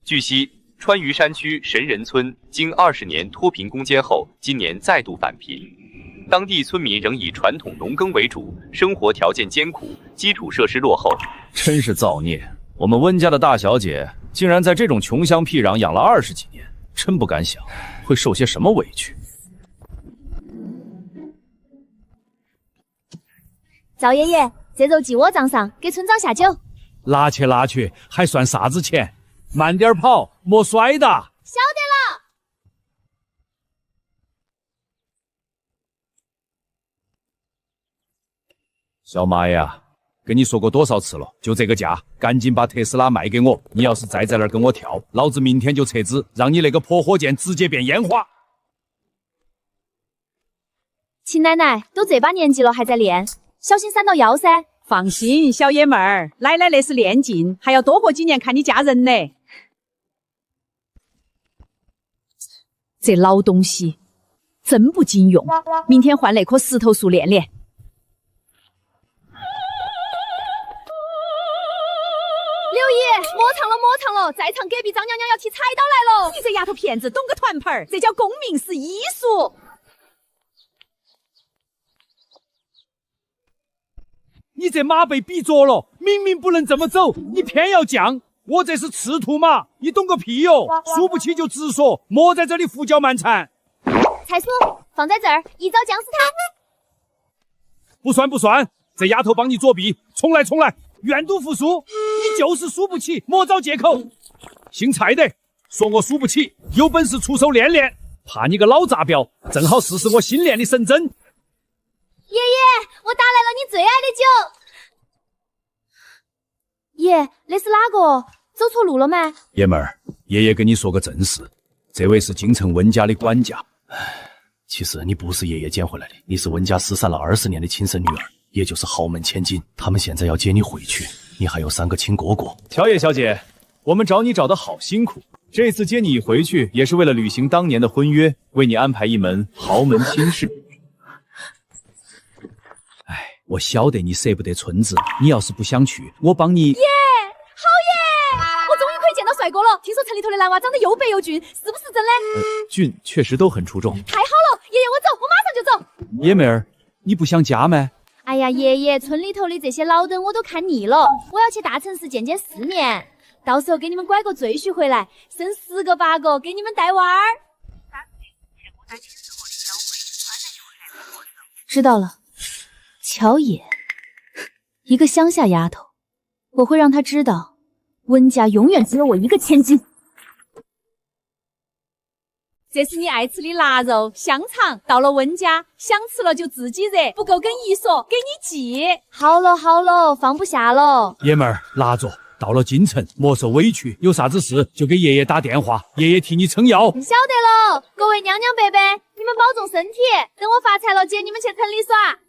据悉，川渝山区神人村经20年脱贫攻坚后，今年再度返贫。当地村民仍以传统农耕为主，生活条件艰苦，基础设施落后。真是造孽！我们温家的大小姐竟然在这种穷乡僻壤养了20几年，真不敢想会受些什么委屈。赵爷爷，这肉记我账上，给村长下酒。拿去拿去，还算啥子钱？慢点跑，莫摔的。晓得了。小马呀，跟你说过多少次了，就这个价，赶紧把特斯拉卖给我。你要是再在那儿跟我跳，老子明天就撤资，让你那个破火箭直接变烟花。秦奶奶都这把年纪了还在练，小心闪到腰噻。放心，小爷们儿，奶奶那是练劲，还要多活几年看你嫁人呢。这老东西真不经用，明天换那棵石头树练练。刘姨，莫唱了，再唱隔壁张娘娘要提菜刀来了。你这丫头片子懂个团盆儿，这叫公民是艺术。你这马被比着了，明明不能这么走，你偏要犟。我这是赤兔马，你懂个屁哟！输不起就直说，莫在这里胡搅蛮缠。菜蔬放在这儿，一招酱死他。不算，这丫头帮你作弊，重来，愿赌服输。你就是输不起，莫找借口。姓蔡的说我输不起，有本事出手练练。怕你个老杂标，正好试试我新练的神针。爷爷，我打来了你最爱的酒。爷，那是哪个？走错路了没？爷们儿，爷爷跟你说个正事，这位是京城温家的管家。其实你不是爷爷捡回来的，你是温家失散了20年的亲生女儿，也就是豪门千金。他们现在要接你回去，你还有3个亲哥哥。乔野小姐，我们找你找得好辛苦，这次接你回去也是为了履行当年的婚约，为你安排一门豪门亲事。我晓得你舍不得村子，你要是不想去，我帮你。爷，好爷，我终于可以见到帅哥了。听说城里头的男娃长得又白又俊，是不是真的？俊确实都很出众。太好了，爷爷我走，我马上就走。爷们儿，你不想家吗？哎呀，爷爷，村里头的这些老登我都看腻了，我要去大城市见世面，到时候给你们拐个赘婿回来，生10个8个，给你们带娃儿。知道了。乔野，一个乡下丫头，我会让她知道，温家永远只有我一个千金。这是你爱吃的腊肉、香肠，到了温家，想吃了就自己热，不够跟姨说，给你寄。好了，放不下了。爷们儿，拿着，到了京城，莫受委屈，有啥子事就给爷爷打电话，爷爷替你撑腰。晓得了，各位娘娘伯伯，你们保重身体，等我发财了，接你们去城里耍。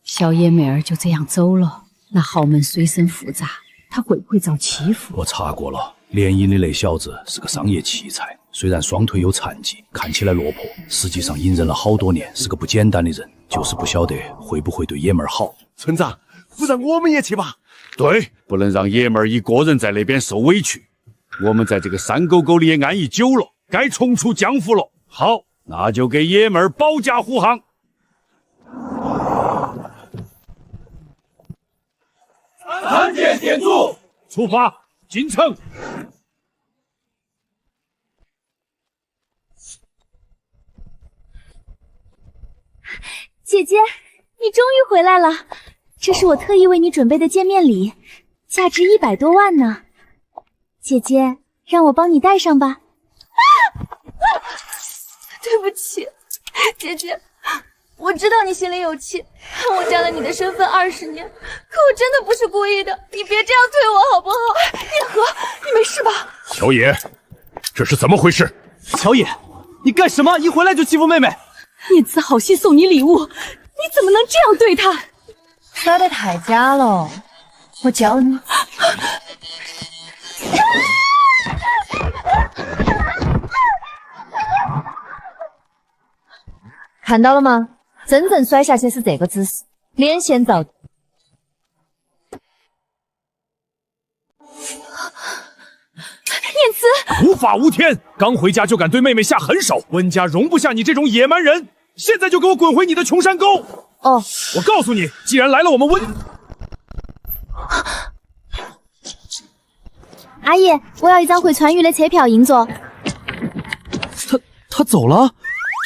小爷妹儿就这样走了，那豪门水深复杂，他会不会遭欺负？我查过了，联姻的那小子是个商业奇才，虽然双腿有残疾，看起来落魄，实际上隐忍了好多年，是个不简单的人，就是不晓得会不会对爷们儿好。村长，不然我们也去吧。对，不能让爷们儿一个人在那边受委屈。我们在这个山沟沟里也安逸久了，该重出江湖了。好，那就给爷们儿保驾护航。参见店主，出发进城。姐姐，你终于回来了，这是我特意为你准备的见面礼，价值100多万呢。姐姐，让我帮你带上吧。对不起，姐姐，我知道你心里有气，看我占了你的身份20年，可我真的不是故意的，你别这样对我好不好？叶和，你没事吧？乔野，这是怎么回事？乔野，你干什么？一回来就欺负妹妹！念慈好心送你礼物，你怎么能这样对她？耍得太假了，我教你。看到了吗？真正摔下去是这个姿势，脸先着地。无法无天，刚回家就敢对妹妹下狠手，温家容不下你这种野蛮人！现在就给我滚回你的穷山沟！哦，我告诉你，既然来了我们温……阿姨，我要一张回川渝的车票，硬座。他走了，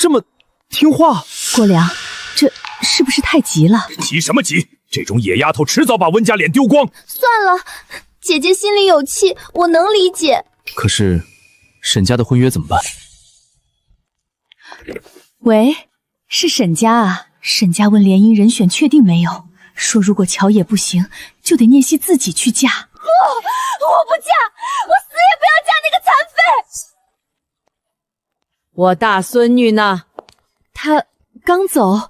这么听话。郭良，这是不是太急了？急什么急？这种野丫头迟早把温家脸丢光。算了，姐姐心里有气，我能理解。可是，沈家的婚约怎么办？喂，是沈家啊。沈家问联姻人选确定没有，说如果乔野不行，就得念希自己去嫁。我不嫁，我死也不要嫁那个残废。我大孙女呢？她刚走。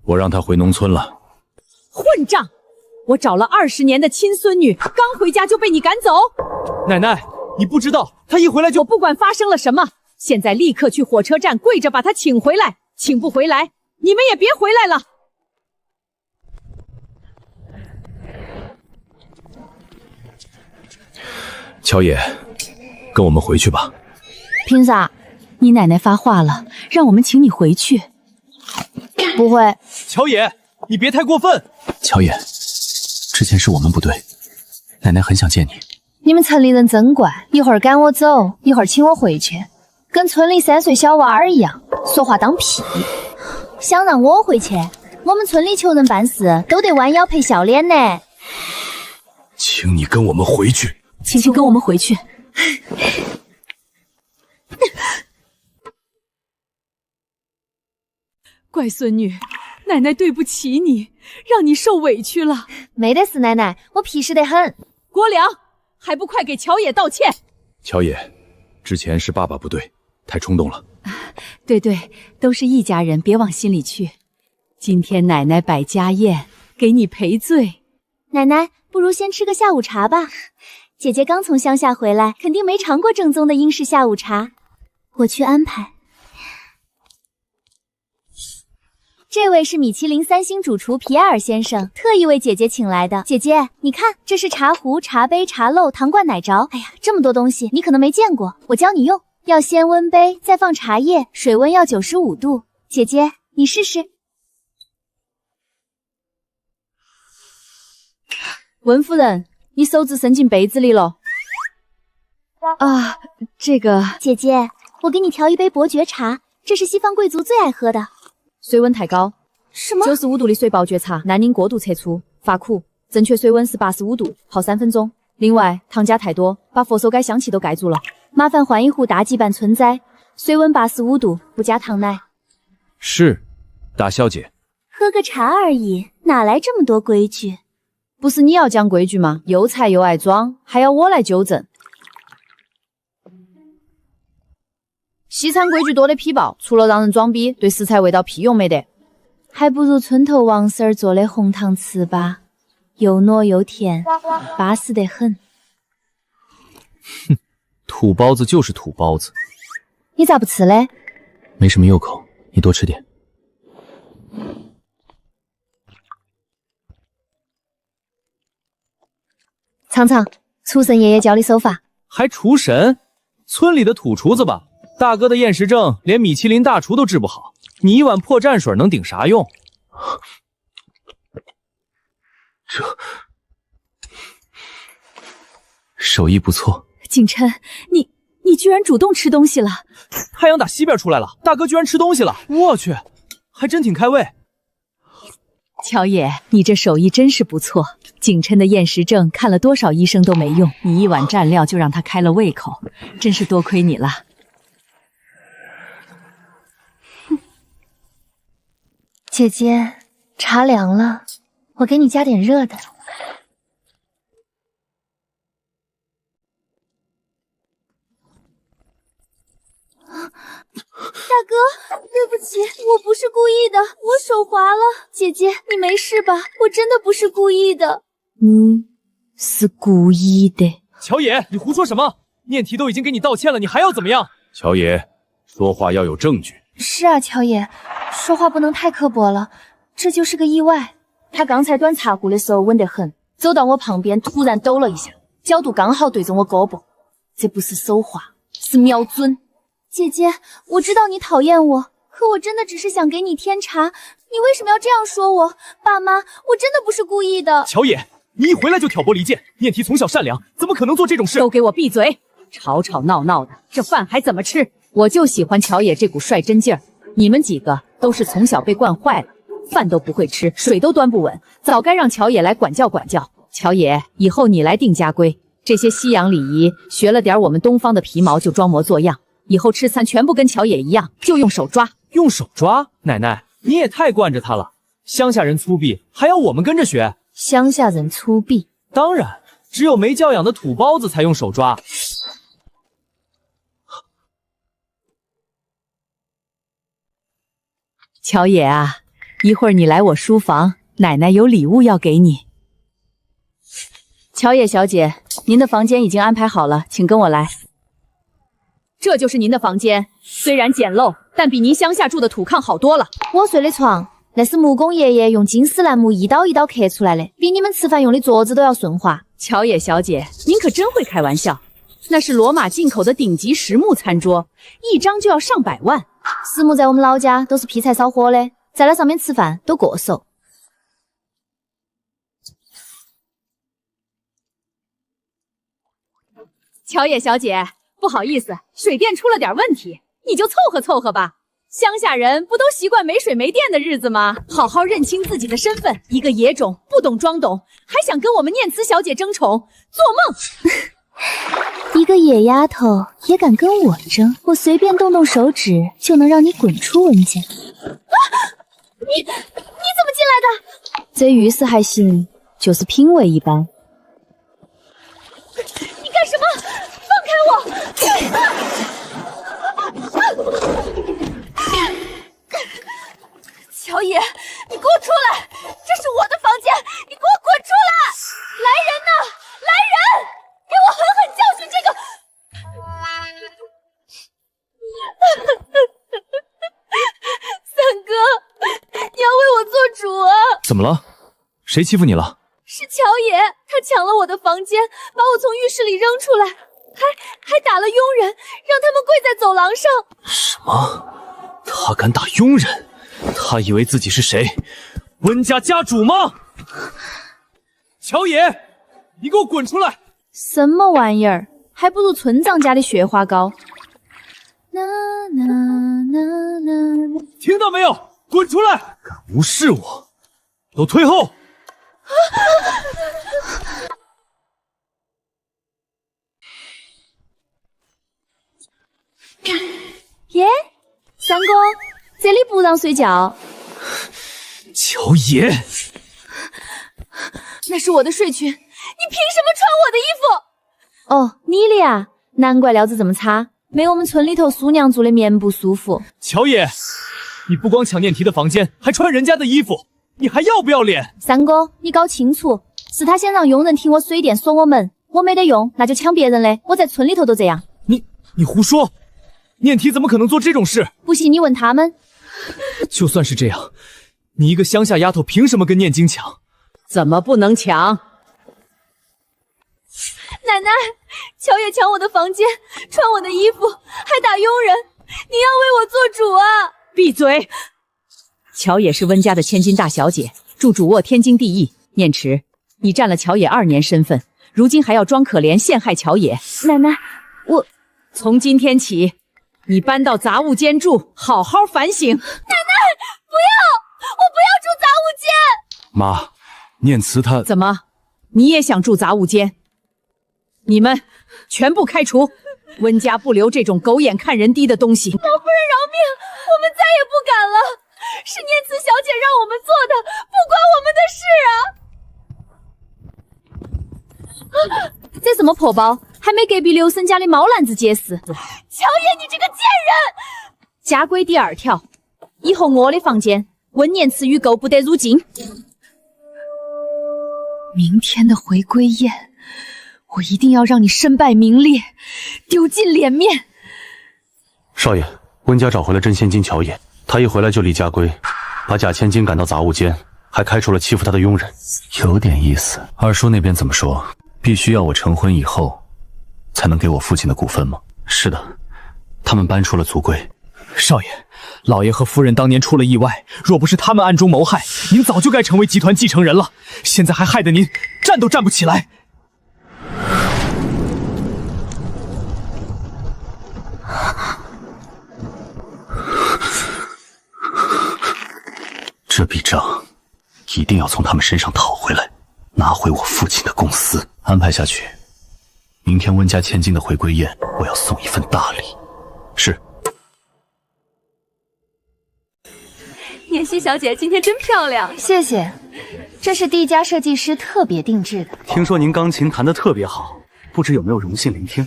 我让她回农村了。混账！我找了20年的亲孙女，刚回家就被你赶走。奶奶，你不知道，她一回来就……我不管发生了什么，现在立刻去火车站跪着把她请回来。请不回来，你们也别回来了。乔野，跟我们回去吧。凭啥？你奶奶发话了，让我们请你回去。不会。乔野，你别太过分。乔野，之前是我们不对，奶奶很想见你。你们村里人真乖，一会儿赶我走，一会儿请我回去，跟村里3岁小娃儿一样，说话当屁。想让我回去，我们村里求人办事都得弯腰赔笑脸呢。请你跟我们回去。请跟我们回去。乖孙女，奶奶对不起你，让你受委屈了。没得事，奶奶，我皮实得很。国良，还不快给乔野道歉！乔野，之前是爸爸不对，太冲动了。对对，都是一家人，别往心里去。今天奶奶摆家宴，给你赔罪。奶奶，不如先吃个下午茶吧。姐姐刚从乡下回来，肯定没尝过正宗的英式下午茶。我去安排。这位是米其林3星主厨皮埃尔先生，特意为姐姐请来的。姐姐，你看，这是茶壶、茶杯、茶漏、糖罐、奶勺。哎呀，这么多东西，你可能没见过，我教你用。要先温杯，再放茶叶，水温要95度。姐姐，你试试。温夫人，你手指伸进杯子里了。啊，这个……姐姐，我给你调一杯伯爵茶，这是西方贵族最爱喝的。水温太高。什么？95度的水伯爵茶难拧过度测出，发苦。正确水温是85度，泡3分钟。另外，糖加太多，把佛手柑香气都盖住了。麻烦换一壶大吉版存在，水温85度，不加糖奶。是，大小姐。喝个茶而已，哪来这么多规矩？不是你要讲规矩吗？又菜又爱装，还要我来纠正。西餐规矩多的批爆，除了让人装逼，对食材味道屁用没得。还不如村头王婶儿做的红糖糍粑，又糯又甜，巴适得很。哼，土包子就是土包子。你咋不吃嘞？没什么诱口，你多吃点。尝尝厨神爷爷教的手法。还厨神？村里的土厨子吧？大哥的厌食症连米其林大厨都治不好，你一碗破蘸水能顶啥用？这手艺不错。景琛，你居然主动吃东西了！太阳打西边出来了，大哥居然吃东西了！我去，还真挺开胃。乔野，你这手艺真是不错。景琛的厌食症看了多少医生都没用，你一碗蘸料就让他开了胃口，真是多亏你了。姐姐，茶凉了，我给你加点热的。大哥，对不起，我不是故意的，我手滑了。姐姐，你没事吧？我真的不是故意的。是故意的。乔野，你胡说什么？念题都已经给你道歉了，你还要怎么样？乔野，说话要有证据。是啊，乔野，说话不能太刻薄了，这就是个意外。他刚才端茶壶的时候稳得很，走到我旁边突然抖了一下，角度刚好对着我胳膊。这不是手画，是瞄准。姐姐，我知道你讨厌我，可我真的只是想给你添茶，你为什么要这样说我？爸妈，我真的不是故意的。乔野，你一回来就挑拨离间，念提从小善良，怎么可能做这种事？都给我闭嘴！吵吵闹闹的，这饭还怎么吃？我就喜欢乔野这股率真劲儿。你们几个都是从小被惯坏了，饭都不会吃，水都端不稳，早该让乔野来管教管教。乔野，以后你来定家规，这些西洋礼仪学了点我们东方的皮毛就装模作样，以后吃餐全部跟乔野一样，就用手抓。用手抓？奶奶，你也太惯着他了。乡下人粗鄙，还要我们跟着学？乡下人粗鄙？当然，只有没教养的土包子才用手抓。乔野啊，一会儿你来我书房，奶奶有礼物要给你。乔野小姐，您的房间已经安排好了，请跟我来。这就是您的房间，虽然简陋，但比您乡下住的土炕好多了。我睡的床，那是木工爷爷用金丝楠木一刀一刀刻出来的，比你们吃饭用的桌子都要顺滑。乔野小姐，您可真会开玩笑，那是罗马进口的顶级实木餐桌，一张就要上百万。实木在我们老家都是劈柴烧火的，在那上面吃饭都过手。乔野小姐，不好意思，水电出了点问题，你就凑合凑合吧。乡下人不都习惯没水没电的日子吗？好好认清自己的身份，一个野种不懂装懂，还想跟我们念慈小姐争宠，做梦！一个野丫头也敢跟我争？我随便动动手指就能让你滚出文家。你怎么进来的？这遇事还行，就是品味一般。你干什么？放开我！乔野，你给我出来！这是我的房间，你给我滚出来！来人呐！来人！给我狠狠教训这个！三哥，你要为我做主啊！怎么了？谁欺负你了？是乔野，他抢了我的房间，把我从浴室里扔出来，还打了佣人，让他们跪在走廊上。什么？他敢打佣人？他以为自己是谁？温家家主吗？乔野，你给我滚出来！什么玩意儿？还不如村长家的雪花膏。听到没有？滚出来！敢无视我，都退后！耶，三公，这里不让睡觉。乔野，那是我的睡裙，你凭什么穿我的衣服？哦，你的呀，难怪料子这么差，没我们村里头苏娘做的棉布舒服。乔野，你不光抢念提的房间，还穿人家的衣服，你还要不要脸？三哥，你搞清楚，是他先让佣人替我水电锁我门，我没得用，那就抢别人的。我在村里头都这样。你胡说！念提怎么可能做这种事？不信你问他们。就算是这样，你一个乡下丫头，凭什么跟念经抢？怎么不能抢？奶奶，乔野抢我的房间，穿我的衣服，还打佣人，你要为我做主啊！闭嘴！乔野是温家的千金大小姐，住主卧天经地义。念池，你占了乔野2年身份，如今还要装可怜陷害乔野。奶奶，我从今天起，你搬到杂物间住，好好反省。奶奶，不要！我不要住杂物间。妈，念慈她怎么，你也想住杂物间？你们全部开除！温家不留这种狗眼看人低的东西。老夫人饶命，我们再也不敢了。是念慈小姐让我们做的，不关我们的事啊！这什么破包？还没隔壁刘婶家的猫篮子结实。乔野，你这个贱人！家规第2条，以后我的房间温念慈与狗不得入境。明天的回归宴，我一定要让你身败名裂，丢尽脸面。少爷，温家找回了真千金乔野，他一回来就立家规，把假千金赶到杂物间，还开除了欺负他的佣人，有点意思。二叔那边怎么说？必须要我成婚以后才能给我父亲的股份吗？是的，他们搬出了族规。少爷，老爷和夫人当年出了意外，若不是他们暗中谋害，您早就该成为集团继承人了。现在还害得您站都站不起来。这笔账一定要从他们身上讨回来，拿回我父亲的公司。安排下去，明天温家千金的回归宴，我要送一份大礼。是。妍希小姐今天真漂亮，谢谢，这是第一家设计师特别定制的。听说您钢琴弹得特别好，不知有没有荣幸聆听？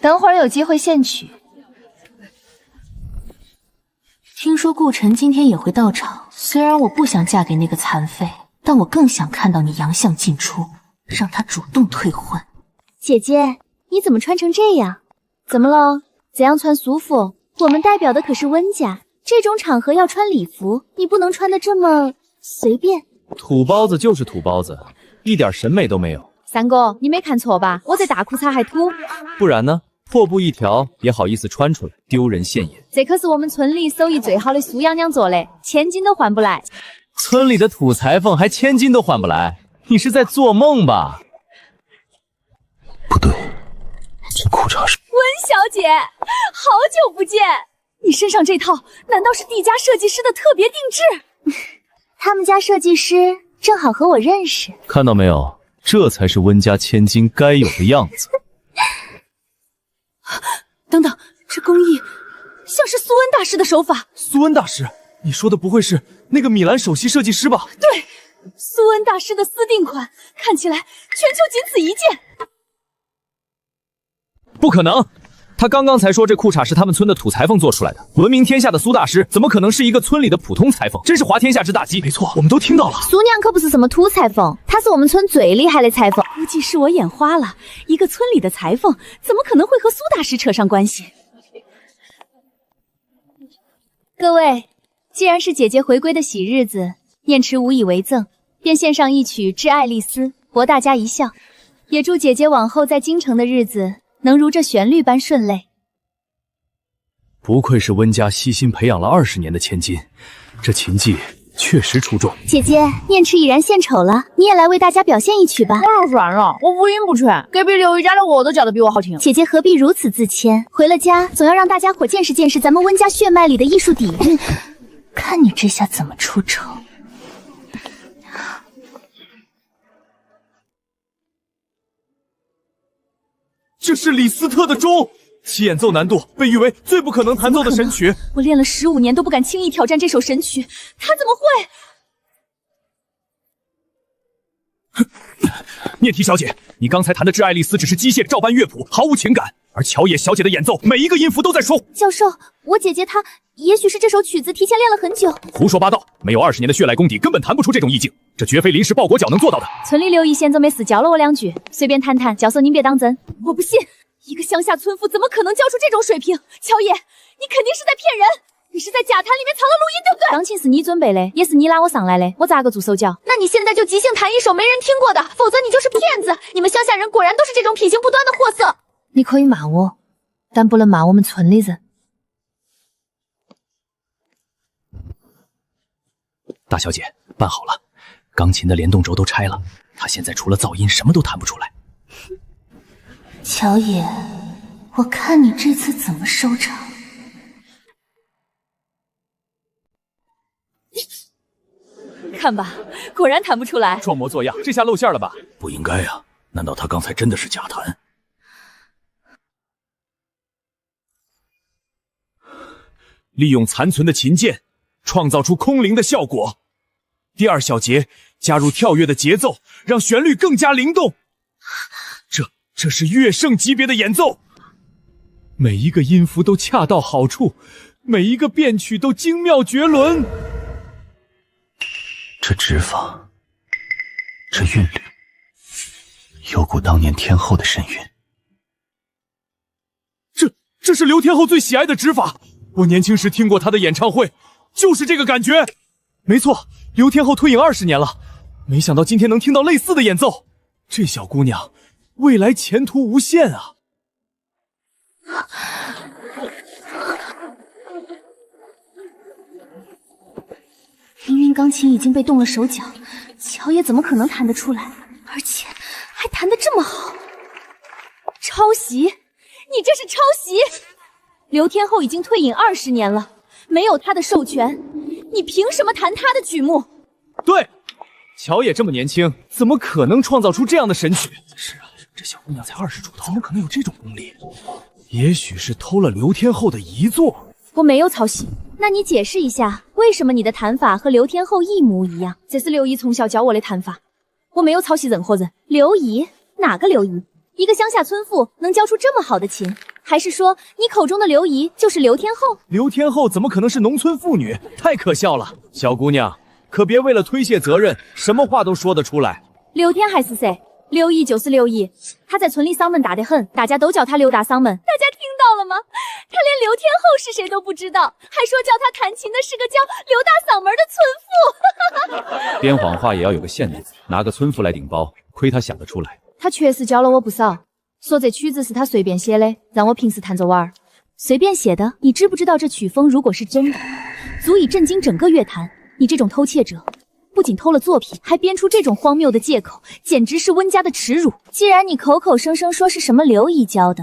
等会儿有机会献曲。听说顾晨今天也会到场，虽然我不想嫁给那个残废，但我更想看到你洋相尽出，让他主动退婚。姐姐，你怎么穿成这样？怎么了？怎样穿舒服？我们代表的可是温家。这种场合要穿礼服，你不能穿得这么随便。土包子就是土包子，一点审美都没有。三哥，你没看错吧？我这大裤衩还土。不然呢？破布一条也好意思穿出来，丢人现眼。这可是我们村里手艺最好的苏娘娘做的，千金都换不来。村里的土裁缝还千金都换不来？你是在做梦吧？不对，这裤衩是……温小姐，好久不见。你身上这套难道是D家设计师的特别定制？他们家设计师正好和我认识。看到没有，这才是温家千金该有的样子。等等，这工艺像是苏恩大师的手法。苏恩大师，你说的不会是那个米兰首席设计师吧？对，苏恩大师的私定款，看起来全球仅此一件。不可能！他刚刚才说这裤衩是他们村的土裁缝做出来的，闻名天下的苏大师怎么可能是一个村里的普通裁缝？真是滑天下之大稽！没错，我们都听到了。苏娘可不是什么土裁缝，她是我们村最厉害的裁缝。估计是我眼花了，一个村里的裁缝怎么可能会和苏大师扯上关系？各位，既然是姐姐回归的喜日子，念慈无以为赠，便献上一曲《致爱丽丝》，博大家一笑。也祝姐姐往后在京城的日子能如这旋律般顺泪。不愧是温家悉心培养了20年的千金，这琴技确实出众。姐姐，念慈已然献丑了，你也来为大家表现一曲吧。我说算了，我五音不全，隔壁刘一家的我都叫得比我好听。姐姐何必如此自谦？回了家总要让大家伙见识见识咱们温家血脉里的艺术底蕴。看你这下怎么出丑。这是李斯特的钟，其演奏难度被誉为最不可能弹奏的神曲。我练了15年都不敢轻易挑战这首神曲，他怎么会？念提小姐，你刚才弹的《致爱丽丝》只是机械照搬乐谱，毫无情感，而乔野小姐的演奏，每一个音符都在说。教授，我姐姐她也许是这首曲子提前练了很久。胡说八道，没有20年的血脉功底，根本弹不出这种意境，这绝非临时抱果脚能做到的。村里刘姨贤总没事教了我2句，随便弹弹，教授您别当真。我不信，一个乡下村妇怎么可能教出这种水平？乔野，你肯定是在骗人，你是在假弹里面藏了录音，对不对？钢琴是你准备的，也是你拉我上来的，我咋个做手脚？那你现在就即兴弹一首没人听过的，否则你就是骗子！你们乡下人果然都是这种品行不端的货色。你可以骂我，但不能骂我们村里人。大小姐，办好了，钢琴的联动轴都拆了，她现在除了噪音什么都弹不出来。乔野，我看你这次怎么收场。看吧，果然弹不出来。装模作样，这下露馅了吧？不应该啊，难道他刚才真的是假弹？利用残存的琴键，创造出空灵的效果。第2小节加入跳跃的节奏，让旋律更加灵动。这是乐圣级别的演奏，每一个音符都恰到好处，每一个变曲都精妙绝伦。这指法，这韵律，有股当年天后的神韵。这是刘天后最喜爱的指法，我年轻时听过她的演唱会，就是这个感觉。没错，刘天后退隐20年了，没想到今天能听到类似的演奏。这小姑娘未来前途无限啊！明明钢琴已经被动了手脚，乔野怎么可能弹得出来？而且还弹得这么好！抄袭！你这是抄袭！刘天后已经退隐20年了，没有他的授权，你凭什么弹他的曲目？对，乔野这么年轻，怎么可能创造出这样的神曲？是啊，这小姑娘才20出头，怎么可能有这种功力？也许是偷了刘天后的遗作。我没有抄袭，那你解释一下，为什么你的弹法和刘天后一模一样？这是刘姨从小教我的弹法，我没有抄袭任何人。刘姨？哪个刘姨？一个乡下村妇能教出这么好的琴？还是说你口中的刘姨就是刘天后？刘天后怎么可能是农村妇女？太可笑了！小姑娘，可别为了推卸责任，什么话都说得出来。刘天还是谁？刘姨就是刘姨，她在村里嗓门大得很，大家都叫她刘大嗓门。大家听到了吗？她连刘天后是谁都不知道，还说叫她弹琴的是个叫刘大嗓门的村妇。编谎话也要有个限度，拿个村妇来顶包，亏她想得出来。她确实教了我不少，说这曲子是她随便写的，让我平时弹着玩儿。随便写的？你知不知道这曲风如果是真的，足以震惊整个乐坛？你这种偷窃者，不仅偷了作品，还编出这种荒谬的借口，简直是温家的耻辱。既然你口口声声说是什么刘姨教的，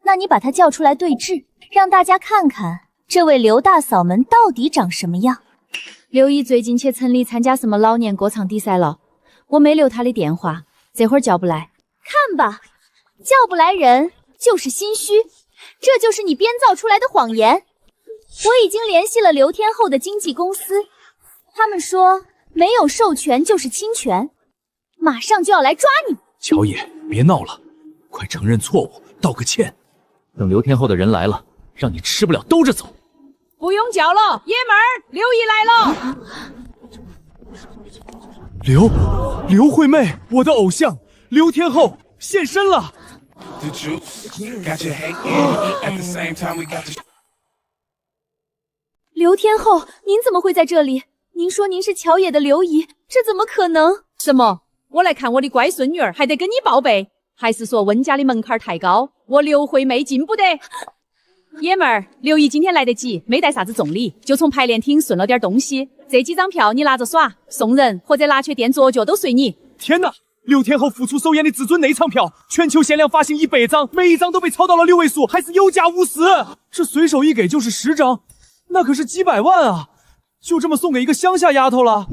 那你把她叫出来对质，让大家看看这位刘大嫂们到底长什么样。刘姨最近去村里参加什么老年歌唱比赛了，我没留她的电话，这会儿叫不来。看吧，叫不来人就是心虚，这就是你编造出来的谎言。我已经联系了刘天后的经纪公司，他们说没有授权就是侵权，马上就要来抓你。乔野，别闹了，快承认错误，道个歉。等刘天后的人来了，让你吃不了兜着走。不用叫了，爷们儿，刘姨来了。刘惠妹，我的偶像，刘天后现身了。刘天后，您怎么会在这里？您说您是乔野的刘姨，这怎么可能？什么？我来看我的乖孙女儿，还得跟你报备？还是说温家的门槛太高，我刘惠妹进不得？爷们儿，刘姨今天来得及，没带啥子重礼，就从排练厅顺了点东西。这几张票你拿着耍，送人或者拿去店做脚都随你。天哪！刘天后复出首演的至尊内场票，全球限量发行100张，每一张都被炒到了6位数，还是有价无市。这随手一给就是10张，那可是几百万啊！就这么送给一个乡下丫头了。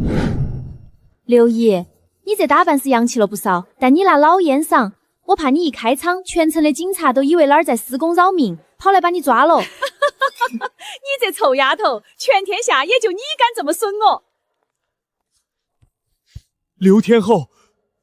刘姨，你这打扮是洋气了不少，但你那老烟嗓，我怕你一开场，全城的警察都以为哪儿在施工扰民，跑来把你抓了。你这臭丫头，全天下也就你敢这么损我。刘天后，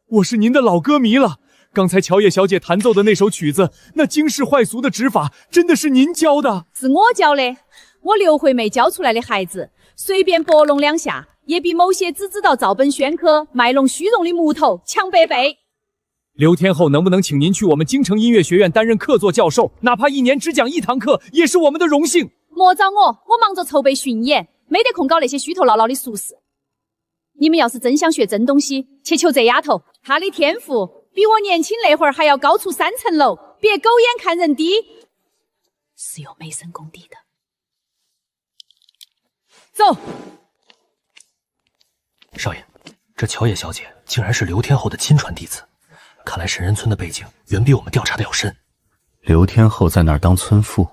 我是您的老歌迷了。刚才乔野小姐弹奏的那首曲子，那惊世骇俗的指法，真的是您教的？是我教的。我刘惠妹教出来的孩子，随便拨弄两下，也比某些只知道照本宣科、卖弄虚荣的木头强百倍。刘天后，能不能请您去我们京城音乐学院担任客座教授？哪怕1年只讲1堂课，也是我们的荣幸。莫找我忙着筹备巡演，没得空搞那些虚头唠唠的俗事。你们要是真想学真东西，去求这丫头，她的天赋比我年轻那会儿还要高出3层楼，别狗眼看人低，是有美声功底的。走。少爷，这乔野小姐竟然是刘天后的亲传弟子，看来神人村的背景远比我们调查的要深。刘天后在那儿当村妇，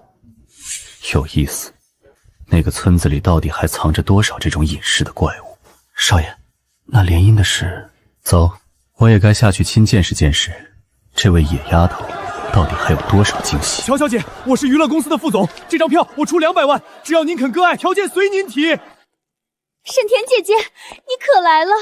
有意思。那个村子里到底还藏着多少这种隐世的怪物？少爷，那联姻的事，走，我也该下去亲见识见识，这位野丫头到底还有多少惊喜。乔小姐，我是娱乐公司的副总，这张票我出200万，只要您肯割爱，条件随您提。沈田姐姐，你可来了！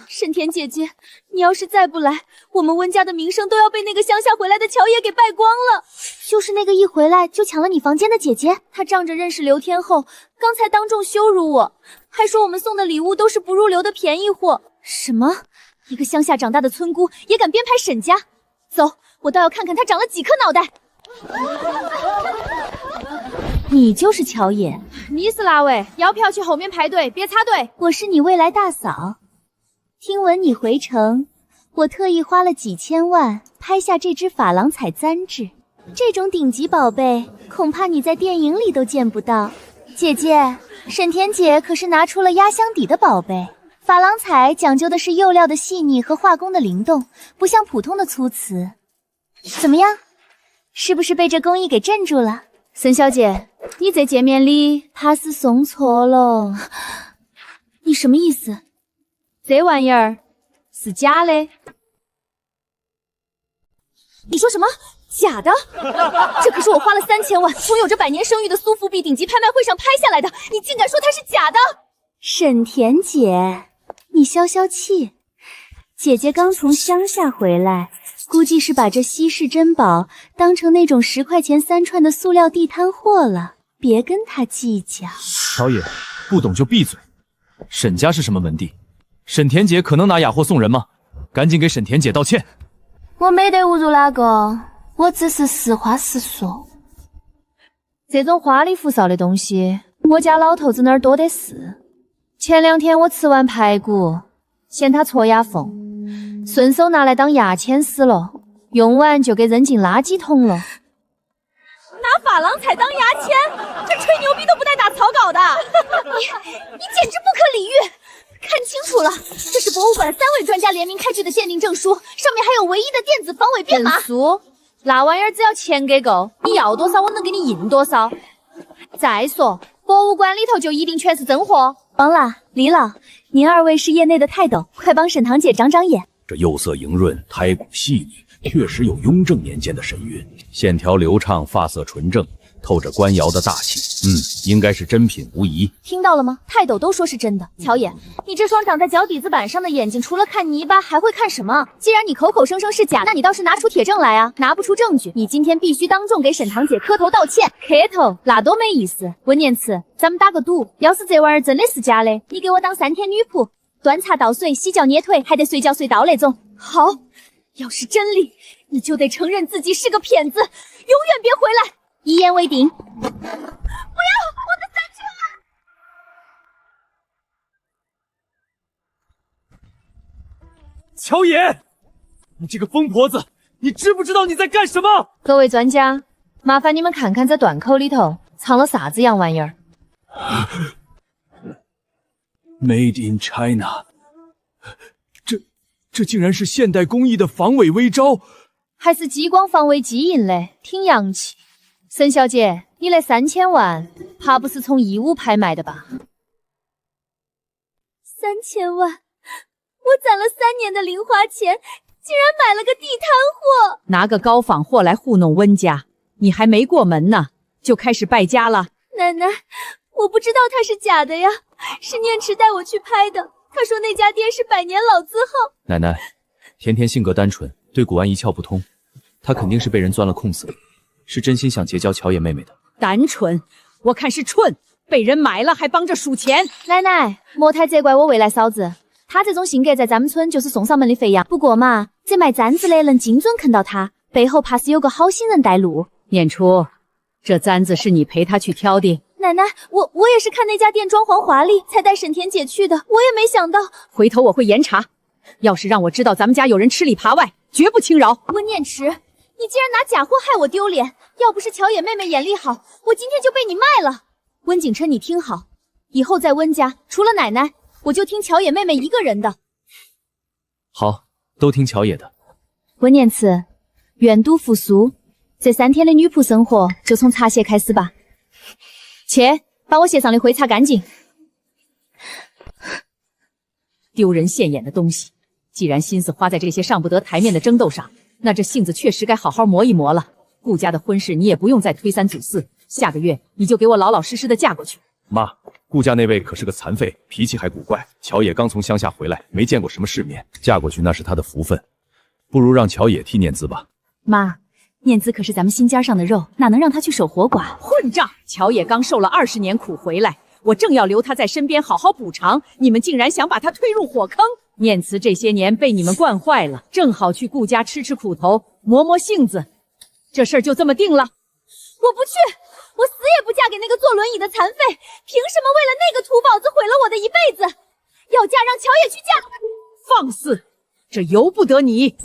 沈田姐姐，你要是再不来，我们温家的名声都要被那个乡下回来的乔野给败光了。就是那个一回来就抢了你房间的姐姐，她仗着认识刘天后，刚才当众羞辱我，还说我们送的礼物都是不入流的便宜货。什么？一个乡下长大的村姑也敢编排沈家？走，我倒要看看她长了几颗脑袋。你就是乔野，你是哪位？要票去后面排队，别插队。我是你未来大嫂。听闻你回城，我特意花了几千万拍下这只珐琅彩簪质。这种顶级宝贝，恐怕你在电影里都见不到。姐姐，沈田姐可是拿出了压箱底的宝贝。珐琅彩讲究的是釉料的细腻和画工的灵动，不像普通的粗瓷。怎么样？是不是被这工艺给镇住了？沈小姐，你这见面礼怕是送错了。你什么意思？这玩意儿是假的。你说什么？假的？这可是我花了3000万，从有着100年声誉的苏富比顶级拍卖会上拍下来的，你竟敢说它是假的？沈田姐，你消消气。姐姐刚从乡下回来，估计是把这稀世珍宝当成那种10块钱3串的塑料地摊货了，别跟她计较。乔野，不懂就闭嘴。沈家是什么门第？沈田姐可能拿哑货送人吗？赶紧给沈田姐道歉。我没得侮辱哪个，我只是实话实说。这种花里胡哨的东西，我家老头子那儿多的是。前2天我吃完排骨，嫌它戳牙缝，顺手拿来当牙签使了，用完就给扔进垃圾桶了。拿珐琅彩当牙签，这吹牛逼都不带打草稿的。你简直不可理喻！看清楚了，这是博物馆3位专家联名开具的鉴定证书，上面还有唯一的电子防伪编码。证书？那玩意儿只要钱给够，你要多少我能给你印多少。再说，博物馆里头就一定全是真货？王老、李老，您2位是业内的泰斗，快帮沈堂姐长长眼。这釉色莹润，胎骨细腻，确实有雍正年间的神韵，线条流畅，发色纯正，透着官窑的大气。应该是真品无疑。听到了吗？泰斗都说是真的。乔野，你这双长在脚底子板上的眼睛，除了看泥巴，还会看什么？既然你口口声声是假，那你倒是拿出铁证来啊！拿不出证据，你今天必须当众给沈堂姐磕头道歉。磕头那多没意思。温念慈，咱们打个赌，要是这玩意儿真的是假的，你给我当3天女仆，端茶倒水，洗脚捏腿，还得随叫随到那种。好，要是真理，你就得承认自己是个骗子，永远别回来。一言为定。不要，我的3000万！乔野，你这个疯婆子，你知不知道你在干什么？各位专家，麻烦你们看看这断口里头藏了啥子样玩意儿。Made in China， 这竟然是现代工艺的防伪微招，还是激光防伪基因嘞，挺洋气。沈小姐，你那3000万，怕不是从义乌拍卖的吧？3000万，我攒了3年的零花钱，竟然买了个地摊货。拿个高仿货来糊弄温家，你还没过门呢，就开始败家了。奶奶，我不知道它是假的呀，是念池带我去拍的。他说那家店是100年老字号。奶奶，甜甜性格单纯，对古玩一窍不通，她肯定是被人钻了空子，是真心想结交乔野妹妹的。单纯，我看是蠢，被人买了还帮着数钱。奶奶，莫太责怪我未来嫂子，她这种性格在咱们村就是送上门的肥羊。不过嘛，这卖簪子的能精准看到她，背后怕是有个好心人带路。念初，这簪子是你陪她去挑的？奶奶，我也是看那家店装潢华丽，才带沈田姐去的。我也没想到，回头我会严查。要是让我知道咱们家有人吃里扒外，绝不轻饶。温念池，你竟然拿假货害我丢脸！要不是乔野妹妹眼力好，我今天就被你卖了。温景琛，你听好，以后在温家，除了奶奶，我就听乔野妹妹一个人的。好，都听乔野的。温念慈，愿赌服输，这3天的女仆生活就从茶歇开始吧。去，把我鞋上的灰擦干净。丢人现眼的东西，既然心思花在这些上不得台面的争斗上，那这性子确实该好好磨一磨了。顾家的婚事你也不用再推三阻四，下个月你就给我老老实实的嫁过去。妈，顾家那位可是个残废，脾气还古怪。乔野刚从乡下回来，没见过什么世面，嫁过去那是他的福分。不如让乔野替念兹吧。妈，念兹可是咱们心尖上的肉，哪能让他去守活寡？混账！乔野刚受了20年苦回来，我正要留他在身边好好补偿，你们竟然想把他推入火坑。念慈这些年被你们惯坏了，正好去顾家吃吃苦头，磨磨性子。这事儿就这么定了。我不去，我死也不嫁给那个坐轮椅的残废。凭什么为了那个土宝子毁了我的一辈子？要嫁让乔野去嫁。放肆！这由不得你。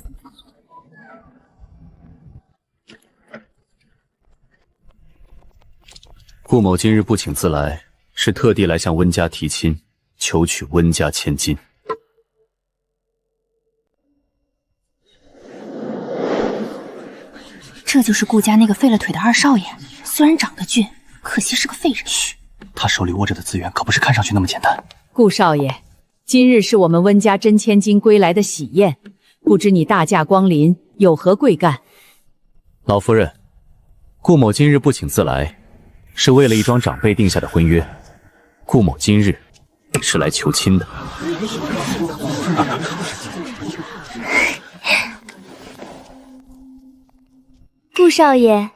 顾某今日不请自来，是特地来向温家提亲，求娶温家千金。这就是顾家那个废了腿的二少爷，虽然长得俊，可惜是个废人。嘘，他手里握着的资源可不是看上去那么简单。顾少爷，今日是我们温家真千金归来的喜宴，不知你大驾光临，有何贵干？老夫人，顾某今日不请自来，是为了一桩长辈定下的婚约。顾某今日是来求亲的。顾少爷，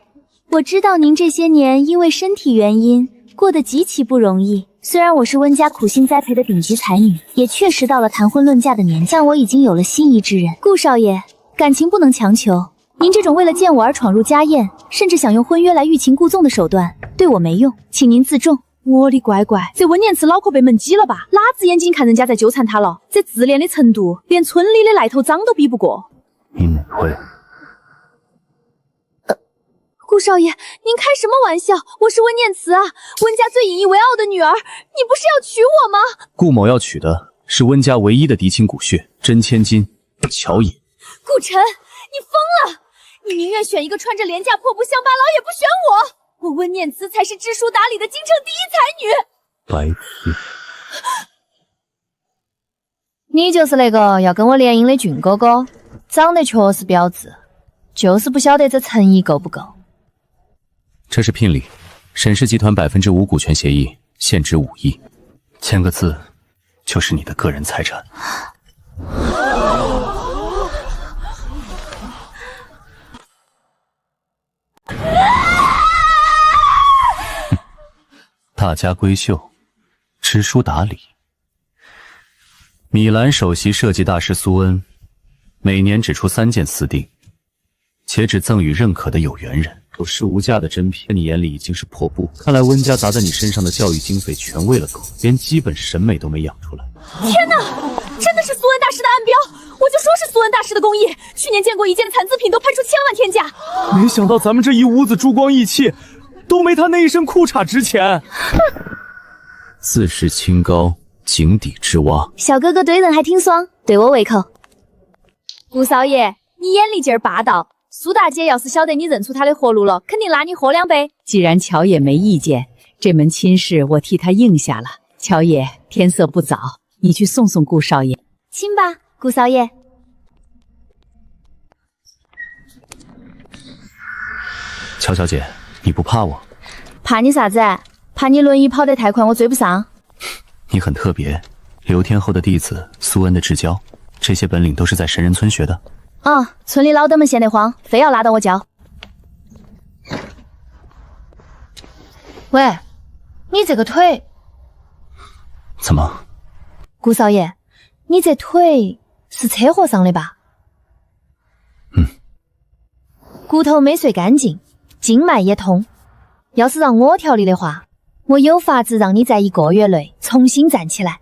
我知道您这些年因为身体原因过得极其不容易。虽然我是温家苦心栽培的顶级才女，也确实到了谈婚论嫁的年纪，但我已经有了心仪之人。顾少爷，感情不能强求。您这种为了见我而闯入家宴，甚至想用婚约来欲擒故纵的手段，对我没用，请您自重。我的乖乖，这温年慈脑壳被蒙挤了吧？哪只眼睛看人家在纠缠他了？这自恋的程度，连村里的赖头脏都比不过。你哪位？顾少爷，您开什么玩笑？我是温念慈啊，温家最引以为傲的女儿，你不是要娶我吗？顾某要娶的是温家唯一的嫡亲骨血真千金乔野。顾晨，你疯了！你宁愿选一个穿着廉价破布乡巴佬，也不选我。我温念慈才是知书达理的京城第一才女。白痴！你就是那个要跟我联姻的俊哥哥，长得确实标致，就是不晓得这诚意够不够。这是聘礼，沈氏集团5%股权协议，现值5亿，签个字就是你的个人财产。大家闺秀，知书达理。米兰首席设计大师苏恩，每年只出3件私定，且只赠与认可的有缘人。有市无价的珍品，在你眼里已经是破布。看来温家砸在你身上的教育经费全喂了狗，连基本审美都没养出来。天哪，真的是苏恩大师的暗标！我就说是苏恩大师的工艺，去年见过一件残次品都拍出1000万天价。没想到咱们这一屋子珠光义气，都没他那一身裤衩值钱。自视清高，井底之蛙。小哥哥对人还挺爽，对我胃口。顾少爷，你眼力劲儿霸道。苏大姐要是晓得你认出她的活路了，肯定拉你喝2杯。既然乔爷没意见，这门亲事我替他应下了。乔爷，天色不早，你去送送顾少爷。亲吧，顾少爷。乔小姐，你不怕我？怕你啥子？怕你轮椅跑得太快，我追不上。你很特别，刘天后的弟子，苏恩的至交，这些本领都是在神人村学的。村里老登们闲得慌，非要拉到我教。喂，你这个腿怎么？顾少爷，你这腿是车祸上的吧？骨头没碎干净，经脉也通。要是让我调理的话，我有法子让你在1个月内重新站起来。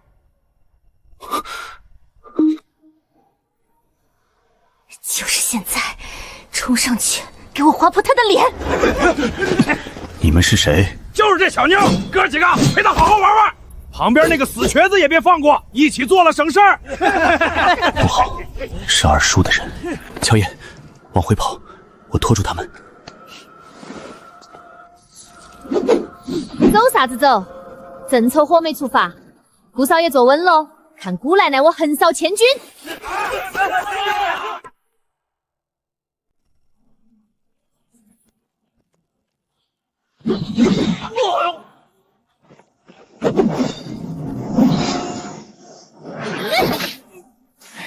就是现在，冲上去给我划破他的脸！你们是谁？就是这小妞，哥几个陪她好好玩玩。旁边那个死瘸子也别放过，一起做了省事儿。不好，是二叔的人。乔爷，往回跑，我拖住他们。走啥子走？正凑合没出发。顾少爷坐稳喽，看姑奶奶我横扫千军。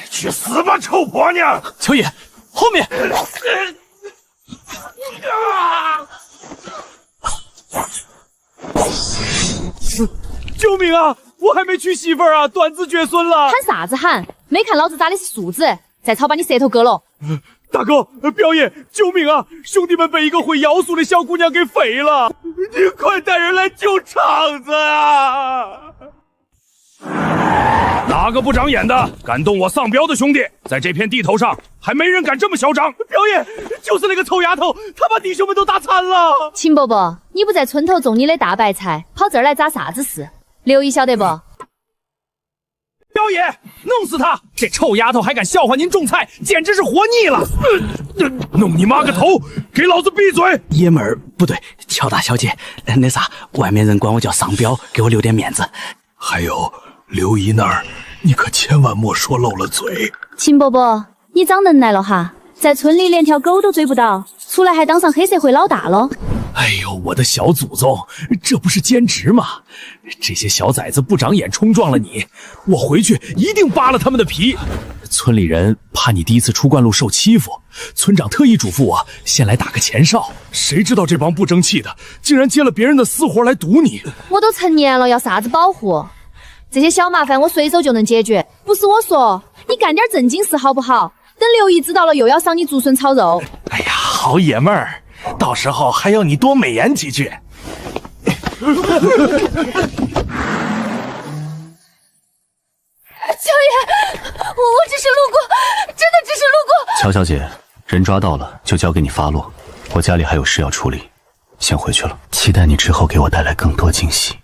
去死吧，臭婆娘！乔爷，后面！救命啊！我还没娶媳妇儿啊，断子绝孙了！喊啥子喊？没看老子扎的是树子，再吵把你舌头割了！大哥，表爷，救命啊！兄弟们被一个会妖术的小姑娘给废了，你快带人来救场子啊！哪个不长眼的敢动我丧彪的兄弟？在这片地头上，还没人敢这么嚣张！表爷，就是那个臭丫头，她把弟兄们都打残了。秦伯伯，你不在村头种你的大白菜，跑这儿来咋啥子事？刘姨晓得不？彪爷，弄死他！这臭丫头还敢笑话您种菜，简直是活腻了！弄你妈个头！给老子闭嘴！爷们儿，不对，乔大小姐，那啥，外面人管我叫丧彪，给我留点面子。还有刘姨那儿，你可千万莫说漏了嘴。秦伯伯，你长能耐了哈，在村里连条狗都追不到，出来还当上黑社会老大了。哎呦，我的小祖宗，这不是兼职吗？这些小崽子不长眼冲撞了你，我回去一定扒了他们的皮。村里人怕你第一次出灌路受欺负，村长特意嘱咐我先来打个前哨。谁知道这帮不争气的竟然接了别人的私活来堵你！我都成年了，要啥子保护？这些小麻烦我随手就能解决，不是我说，你干点正经事好不好？等刘姨知道了又要赏你竹笋炒肉。哎呀，好爷们儿，到时候还要你多美言几句。乔爷，我只是路过，真的只是路过。乔小姐，人抓到了就交给你发落，我家里还有事要处理，先回去了。期待你之后给我带来更多惊喜。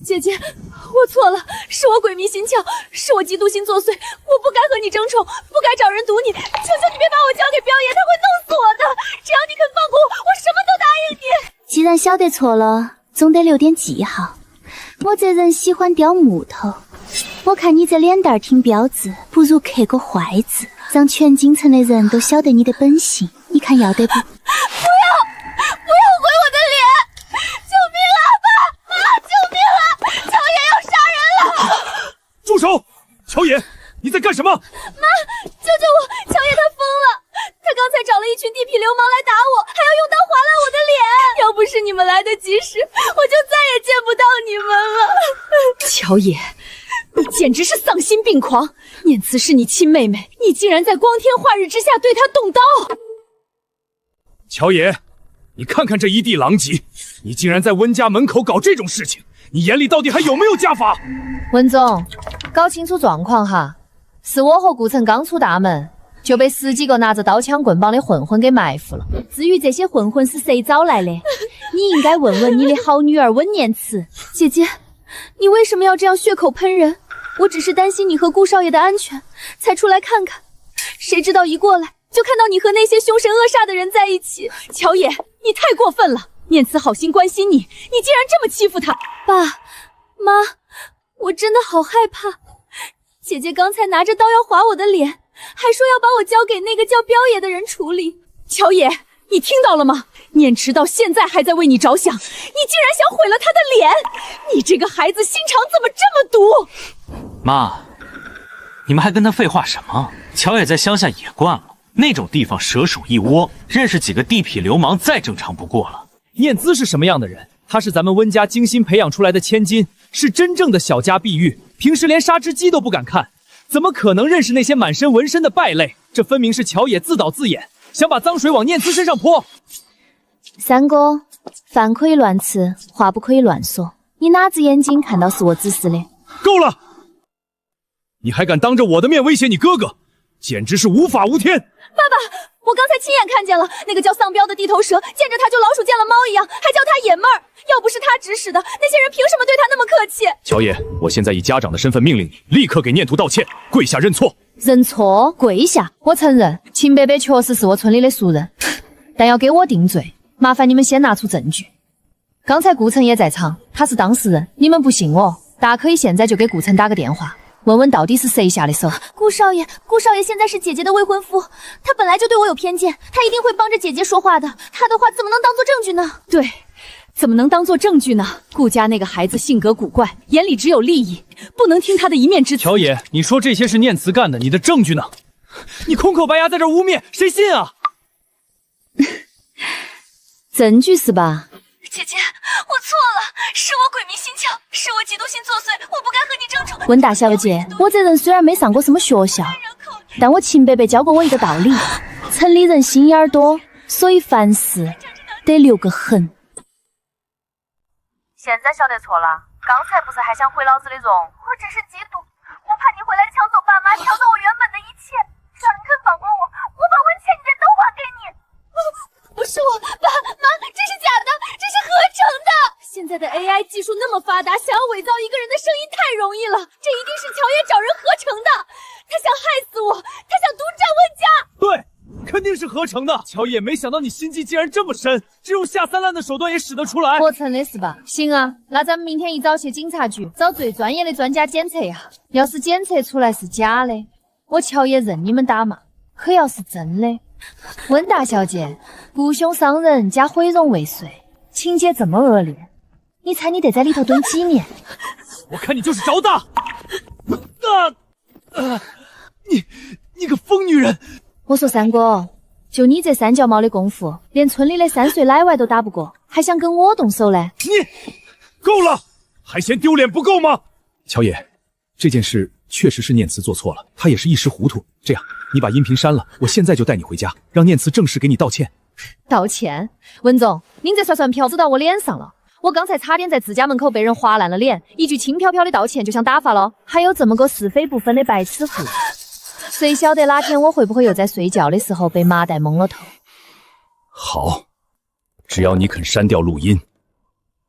姐姐，我错了，是我鬼迷心窍，是我嫉妒心作祟，我不该和你争宠，不该找人堵你，求求你别把我交给彪爷，他会弄死我的。只要你肯放过我，我什么都答应你。既然晓得错了，总得留点记号。我这人喜欢雕木头，我看你这脸蛋挺标致，不如刻个坏字，让全京城的人都晓得你的本性。你看要得不？不要毁我的脸！救命啊，爸！救命啊！乔爷要杀人了！住手！乔爷，你在干什么？妈，救救我！乔爷他疯了，他刚才找了一群地痞流氓来打我，还要用刀划烂我的脸。要不是你们来得及时，我就再也见不到你们了。乔爷，你简直是丧心病狂！念慈是你亲妹妹，你竟然在光天化日之下对她动刀！乔爷，你看看这一地狼藉，你竟然在温家门口搞这种事情，你眼里到底还有没有家法？文总，搞清楚状况哈，是我和顾城刚出大门，就被10几个拿着刀枪棍棒的混混给埋伏了。至于这些混混是谁找来的，你应该问问你的好女儿温念慈。姐姐，你为什么要这样血口喷人？我只是担心你和顾少爷的安全，才出来看看。谁知道一过来就看到你和那些凶神恶煞的人在一起。乔爷，你太过分了！念慈好心关心你，你竟然这么欺负她！爸妈，我真的好害怕。姐姐刚才拿着刀要划我的脸，还说要把我交给那个叫彪爷的人处理。乔爷，你听到了吗？念慈到现在还在为你着想，你竟然想毁了他的脸！你这个孩子心肠怎么这么毒？妈，你们还跟他废话什么？乔也在乡下野惯了，那种地方蛇鼠一窝，认识几个地痞流氓再正常不过了。念姿是什么样的人？她是咱们温家精心培养出来的千金，是真正的小家碧玉，平时连杀只鸡都不敢看，怎么可能认识那些满身纹身的败类？这分明是乔野自导自演，想把脏水往念姿身上泼。三哥，饭可以乱吃，话不可以乱说。你哪只眼睛看到是我指使的？够了！你还敢当着我的面威胁你哥哥，简直是无法无天！爸爸，我刚才亲眼看见了，那个叫丧彪的地头蛇，见着他就老鼠见了猫一样，还叫他爷们儿。要不是他指使的，那些人凭什么对他那么客气？乔爷，我现在以家长的身份命令你，立刻给念图道歉，跪下认错。认错？跪下？我承认，秦伯伯确实是我村里的熟人，但要给我定罪，麻烦你们先拿出证据。刚才顾城也在场，他是当事人，你们不信我，大可以现在就给顾城打个电话，问问到底是谁下的手。顾少爷现在是姐姐的未婚夫，他本来就对我有偏见，他一定会帮着姐姐说话的，他的话怎么能当做证据呢？对，怎么能当做证据呢？顾家那个孩子性格古怪，眼里只有利益，不能听他的一面之词。乔爷，你说这些是念慈干的，你的证据呢？你空口白牙在这污蔑，谁信啊？证据是吧？姐姐，我错了，是我鬼迷心窍，是我嫉妒心作祟，我不该和你争宠。温大小姐，我这人虽然没上过什么学校，但我秦伯伯教过我一个道理：城里人心眼多，所以凡事得留个痕。现在晓得错了，刚才不是还想回老子的容？我只是嫉妒，我怕你回来抢走爸妈，抢走我原本的一切。只要你肯放过我，我把文倩姐都还给你。不是我，爸妈，这是假的，这是合成的。现在的 AI 技术那么发达，想要伪造一个人的声音太容易了。这一定是乔爷找人合成的，他想害死我，他想独占温家。对，肯定是合成的。乔爷，没想到你心机竟然这么深，这种下三滥的手段也使得出来。合成的是吧？行啊，那咱们明天一早去警察局找最专业的专家检测呀。要是检测出来是假的，我乔爷任你们打骂；可要是真的，温大小姐雇凶伤人加毁容未遂，情节这么恶劣，你猜你得在里头蹲几年？我看你就是找打！你个疯女人！我说三哥，就你这三脚猫的功夫，连村里的3岁奶娃都打不过，还想跟我动手嘞？你够了，还嫌丢脸不够吗？乔爷，这件事确实是念慈做错了，他也是一时糊涂。这样，你把音频删了，我现在就带你回家，让念慈正式给你道歉。道歉？文总，您这算瓢子到我脸上了。我刚才差点在自家门口被人划烂了脸，一句轻飘飘的道歉就想打发了，还有这么个是非不分的白痴妇。谁晓得哪天我会不会又在睡觉的时候被麻袋蒙了头？好，只要你肯删掉录音，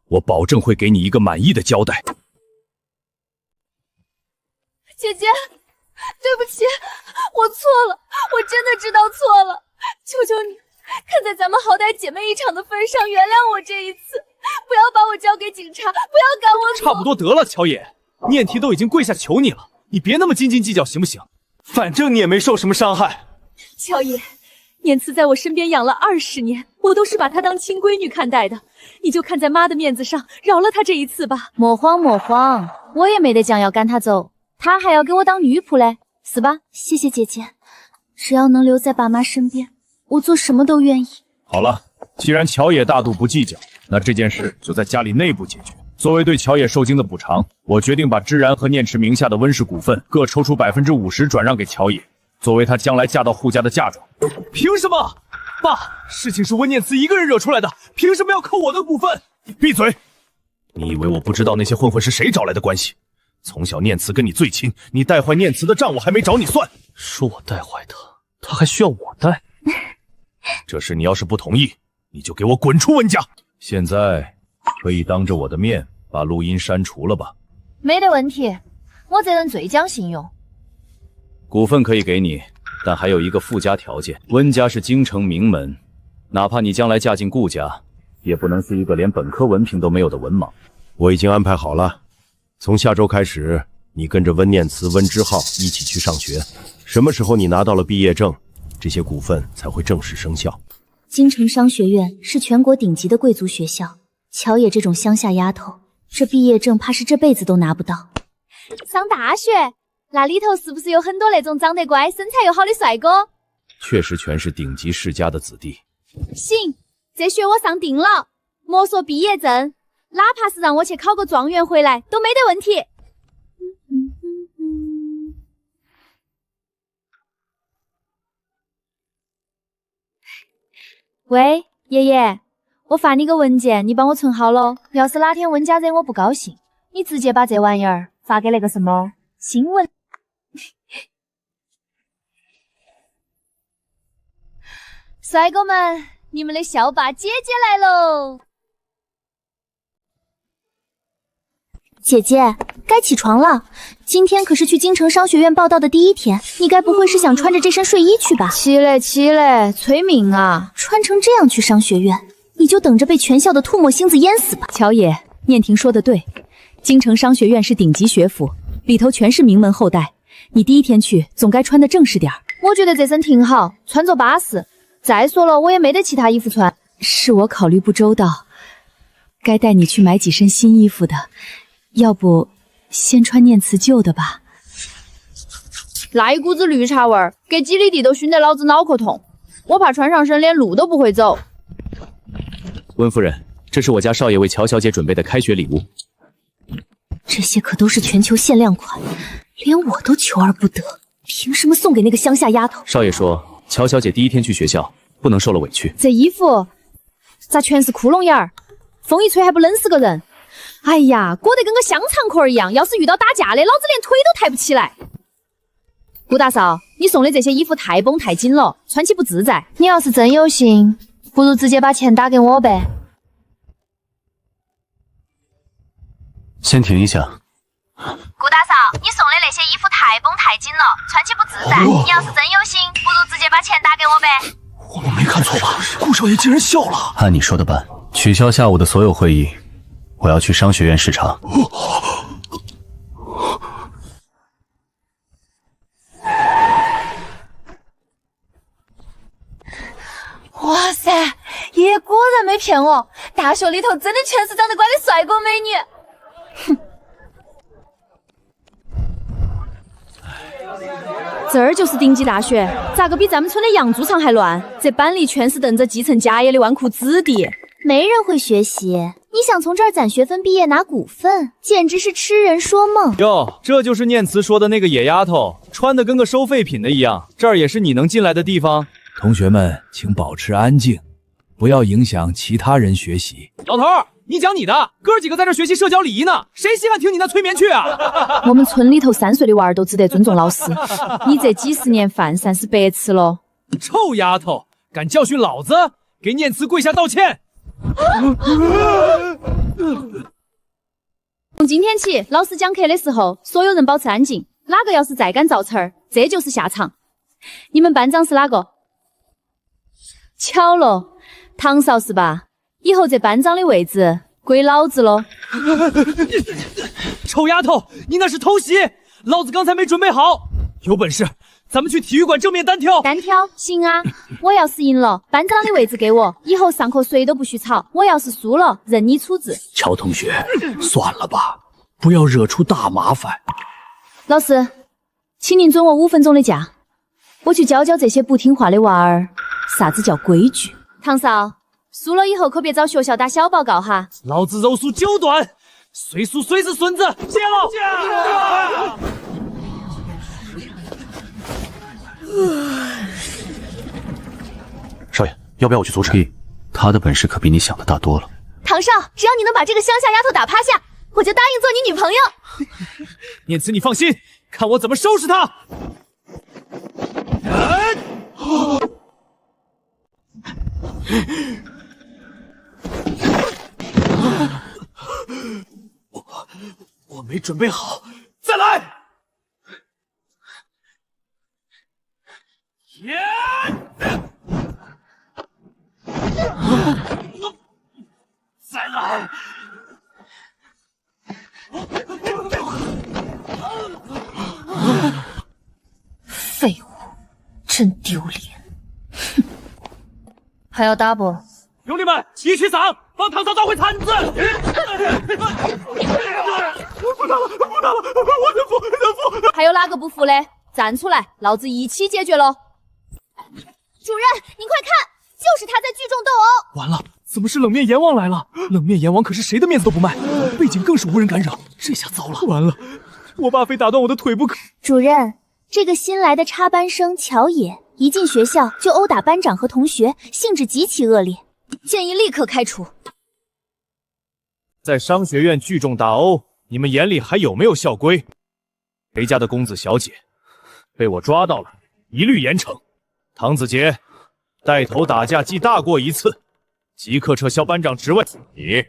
我保证会给你一个满意的交代。姐姐，对不起，我错了，我真的知道错了，求求你，看在咱们好歹姐妹一场的份上，原谅我这一次，不要把我交给警察，不要赶我走。差不多得了，乔爷，念提都已经跪下求你了，你别那么斤斤计较行不行？反正你也没受什么伤害。乔爷，念慈在我身边养了20年，我都是把她当亲闺女看待的，你就看在妈的面子上，饶了她这一次吧。莫慌莫慌，我也没得讲要赶她走，她还要给我当女仆嘞，是吧？谢谢姐姐，只要能留在爸妈身边，我做什么都愿意。好了，既然乔野大度不计较，那这件事就在家里内部解决。作为对乔野受惊的补偿，我决定把芝然和念池名下的温氏股份各抽出50%转让给乔野，作为她将来嫁到扈家的嫁妆。凭什么？爸，事情是温念慈一个人惹出来的，凭什么要扣我的股份？闭嘴！你以为我不知道那些混混是谁找来的关系？从小念慈跟你最亲，你带坏念慈的账我还没找你算。说我带坏他，他还需要我带？这事你要是不同意，你就给我滚出温家！现在可以当着我的面把录音删除了吧？没得问题，我这人最讲信用。股份可以给你，但还有一个附加条件，温家是京城名门，哪怕你将来嫁进顾家，也不能是一个连本科文凭都没有的文盲。我已经安排好了，从下周开始，你跟着温念慈、温之浩一起去上学。什么时候你拿到了毕业证，这些股份才会正式生效。京城商学院是全国顶级的贵族学校，乔野这种乡下丫头，这毕业证怕是这辈子都拿不到。上大学，那里头是不是有很多那种长得乖、身材又好的帅哥？确实全是顶级世家的子弟。行，这学我上定了。莫说毕业证，哪怕是让我去考个状元回来都没得问题。喂，爷爷，我发你个文件，你帮我存好了。要是哪天温家惹我不高兴，你直接把这玩意儿发给那个什么新闻。帅哥们，你们的校霸姐姐来喽！姐姐，该起床了。今天可是去京城商学院报道的第一天，你该不会是想穿着这身睡衣去吧？起来起来，催命啊！穿成这样去商学院，你就等着被全校的唾沫星子淹死吧！乔野，念婷说的对，京城商学院是顶级学府，里头全是名门后代，你第一天去总该穿得正式点儿。我觉得这身挺好，穿着巴适。再说了，我也没得其他衣服穿。是我考虑不周到，该带你去买几身新衣服的。要不先穿念慈旧的吧。那一股子绿茶味儿，给几里地都熏得老子脑壳痛。我怕穿上身连路都不会走。温夫人，这是我家少爷为乔小姐准备的开学礼物。这些可都是全球限量款，连我都求而不得，凭什么送给那个乡下丫头？少爷说，乔小姐第一天去学校，不能受了委屈。这衣服咋全是窟窿眼儿？风一吹还不冷死个人。哎呀，裹得跟个香肠壳一样，要是遇到打架的，老子连腿都抬不起来。顾大少，你送的这些衣服太绷太紧了，穿起不自在。你要是真有心，不如直接把钱打给我呗。先停一下。顾大嫂，你送的那些衣服太绷太紧了，穿起不自在。你要是真有心，不如直接把钱打给我呗。我没看错吧？顾少爷竟然笑了。按你说的办，取消下午的所有会议，我要去商学院视察。哇塞，爷爷果然没骗我，大学里头真的全是长得乖的帅哥美女。哼。这儿就是顶级大学，咋个比咱们村的杨猪场还乱？这班里全是等着继承家业的纨绔子弟，没人会学习。你想从这儿攒学分毕业拿股份，简直是痴人说梦。哟，这就是念慈说的那个野丫头，穿的跟个收废品的一样。这儿也是你能进来的地方。同学们，请保持安静，不要影响其他人学习。老头，你讲你的，哥几个在这学习社交礼仪呢，谁稀罕听你那催眠去啊？我们村里头3岁的娃儿都只得尊重老师，你这几10年饭算是白吃了。臭丫头，敢教训老子，给念慈跪下道歉！从今天起，老师讲课的时候，所有人保持安静，哪个要是再敢造词儿，这就是下场。你们班长是哪个？巧了，唐少是吧？以后这班长的位置归老子喽！臭丫头，你那是偷袭！老子刚才没准备好，有本事咱们去体育馆正面单挑。单挑行啊！我要是赢了，班长的位置给我，以后上课谁都不许吵。我要是输了，任你处置。乔同学，算了吧，不要惹出大麻烦。老师，请您准我5分钟的假，我去教教这些不听话的娃儿啥子叫规矩。唐少，输了以后可别找学校打小报告哈。老子肉输9段，谁输谁是孙子。谢喽！少爷，要不要我去阻止？他的本事可比你想的大多了。唐少，只要你能把这个乡下丫头打趴下，我就答应做你女朋友。念慈，你放心，看我怎么收拾他！我没准备好，再来！再来！废物，真丢脸！还要打不？兄弟们，一起上，帮唐少找回铲子！不打了，我的服！还有哪个不服的？站出来，老子一起解决喽！主任，您快看，就是他在聚众斗殴！完了，怎么是冷面阎王来了？冷面阎王可是谁的面子都不卖，背景更是无人敢惹，这下糟了！完了，我爸非打断我的腿不可。主任，这个新来的插班生乔野，一进学校就殴打班长和同学，性质极其恶劣，建议立刻开除。在商学院聚众打殴，你们眼里还有没有校规？谁家的公子小姐被我抓到了，一律严惩。唐子杰，带头打架记大过1次，即刻撤销班长职位。你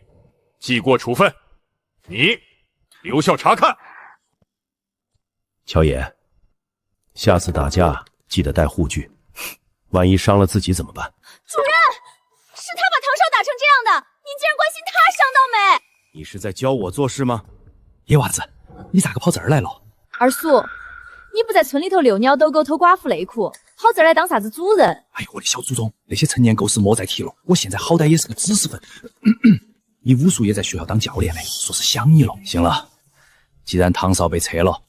记过处分，你留校查看。乔野，下次打架记得带护具，万一伤了自己怎么办？主任，是他把唐少打成这样的，您竟然关心他伤到没？你是在教我做事吗？野娃子，你咋个跑这儿来了？二叔，你不在村里头遛鸟逗狗偷寡妇内裤，跑这儿来当啥子主人？哎呦，我的小祖宗，那些陈年狗屎莫再提了，我现在好歹也是个知识分子。你武术也在学校当教练嘞，说是想你了。行了，既然唐少被撤了，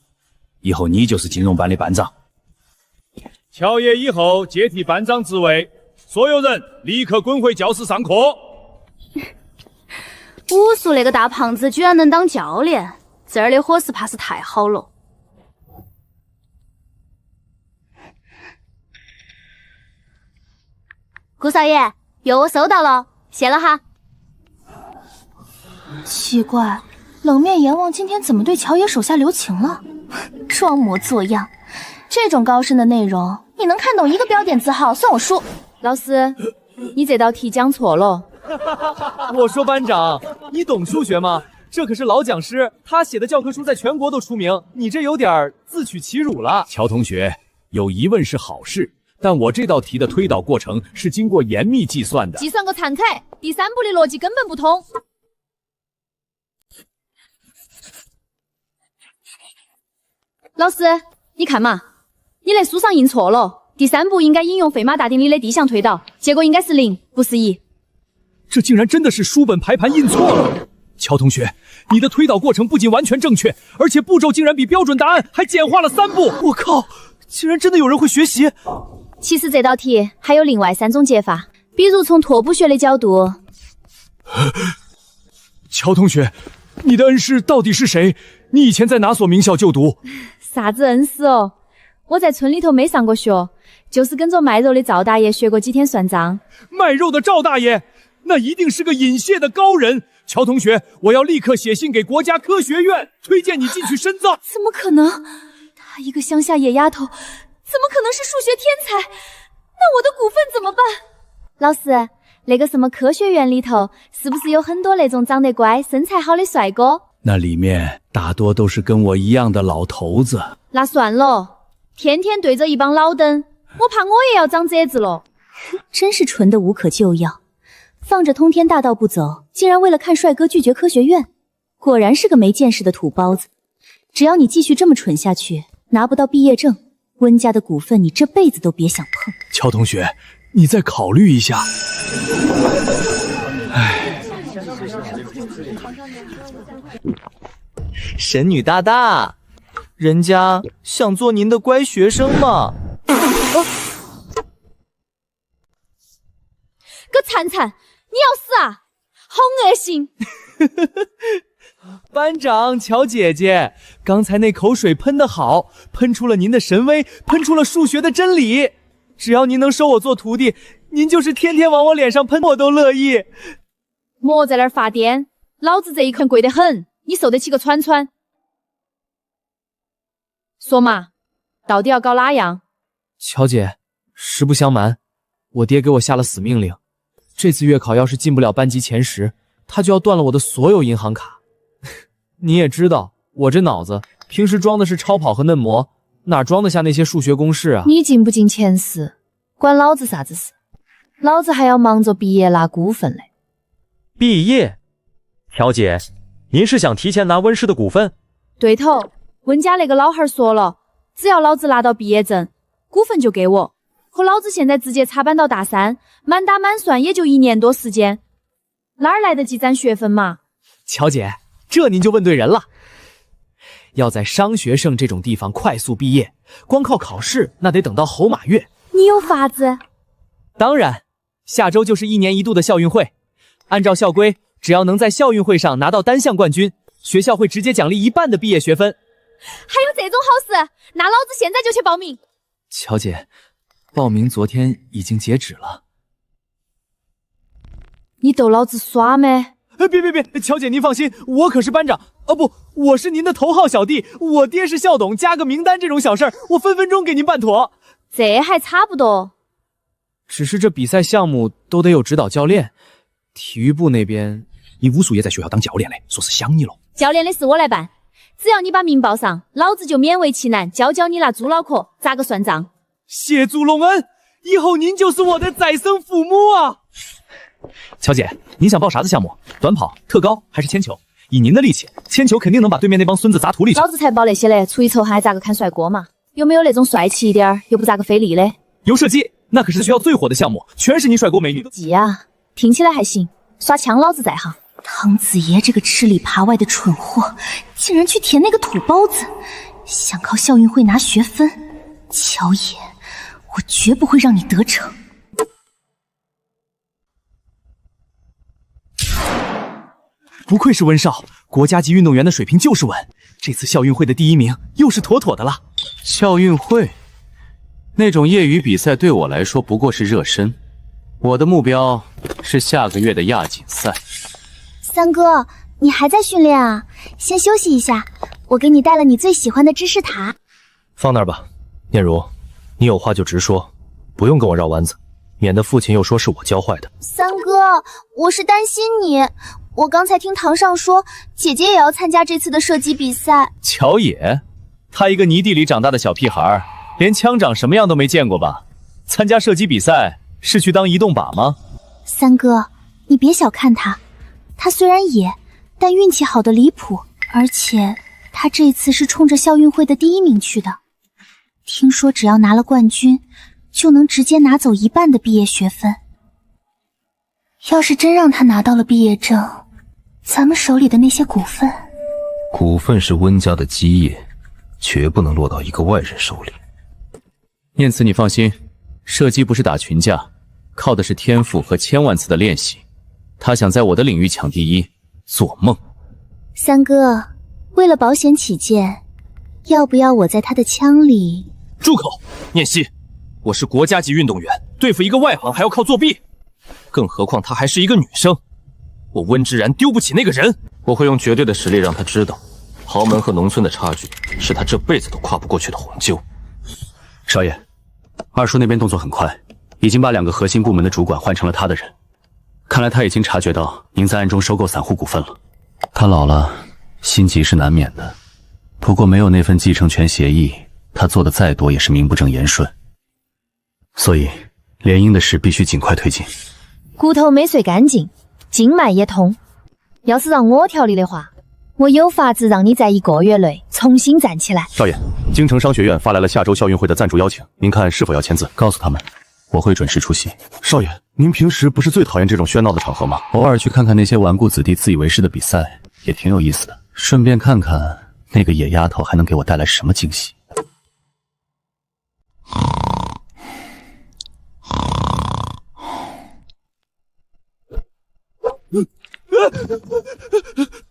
以后你就是金融班的班长。乔野以后接替班长职位，所有人立刻滚回教室上课。武术那个大胖子居然能当教练，这儿的伙食怕是太好了。顾少爷，药我收到了，谢了哈。奇怪，冷面阎王今天怎么对乔爷手下留情了？装模作样，这种高深的内容，你能看懂一个标点字号，算我输。老师，你这道题讲错了。我说班长，你懂数学吗？这可是老讲师，他写的教科书在全国都出名，你这有点自取其辱了。乔同学，有疑问是好事，但我这道题的推导过程是经过严密计算的。计算个残彩，第三步的逻辑根本不通。老师，你看嘛，你那书上印错了，第三步应该引用费马大定理的递项推导，结果应该是0，不是1。这竟然真的是书本排盘印错了。乔同学，你的推导过程不仅完全正确，而且步骤竟然比标准答案还简化了3步。我靠，竟然真的有人会学习！其实这道题还有另外3种解法，比如从拓扑学的角度。乔同学，你的恩师到底是谁？你以前在哪所名校就读？啥子恩师哦？我在村里头没上过学，就是跟着卖肉的赵大爷学过几天算账。卖肉的赵大爷，那一定是个引蟹的高人。乔同学，我要立刻写信给国家科学院，推荐你进去深造。怎么可能？她一个乡下野丫头，怎么可能是数学天才？那我的股份怎么办？老师，那个什么科学院里头，是不是有很多那种长得乖、身材好的帅哥？那里面大多都是跟我一样的老头子。那算了，天天对着一帮老登，我怕我也要长褶子了。真是纯的无可救药，放着通天大道不走，竟然为了看帅哥拒绝科学院，果然是个没见识的土包子。只要你继续这么蠢下去，拿不到毕业证，温家的股份你这辈子都别想碰。乔同学，你再考虑一下。唉，神女大大，人家想做您的乖学生嘛。个灿灿，你要死啊！好恶心！班长，乔姐姐，刚才那口水喷得好，喷出了您的神威，喷出了数学的真理。只要您能收我做徒弟，您就是天天往我脸上喷，我都乐意。莫在那儿发癫，老子这一拳贵得很，你受得起个川川？说嘛，到底要搞哪样？乔姐，实不相瞒，我爹给我下了死命令，这次月考要是进不了班级前10，他就要断了我的所有银行卡。你也知道，我这脑子平时装的是超跑和嫩模，哪装得下那些数学公式啊？你进不进前10，关老子啥子事？老子还要忙着毕业拿股份嘞。毕业？乔姐，您是想提前拿温氏的股份？对头，温家那个老汉说了，只要老子拿到毕业证，股份就给我。可老子现在直接插班到大3，满打满算也就1年多时间，哪儿来得及攒学分嘛？乔姐，这您就问对人了。要在商学盛这种地方快速毕业，光靠考试那得等到侯马月。你有法子？当然，下周就是1年1度的校运会，按照校规，只要能在校运会上拿到单项冠军，学校会直接奖励1半的毕业学分。还有这种好事？那老子现在就去报名。乔姐，报名昨天已经截止了。你逗老子耍没？别，乔姐您放心，我可是班长。哦不，我是您的头号小弟，我爹是校董，加个名单这种小事儿，我分分钟给您办妥。这还差不多。只是这比赛项目都得有指导教练，体育部那边，你武术也在学校当教练嘞，说是想你了。教练的事我来办，只要你把名报上，老子就勉为其难教你那猪脑壳咋个算账。谢主隆恩，以后您就是我的再生父母啊！乔姐，您想报啥子项目？短跑、特高还是铅球？以您的力气，铅球肯定能把对面那帮孙子砸土里去。老子才报那些嘞，出一筹还咋个看帅哥嘛？有没有那种帅气一点又不咋个费力的？有射击，那可是学校最火的项目，全是你帅哥美女。急啊，听起来还行，耍枪老子在行。汤子爷这个吃里扒外的蠢货，竟然去填那个土包子，想靠校运会拿学分。乔爷，我绝不会让你得逞。不愧是温少，国家级运动员的水平就是稳，这次校运会的第1名又是妥妥的了。校运会那种业余比赛对我来说不过是热身，我的目标是下个月的亚锦赛。三哥，你还在训练啊？先休息一下，我给你带了你最喜欢的知识塔。放那儿吧，念如，你有话就直说，不用跟我绕弯子，免得父亲又说是我教坏的。三哥，我是担心你。我刚才听堂上说，姐姐也要参加这次的射击比赛。乔野，他一个泥地里长大的小屁孩，连枪长什么样都没见过吧？参加射击比赛是去当移动靶吗？三哥，你别小看他，他虽然野，但运气好的离谱，而且他这次是冲着校运会的第1名去的。听说只要拿了冠军，就能直接拿走1半的毕业学分。要是真让他拿到了毕业证，咱们手里的那些股份是温家的基业，绝不能落到一个外人手里。念慈，你放心，射击不是打群架，靠的是天赋和千万次的练习。他想在我的领域抢第一，做梦。三哥，为了保险起见，要不要我在他的枪里……住口！念希，我是国家级运动员，对付一个外行还要靠作弊，更何况她还是一个女生。我温之然丢不起那个人，我会用绝对的实力让他知道，豪门和农村的差距是他这辈子都跨不过去的鸿沟。少爷，二叔那边动作很快，已经把2个核心部门的主管换成了他的人。看来他已经察觉到您在暗中收购散户股份了。他老了，心急是难免的，不过没有那份继承权协议，他做的再多也是名不正言顺。所以联姻的事必须尽快推进。骨头没碎干净，经脉也通。要是让我调理的话，我有法子让你在1个月内重新站起来。少爷，京城商学院发来了下周校运会的赞助邀请，您看是否要签字？告诉他们，我会准时出席。少爷，您平时不是最讨厌这种喧闹的场合吗？偶尔去看看那些顽固子弟自以为是的比赛，也挺有意思的。顺便看看那个野丫头还能给我带来什么惊喜。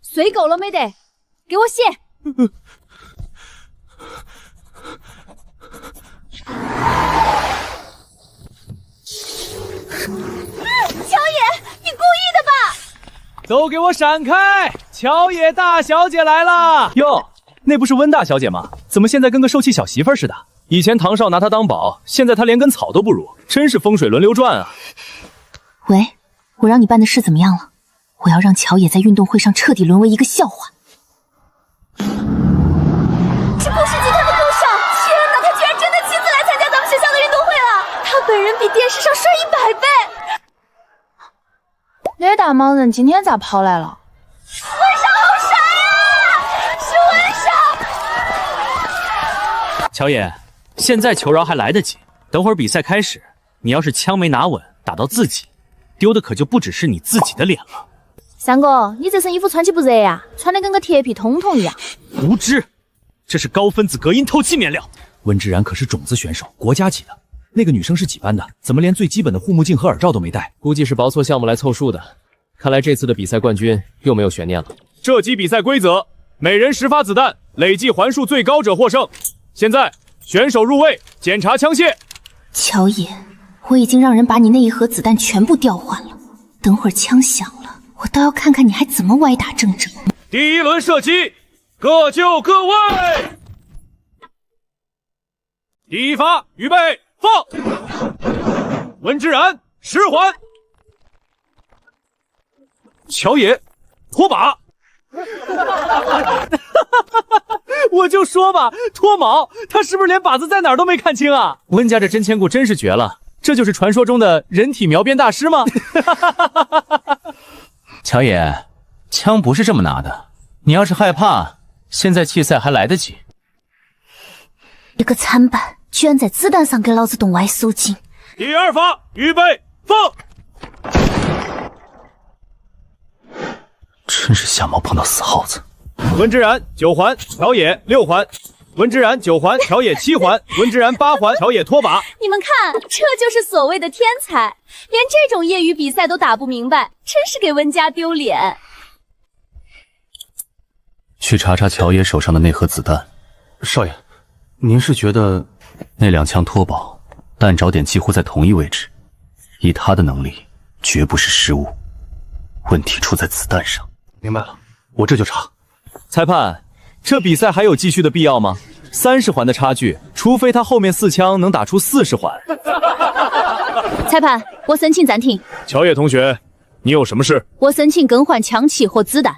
水够了没得？给我洗！乔野，你故意的吧？都给我闪开！乔野大小姐来了！哟，那不是温大小姐吗？怎么现在跟个受气小媳妇似的？以前唐少拿她当宝，现在她连根草都不如，真是风水轮流转啊！喂，我让你办的事怎么样了？我要让乔野在运动会上彻底沦为一个笑话。这不是集团的顾少！天哪，他居然真的亲自来参加咱们学校的运动会了！他本人比电视上帅100倍。那大忙人今天咋跑来了？温少好傻呀！是温少。乔野，现在求饶还来得及，等会儿比赛开始，你要是枪没拿稳，打到自己，丢的可就不只是你自己的脸了。三哥，你这身衣服穿起不热呀？穿的跟个铁皮通通一样。无知，这是高分子隔音透气面料。温之然可是种子选手，国家级的。那个女生是几班的？怎么连最基本的护目镜和耳罩都没戴？估计是报错项目来凑数的。看来这次的比赛冠军又没有悬念了。射击比赛规则：每人10发子弹，累计环数最高者获胜。现在选手入位，检查枪械。乔野，我已经让人把你那1盒子弹全部调换了，等会儿枪响了，我倒要看看你还怎么歪打正着。第1轮射击，各就各位。第1发，预备，放！温之然10环。乔野，脱靶！我就说吧，脱毛，他是不是连靶子在哪儿都没看清啊？温家这真千骨真是绝了，这就是传说中的人体描边大师吗？乔野，枪不是这么拿的，你要是害怕，现在弃赛还来得及。一个参半，居然在子弹上给老子动歪手筋！第2发，预备，放！真是瞎猫碰到死耗子。温之然9环，乔野6环。温之然9环，乔野7环。温之然8环，乔野脱靶。你们看，这就是所谓的天才，连这种业余比赛都打不明白，真是给温家丢脸。去查查乔野手上的那盒子弹。少爷，您是觉得那2枪脱保，弹着点几乎在同一位置，以他的能力，绝不是失误，问题出在子弹上。明白了，我这就查。裁判，这比赛还有继续的必要吗？30环的差距，除非他后面4枪能打出40环。裁判，我申请暂停。乔野同学，你有什么事？我申请更换枪器和子弹。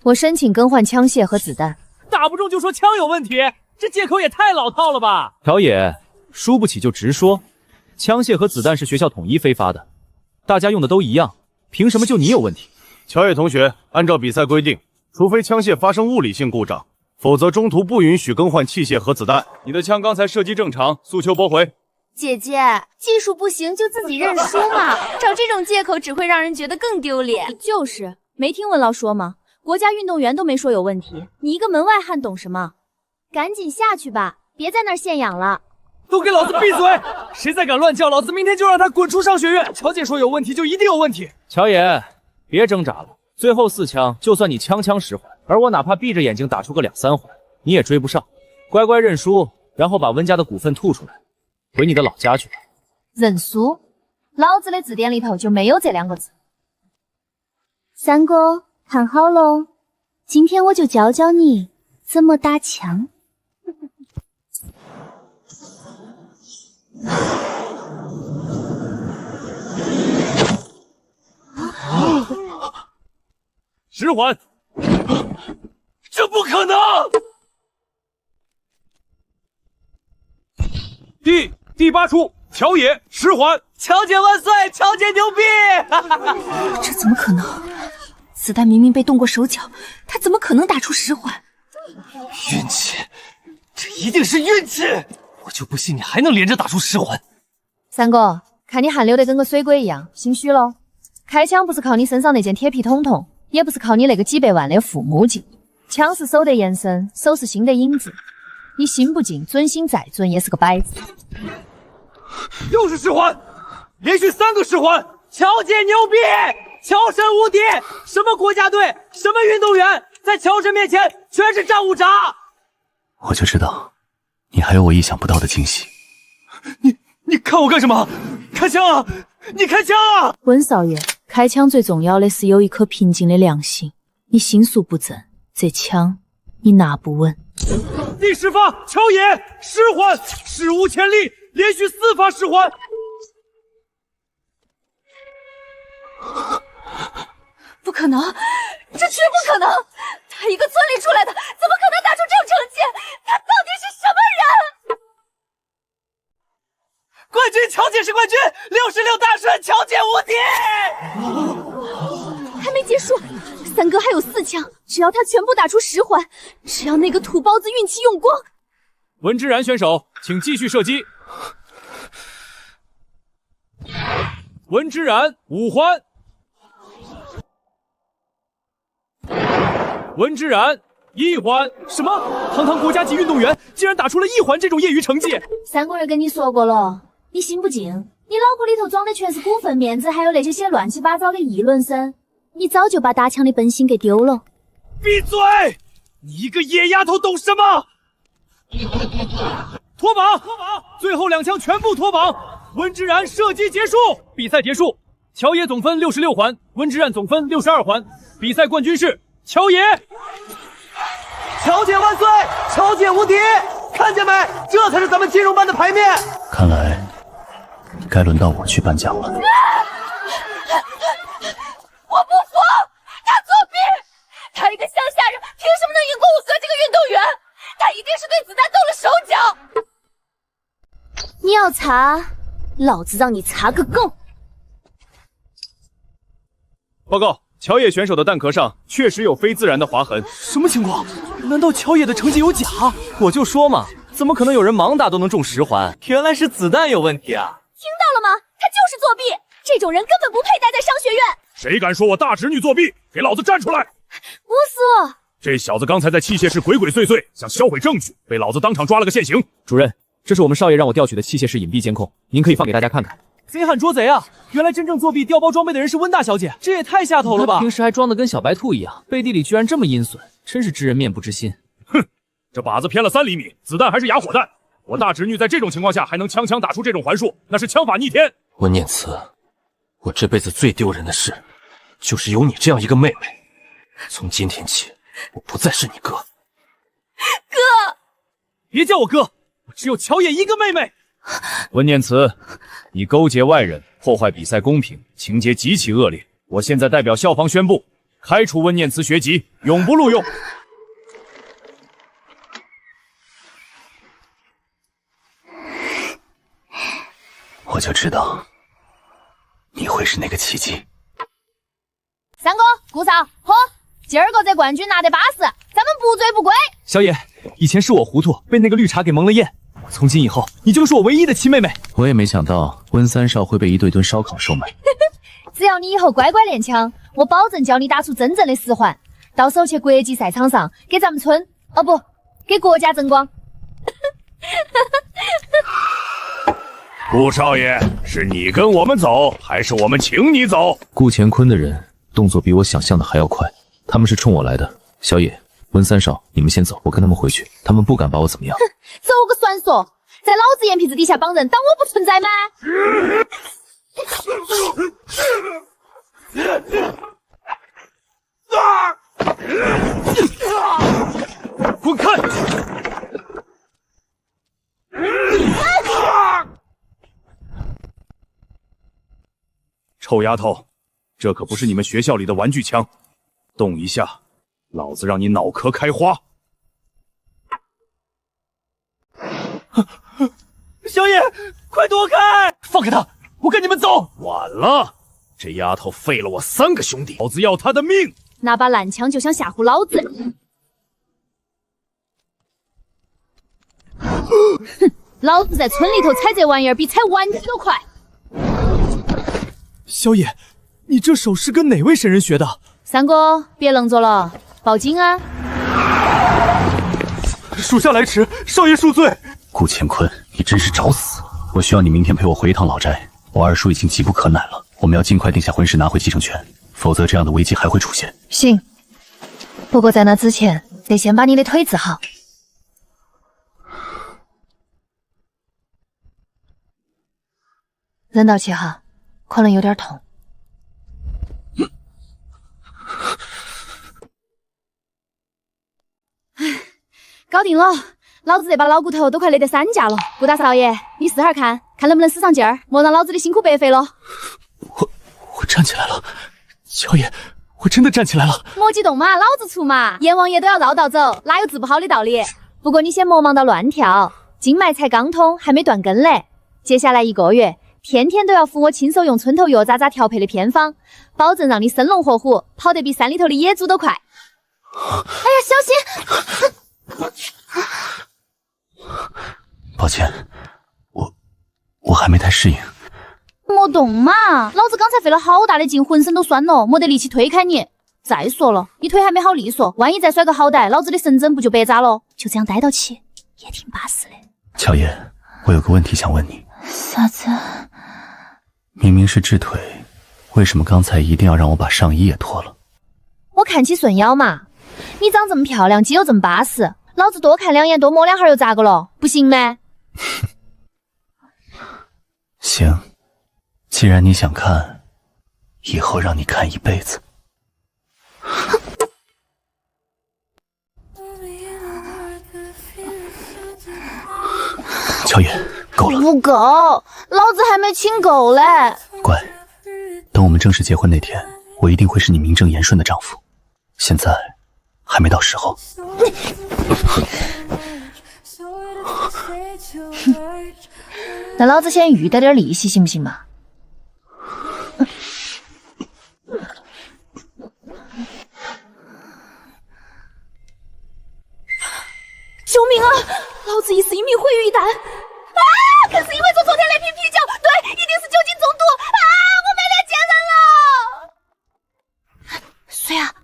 我申请更换枪械和子弹。打不中就说枪有问题，这借口也太老套了吧！条野，输不起就直说。枪械和子弹是学校统一非发的，大家用的都一样，凭什么就你有问题？乔野同学，按照比赛规定，除非枪械发生物理性故障，否则中途不允许更换器械和子弹。你的枪刚才射击正常，诉求驳回。姐姐，技术不行就自己认输嘛，找这种借口只会让人觉得更丢脸。就是，没听文老说吗？国家运动员都没说有问题，你一个门外汉懂什么？赶紧下去吧，别在那儿现养了。都给老子闭嘴！谁再敢乱叫，老子明天就让他滚出商学院。乔姐说有问题就一定有问题。乔野，别挣扎了，最后4枪，就算你枪枪10环，而我哪怕闭着眼睛打出个2、3环，你也追不上。乖乖认输，然后把温家的股份吐出来，回你的老家去吧。认输？老子的字典里头就没有这2个字。三哥，看好喽，今天我就教教你怎么打枪。10环，这不可能！第8出，乔野10环。乔姐万岁！乔姐牛逼！这怎么可能？子弹明明被动过手脚，他怎么可能打出10环？运气，这一定是运气！我就不信你还能连着打出10环。三哥，看你汗流得跟个水鬼一样，心虚喽。开枪不是靠你身上那件铁皮筒筒，也不是靠你那个几百万的护目镜，枪是手得延伸，手是心的影子。你心不静，准心再准也是个摆子。又是10环，连续3个10环！乔姐牛逼，乔神无敌！什么国家队，什么运动员，在乔神面前全是战五渣。我就知道，你还有我意想不到的惊喜。你看我干什么？开枪啊！你开枪啊！温少爷，开枪最重要的是有一颗平静的良心。你心术不正，这枪你拿不稳。第10发，乔野10环，史无前例，连续4发10环。不可能，这绝不可能！他一个村里出来的，怎么可能打出这种成绩？他到底是什么人？冠军，乔姐是冠军！66大顺，乔姐无敌！还没结束，三哥还有4枪，只要他全部打出10环，只要那个土包子运气用光。文之然选手，请继续射击。文之然5环。文之然1环。什么？堂堂国家级运动员竟然打出了1环这种业余成绩！三个人跟你说过了，你心不静，你脑壳里头装的全是股份面子，还有那些乱七八糟的议论声，你早就把打枪的本性给丢了。闭嘴！你一个野丫头懂什么？脱绑！最后2枪全部脱绑。温之然射击结束，比赛结束。乔野总分66环，温之然总分62环。比赛冠军是乔野。乔姐万岁！乔姐无敌！看见没？这才是咱们金融班的牌面。看来该轮到我去颁奖了。我不服！他作弊！他一个乡下人，凭什么能赢过我哥这个运动员？他一定是对子弹动了手脚。你要查，老子让你查个够！报告，乔野选手的弹壳上确实有非自然的划痕。什么情况？难道乔野的成绩有假？我就说嘛，怎么可能有人盲打都能中10环？原来是子弹有问题啊！听到了吗？他就是作弊，这种人根本不配待在商学院。谁敢说我大侄女作弊？给老子站出来！不是，这小子刚才在器械室鬼鬼祟祟，想销毁证据，被老子当场抓了个现行。主任，这是我们少爷让我调取的器械室隐蔽监控，您可以放给大家看看。贼喊捉贼啊！原来真正作弊调包装备的人是温大小姐，这也太下头了吧！平时还装得跟小白兔一样，背地里居然这么阴损，真是知人面不知心。哼，这靶子偏了3厘米，子弹还是哑火弹。我大侄女在这种情况下还能枪打出这种环数，那是枪法逆天。温念慈，我这辈子最丢人的事，就是有你这样一个妹妹。从今天起，我不再是你哥。哥，别叫我哥，我只有乔野一个妹妹。温念慈，你勾结外人，破坏比赛公平，情节极其恶劣。我现在代表校方宣布，开除温念慈学籍，永不录用。我就知道你会是那个奇迹。三哥、顾嫂，喝！今儿个这冠军拿得巴适，咱们不醉不归。小野，以前是我糊涂，被那个绿茶给蒙了眼。从今以后，你就是我唯一的亲妹妹。我也没想到温三少会被一顿烧烤收买。只要你以后乖乖练枪，我保证教你打出真正的10环，到时候去国际赛场上给咱们村，哦不，给国家争光。顾少爷，是你跟我们走，还是我们请你走？顾乾坤的人动作比我想象的还要快，他们是冲我来的。小野、温三少，你们先走，我跟他们回去，他们不敢把我怎么样。走个算数，在老子眼皮子底下绑人，当我不存在吗？滚开！臭丫头，这可不是你们学校里的玩具枪，动一下，老子让你脑壳开花！小野，快躲开！放开他，我跟你们走。晚了，这丫头废了我3个兄弟，老子要她的命！拿把烂枪就想吓唬老子？哼，老子在村里头踩这玩意儿比踩玩具都快。小野，你这手是跟哪位神人学的？三哥，别愣着了，报警啊！属下来迟，少爷恕罪。顾乾坤，你真是找死！我需要你明天陪我回一趟老宅，我二叔已经急不可耐了，我们要尽快定下婚事，拿回继承权，否则这样的危机还会出现。行，不过在那之前，得先把你的腿治好。忍到起哈，可能有点痛。搞定了，老子这把老骨头都快累得散架了。顾大少爷，你试下看能不能使上劲儿，莫让老子的辛苦白费了。我站起来了，小野，我真的站起来了。莫激动嘛，老子出嘛，阎王爷都要绕道走，哪有治不好的道理？不过你先莫忙到乱跳，经脉才刚通，还没断根嘞。接下来1个月，天天都要服我亲手用村头药渣渣调配的偏方，保证让你生龙活虎，跑得比山里头的野猪都快。哎呀，小心！抱歉，我还没太适应。莫动嘛，老子刚才费了好大的劲，浑身都酸了，没得力气推开你。再说了，你腿还没好利索，万一再摔个好歹，老子的神针不就白扎了？就这样待到起，也挺巴适的。乔爷，我有个问题想问你。啥子？明明是治腿，为什么刚才一定要让我把上衣也脱了？我看起顺腰嘛。你长这么漂亮，肌肉这么巴适，老子多看2眼多摸2下又咋个了？不行吗？行，既然你想看，以后让你看一辈子。乔野，够了。不够，老子还没亲够嘞。乖，等我们正式结婚那天，我一定会是你名正言顺的丈夫。现在还没到时候。那老子先预带点利息行不行嘛？救命啊！老子一死一命毁于一旦啊！可是因为昨天那瓶啤酒，对，一定是酒精中毒啊！我没脸见人了。谁啊？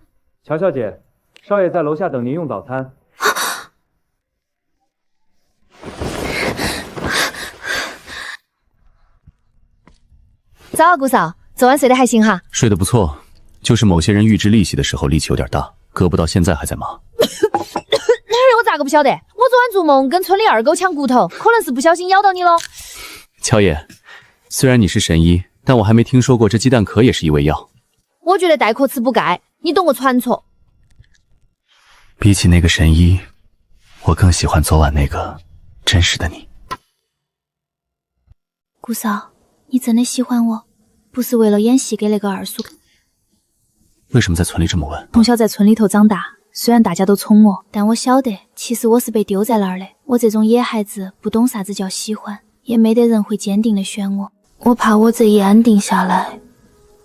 乔小姐，少爷在楼下等您用早餐。早啊，顾嫂，昨晚睡得还行哈？睡得不错，就是某些人预支利息的时候力气有点大，搁不到现在还在忙。我咋个不晓得？我昨晚做梦跟村里二狗抢骨头，可能是不小心咬到你了。乔爷，虽然你是神医，但我还没听说过这鸡蛋壳也是一味药。我觉得带壳吃补钙，你懂个传说。比起那个神医，我更喜欢昨晚那个真实的你。姑嫂，你真的喜欢我，不是为了演戏给那个二叔。为什么在村里这么问？从小在村里头长大，虽然大家都宠我，但我晓得，其实我是被丢在那儿的。我这种野孩子不懂啥子叫喜欢，也没得人会坚定的选我。我怕我这一安定下来，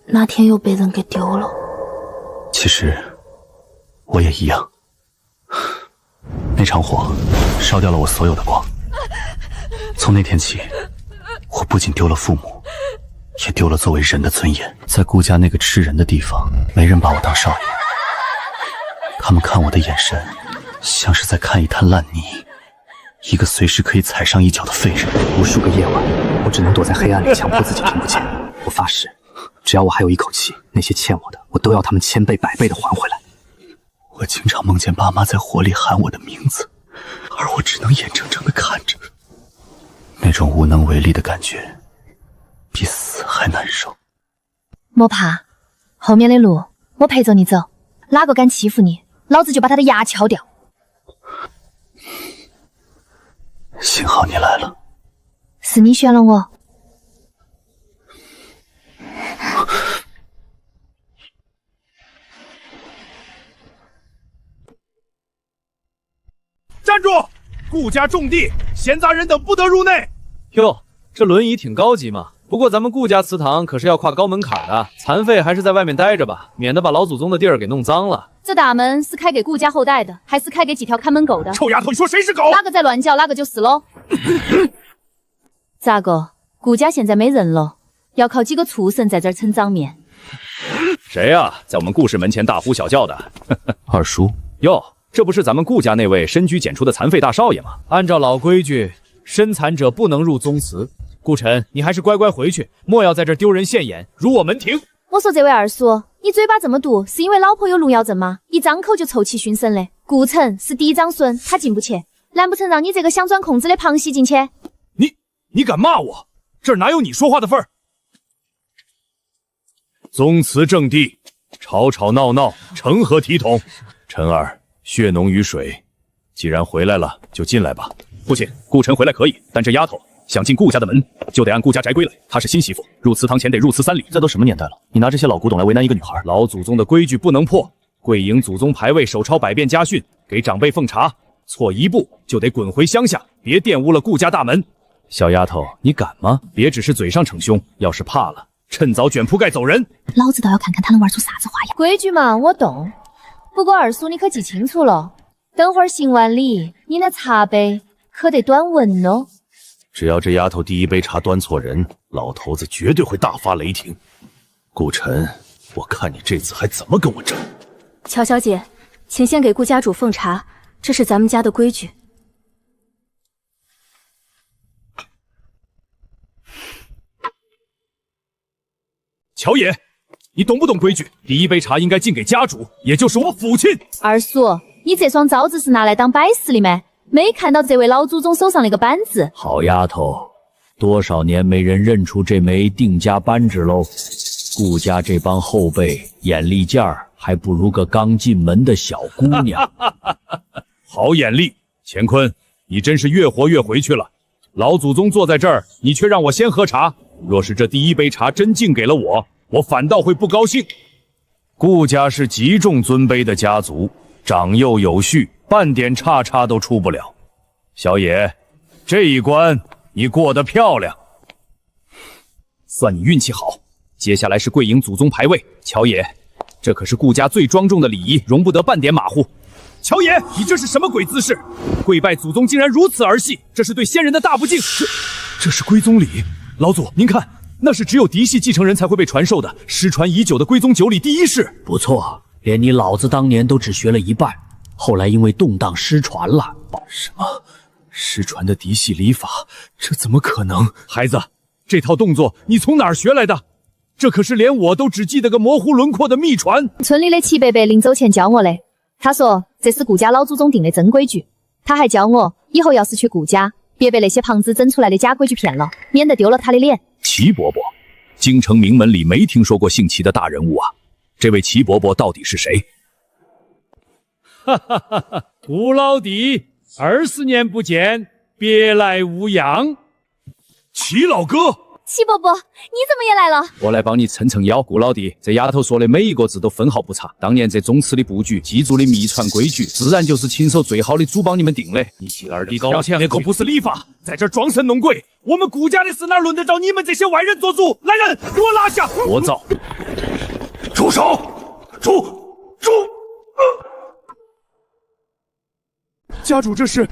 哪天又被人给丢了。其实我也一样。那场火烧掉了我所有的光，从那天起，我不仅丢了父母，也丢了作为人的尊严。在顾家那个吃人的地方，没人把我当少爷，他们看我的眼神像是在看一滩烂泥，一个随时可以踩上一脚的废人。无数个夜晚，我只能躲在黑暗里，强迫自己听不见。我发誓，只要我还有一口气，那些欠我的，我都要他们千倍百倍的还回来。我经常梦见爸妈在火里喊我的名字，而我只能眼睁睁地看着，那种无能为力的感觉，比死还难受。莫怕，后面的路我陪着你走，哪个敢欺负你，老子就把他的牙敲掉。幸好你来了，是你选了我。站住！顾家重地，闲杂人等不得入内。哟，这轮椅挺高级嘛。不过咱们顾家祠堂可是要跨高门槛的，残废还是在外面待着吧，免得把老祖宗的地儿给弄脏了。这大门是开给顾家后代的，还是开给几条看门狗的？臭丫头，你说谁是狗？哪个在乱叫，哪个就是喽。咋个？顾家现在没人了，要靠几个畜生在这儿撑长面。谁呀，在我们顾氏门前大呼小叫的？二叔。哟，这不是咱们顾家那位深居简出的残废大少爷吗？按照老规矩，身残者不能入宗祠。顾晨，你还是乖乖回去，莫要在这丢人现眼，辱我门庭。我说这位二叔，你嘴巴这么毒，是因为老婆有路药症吗？一张口就臭气熏身的。顾晨是嫡长孙，他进不去，难不成让你这个想钻空子的旁系进去？你敢骂我？这儿哪有你说话的份儿？宗祠正地，吵吵闹闹，成何体统？晨儿，血浓于水，既然回来了，就进来吧。父亲，顾晨回来可以，但这丫头想进顾家的门，就得按顾家宅规来。她是新媳妇，入祠堂前得入祠3礼。这都什么年代了，你拿这些老古董来为难一个女孩？老祖宗的规矩不能破，跪迎祖宗牌位，手抄百遍家训，给长辈奉茶，错一步就得滚回乡下，别玷污了顾家大门。小丫头，你敢吗？别只是嘴上逞凶，要是怕了，趁早卷铺盖走人。老子倒要看看他能玩出啥子花样。规矩嘛，我懂。不过二叔，你可记清楚了，等会儿行完礼，你那茶杯可得端稳哦。只要这丫头第一杯茶端错人，老头子绝对会大发雷霆。顾晨，我看你这次还怎么跟我争？乔小姐，请先给顾家主奉茶，这是咱们家的规矩。乔爷，你懂不懂规矩？第一杯茶应该敬给家主，也就是我父亲。二叔，你这双招子是拿来当摆饰的没？没看到这位老祖宗手上那个扳子？好丫头，多少年没人认出这枚定家扳指喽。顾家这帮后辈眼力劲儿，还不如个刚进门的小姑娘。好眼力，乾坤，你真是越活越回去了。老祖宗坐在这儿，你却让我先喝茶。若是这第一杯茶真敬给了我，我反倒会不高兴。顾家是极重尊卑的家族，长幼有序，半点差差都出不了。小野，这一关你过得漂亮，算你运气好。接下来是跪迎祖宗牌位，乔爷，这可是顾家最庄重的礼仪，容不得半点马虎。乔爷，你这是什么鬼姿势？跪拜祖宗竟然如此儿戏，这是对先人的大不敬。这是归宗礼，老祖您看，那是只有嫡系继承人才会被传授的失传已久的归宗九礼第一式。不错，连你老子当年都只学了一半，后来因为动荡失传了。什么？失传的嫡系礼法？这怎么可能？孩子，这套动作你从哪儿学来的？这可是连我都只记得个模糊轮廓的秘传。村里的齐伯伯临走前教我的，他说这是顾家老祖宗定的真规矩。他还教我以后要是去顾家，别被那些旁支整出来的假规矩骗了，免得丢了他的脸。齐伯伯，京城名门里没听说过姓齐的大人物啊，这位齐伯伯到底是谁？哈哈哈哈！顾老弟，20年不见，别来无恙。齐老哥，齐伯伯，你怎么也来了？我来帮你撑撑腰。顾老弟，这丫头说的每一个字都分毫不差。当年这宗祠的布局、祭祖的秘传规矩，自然就是亲手最好的主帮你们定的。你继而的高强，那可不是礼法，在这装神弄鬼。我们顾家的事哪轮得着你们这些外人做主？来人，给我拿下！我造！住手！住！家主，这是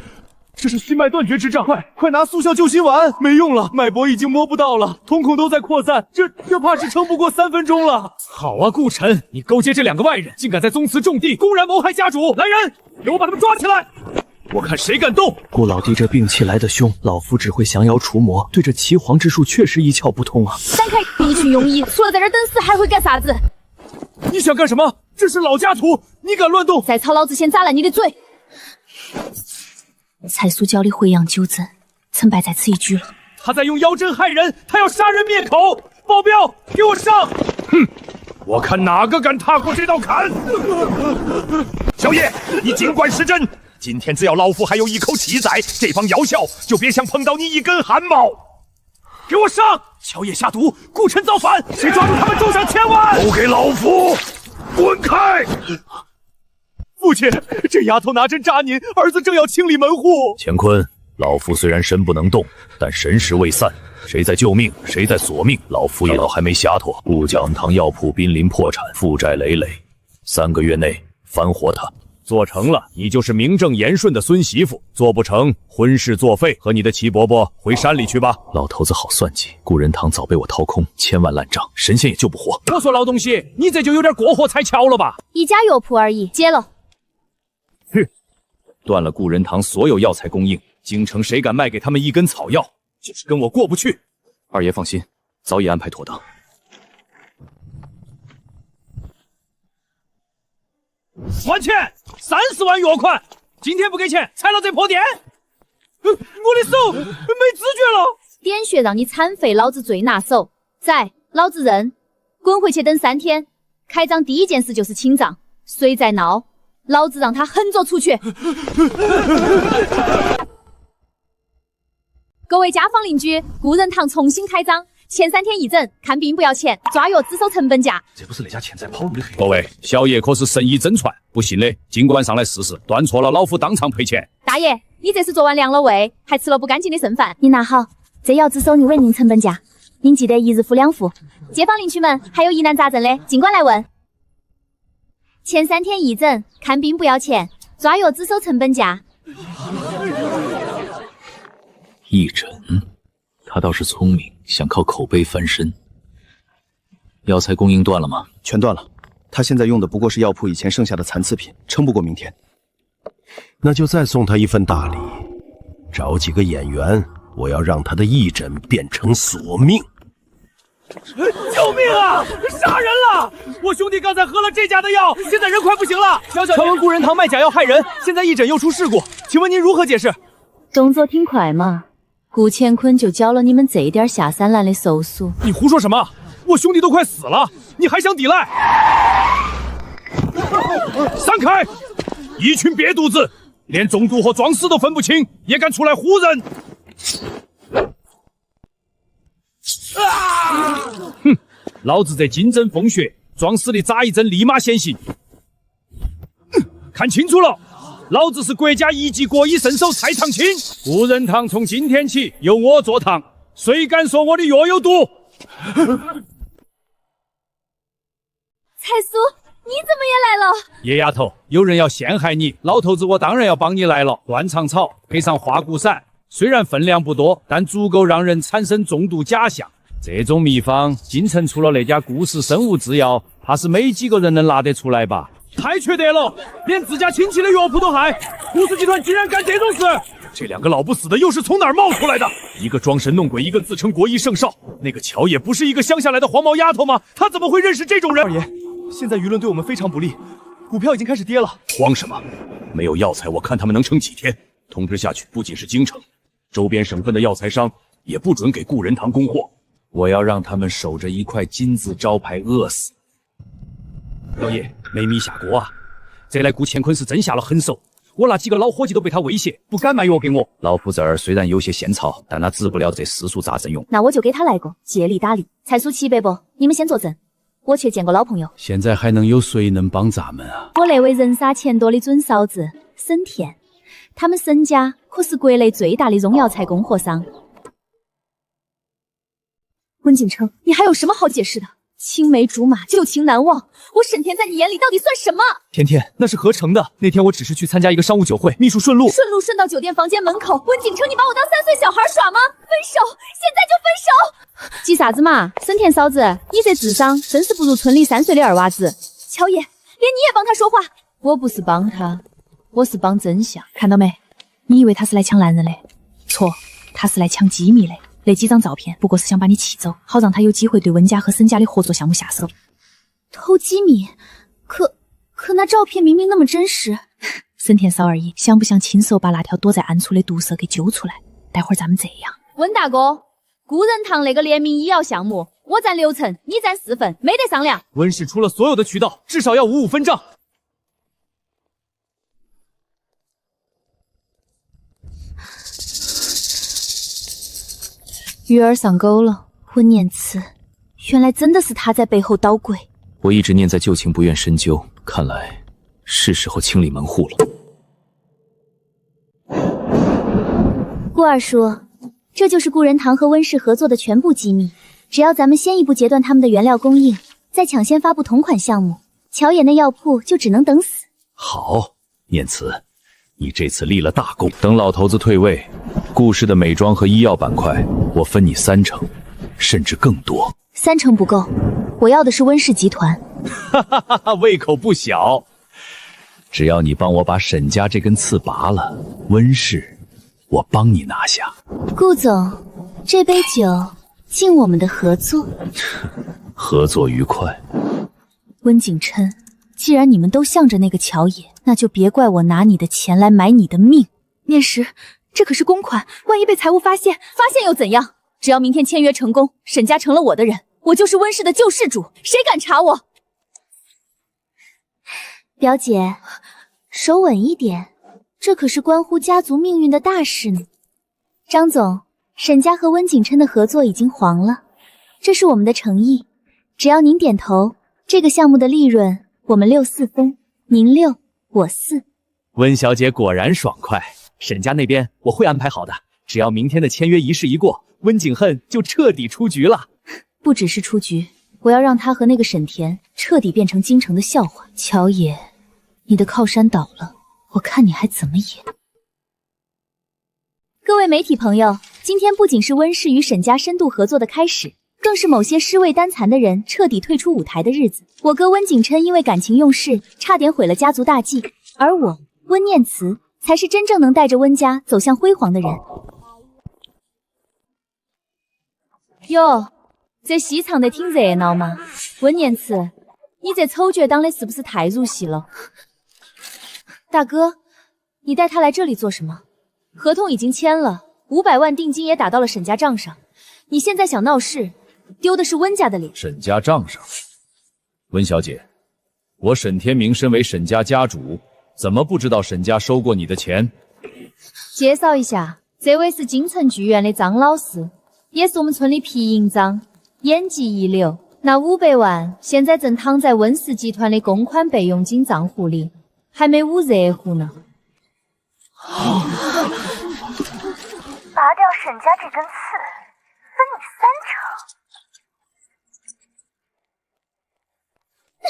心脉断绝之兆，快拿速效救心丸！没用了，脉搏已经摸不到了，瞳孔都在扩散，这怕是撑不过3分钟了。好啊，顾晨，你勾结这2个外人，竟敢在宗祠种地，公然谋害家主！来人，给我把他们抓起来！我看谁敢动！顾老弟这病气来得凶，老夫只会降妖除魔，对这岐黄之术确实一窍不通啊！散开！一群庸医，除了在这等死，还会干啥子？你想干什么？这是老家徒，你敢乱动？再吵，老子先砸烂你的嘴！蔡苏教里回阳纠正，成败在此一举了。他在用妖针害人，他要杀人灭口！保镖，给我上！哼，我看哪个敢踏过这道坎！小叶，你尽管施针，今天只要老夫还有一口气在，这帮妖笑就别想碰到你一根汗毛！给我上！乔叶下毒，顾晨造反，谁抓住他们重赏1000万！都给老夫滚开！父亲，这丫头拿针扎您，儿子正要清理门户。乾坤，老夫虽然身不能动，但神识未散，谁在救命，谁在索命，老夫也还没瞎脱。顾讲堂药铺濒临破产，负债累累，3个月内翻活他。做成了，你就是名正言顺的孙媳妇；做不成，婚事作废，和你的齐伯伯回山里去吧。老头子好算计，顾仁堂早被我掏空，1000万烂账，神仙也救不活。我说老东西，你这就有点过火踩跷了吧？一家药铺而已，接了。哼，断了顾仁堂所有药材供应，京城谁敢卖给他们一根草药，就是跟我过不去。二爷放心，早已安排妥当。还钱30万药款，今天不给钱，踩了这破店。我的手没知觉了，点穴让你残废，老子最拿手。在，老子认，滚回去等3天。开张第一件事就是清账，谁在闹，老子让他狠着出去。各位家坊邻居，顾仁堂重新开张。前3天一诊，看病不要钱，抓药只收成本价。这不是那家欠债跑路的黑？各位，小爷可是生意真传，不信的尽管上来试试，断错了老夫当场赔钱。大爷，你这是做完凉了胃，还吃了不干净的剩饭。你拿好，这药只收你为您成本价，您记得1日付2副。街坊邻居们还有疑难杂症的，尽管来问。前3天一诊，看病不要钱，抓药只收成本价。义诊，他倒是聪明，想靠口碑翻身。药材供应断了吗？全断了。他现在用的不过是药铺以前剩下的残次品，撑不过明天。那就再送他一份大礼，找几个演员，我要让他的义诊变成索命。救命啊！杀人了！我兄弟刚才喝了这家的药，现在人快不行了。传闻顾仁堂卖假药害人，现在义诊又出事故，请问您如何解释？动作挺快嘛，顾乾坤就教了你们这点下三滥的手速。你胡说什么？我兄弟都快死了，你还想抵赖？散开！一群瘪犊子，连中毒和装死都分不清，也敢出来唬人！哼，老子这金针风穴，装死的扎一针立马显形。看清楚了，老子是国家1级国医圣手蔡长青，顾仁堂从今天起由我坐堂，谁敢说我的药有毒？蔡苏，你怎么也来了？野丫头，有人要陷害你，老头子我当然要帮你来了。断肠草配上花骨散，虽然分量不多，但足够让人产生中毒假象。这种秘方，京城除了那家顾氏生物制药，怕是没几个人能拿得出来吧？太缺德了，连自家亲戚的药铺都害，顾氏集团居然干这种事！这2个老不死的又是从哪儿冒出来的？一个装神弄鬼，一个自称国医圣少。那个乔也不是一个乡下来的黄毛丫头吗？他怎么会认识这种人？二爷，现在舆论对我们非常不利，股票已经开始跌了。慌什么？没有药材，我看他们能撑几天？通知下去，不仅是京城，周边省份的药材商也不准给顾仁堂供货。我要让他们守着一块金字招牌饿死。老爷，没米下锅啊！这来顾乾坤是真下了狠手，我那几个老伙计都被他威胁，不敢卖药给我。老夫这儿虽然有些仙草，但那治不了这世俗杂症用。那我就给他来个借力打力。蔡苏700不？你们先坐镇，我去见个老朋友。现在还能有谁能帮咱们啊？我那位人傻钱多的准嫂子沈田，他们沈家可是国内最大的中药材供货商。温景琛，你还有什么好解释的？青梅竹马，旧情难忘，我沈田在你眼里到底算什么？甜甜，那是合成的。那天我只是去参加一个商务酒会，秘书顺路顺到酒店房间门口。温景琛，你把我当3岁小孩耍吗？分手，现在就分手！急啥子嘛？沈田嫂子，你这智商真是不如村里3岁的二娃子。乔爷，连你也帮他说话？我不是帮他，我是帮真相。看到没？你以为他是来抢男人的？错，他是来抢机密的。那几张照片不过是想把你气走，好让他有机会对温家和沈家的合作项目下手。偷机密？可那照片明明那么真实。沈田嫂而已，想不想亲手把那条躲在暗处的毒蛇给揪出来？待会儿咱们这样。温大哥，固仁堂那个联名医药项目，我占6成，你占4份，没得商量。温氏出了所有的渠道，至少要55分账。鱼儿上钩了，温念慈，原来真的是他在背后捣鬼。我一直念在旧情不愿深究，看来是时候清理门户了。顾二叔，这就是固仁堂和温氏合作的全部机密。只要咱们先一步截断他们的原料供应，再抢先发布同款项目，乔野那药铺就只能等死。好，念慈，你这次立了大功。等老头子退位，顾氏的美妆和医药板块，我分你3成，甚至更多。3成不够，我要的是温氏集团。哈哈哈哈，胃口不小。只要你帮我把沈家这根刺拔了，温氏我帮你拿下。顾总，这杯酒敬我们的合作。合作愉快。温景琛，既然你们都向着那个乔野，那就别怪我拿你的钱来买你的命。念石，这可是公款，万一被财务发现又怎样？只要明天签约成功，沈家成了我的人，我就是温氏的救世主，谁敢查我？表姐，手稳一点，这可是关乎家族命运的大事呢。张总，沈家和温景琛的合作已经黄了，这是我们的诚意，只要您点头，这个项目的利润我们6-4分，您6，我4。温小姐果然爽快，沈家那边我会安排好的，只要明天的签约仪式一过，温景恨就彻底出局了。不只是出局，我要让他和那个沈田彻底变成京城的笑话。乔野，你的靠山倒了，我看你还怎么演。各位媒体朋友，今天不仅是温氏与沈家深度合作的开始，更是某些尸位单残的人彻底退出舞台的日子。我哥温景琛因为感情用事，差点毁了家族大计，而我温念慈才是真正能带着温家走向辉煌的人。哟，这戏唱得挺热闹嘛。温念慈，你这丑角当的是不是太入戏了？大哥，你带他来这里做什么？合同已经签了，500万定金也打到了沈家账上。你现在想闹事，丢的是温家的脸。沈家账上，温小姐，我沈天明身为沈家家主，怎么不知道沈家收过你的钱？介绍一下，这位是京城剧院的张老师，也是我们村的皮营长，演技一流。那500万现在正躺在温氏集团的公款备用金账户里，还没捂热乎呢。拔掉沈家这根刺，分你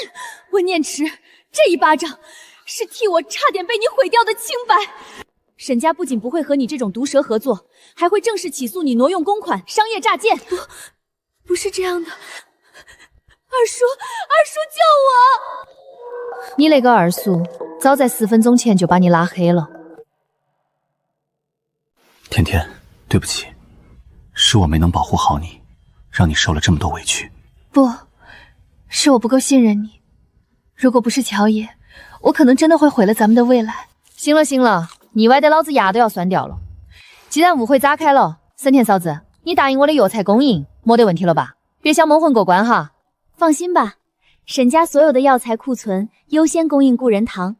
3成。温念池，这一巴掌是替我差点被你毁掉的清白。沈家不仅不会和你这种毒蛇合作，还会正式起诉你挪用公款、商业诈骗。不是这样的，二叔救我！你那个二叔，早在10分钟前就把你拉黑了。甜甜，对不起，是我没能保护好你，让你受了这么多委屈。不，是我不够信任你。如果不是乔爷，我可能真的会毁了咱们的未来。行了行了，你歪的老子牙都要酸掉了。既然误会炸开了，沈田嫂子，你答应我的药材供应没得问题了吧？别想蒙混过关哈。放心吧，沈家所有的药材库存优先供应固仁堂，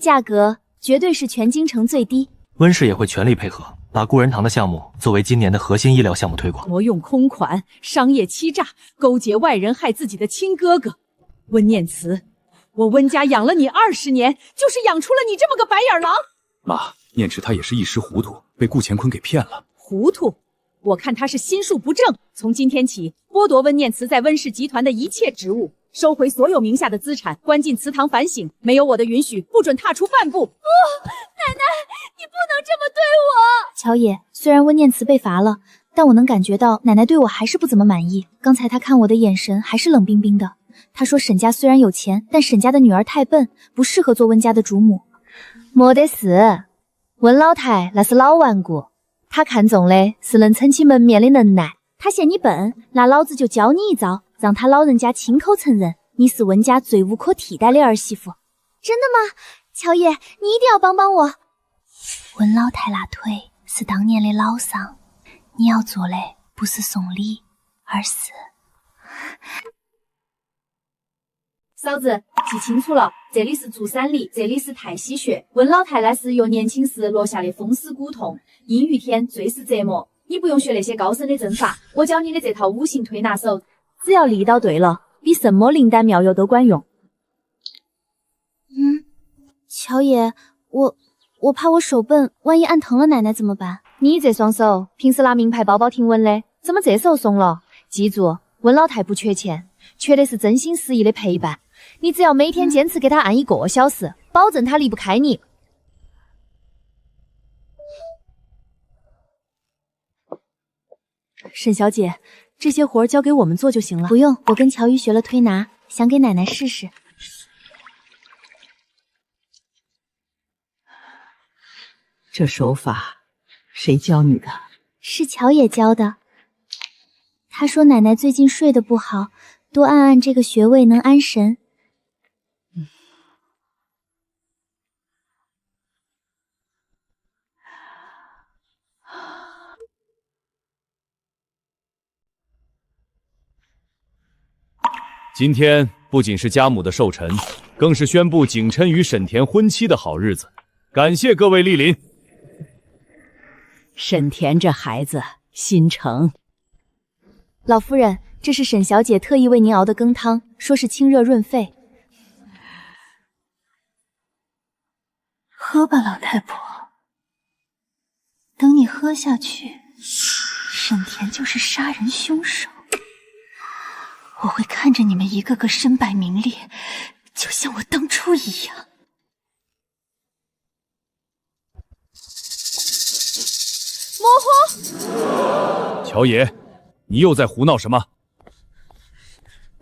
价格绝对是全京城最低。温氏也会全力配合，把故人堂的项目作为今年的核心医疗项目推广。挪用公款、商业欺诈、勾结外人害自己的亲哥哥，温念慈，我温家养了你20年，就是养出了你这么个白眼狼。妈，念慈他也是一时糊涂，被顾乾坤给骗了。糊涂？我看他是心术不正。从今天起，剥夺温念慈在温氏集团的一切职务，收回所有名下的资产，关进祠堂反省。没有我的允许，不准踏出半步。奶奶，你不能这么对我。乔爷，虽然温念慈被罚了，但我能感觉到奶奶对我还是不怎么满意。刚才她看我的眼神还是冷冰冰的。她说沈家虽然有钱，但沈家的女儿太笨，不适合做温家的主母。没得事，温老太那是老顽固，她看中的是能撑起门面的能耐。她嫌你笨，那老子就教你一招，让她老人家亲口承认你是温家最无可替代的儿媳妇。真的吗？乔爷，你一定要帮帮我。温老太那腿是当年的老伤，你要做的不是送礼，而是……嫂子，记清楚了，这里是足三里，这里是太溪穴。温老太呢是由年轻时落下的风湿骨痛，阴雨天最是折磨。你不用学那些高深的阵法，我教你的这套五行推拿手，只要力道对了，比什么灵丹妙药都管用。乔爷，我怕我手笨，万一按疼了奶奶怎么办？你这双手平时拿名牌包包挺稳的，怎么这时候松了？记住，温老太不缺钱，缺的是真心实意的陪伴。你只要每天坚持给她按1个小时，保证她离不开你。沈小姐，这些活交给我们做就行了。不用，我跟乔玉学了推拿，想给奶奶试试。这手法谁教你的？是乔爷教的。他说奶奶最近睡得不好，多按按这个穴位能安神。今天不仅是家母的寿辰，更是宣布景琛与沈田婚期的好日子。感谢各位莅临。沈田这孩子心诚。老夫人，这是沈小姐特意为您熬的羹汤，说是清热润肺。喝吧，老太婆。等你喝下去，沈田就是杀人凶手。我会看着你们一个个身败名裂，就像我当初一样。模糊！乔爷，你又在胡闹什么？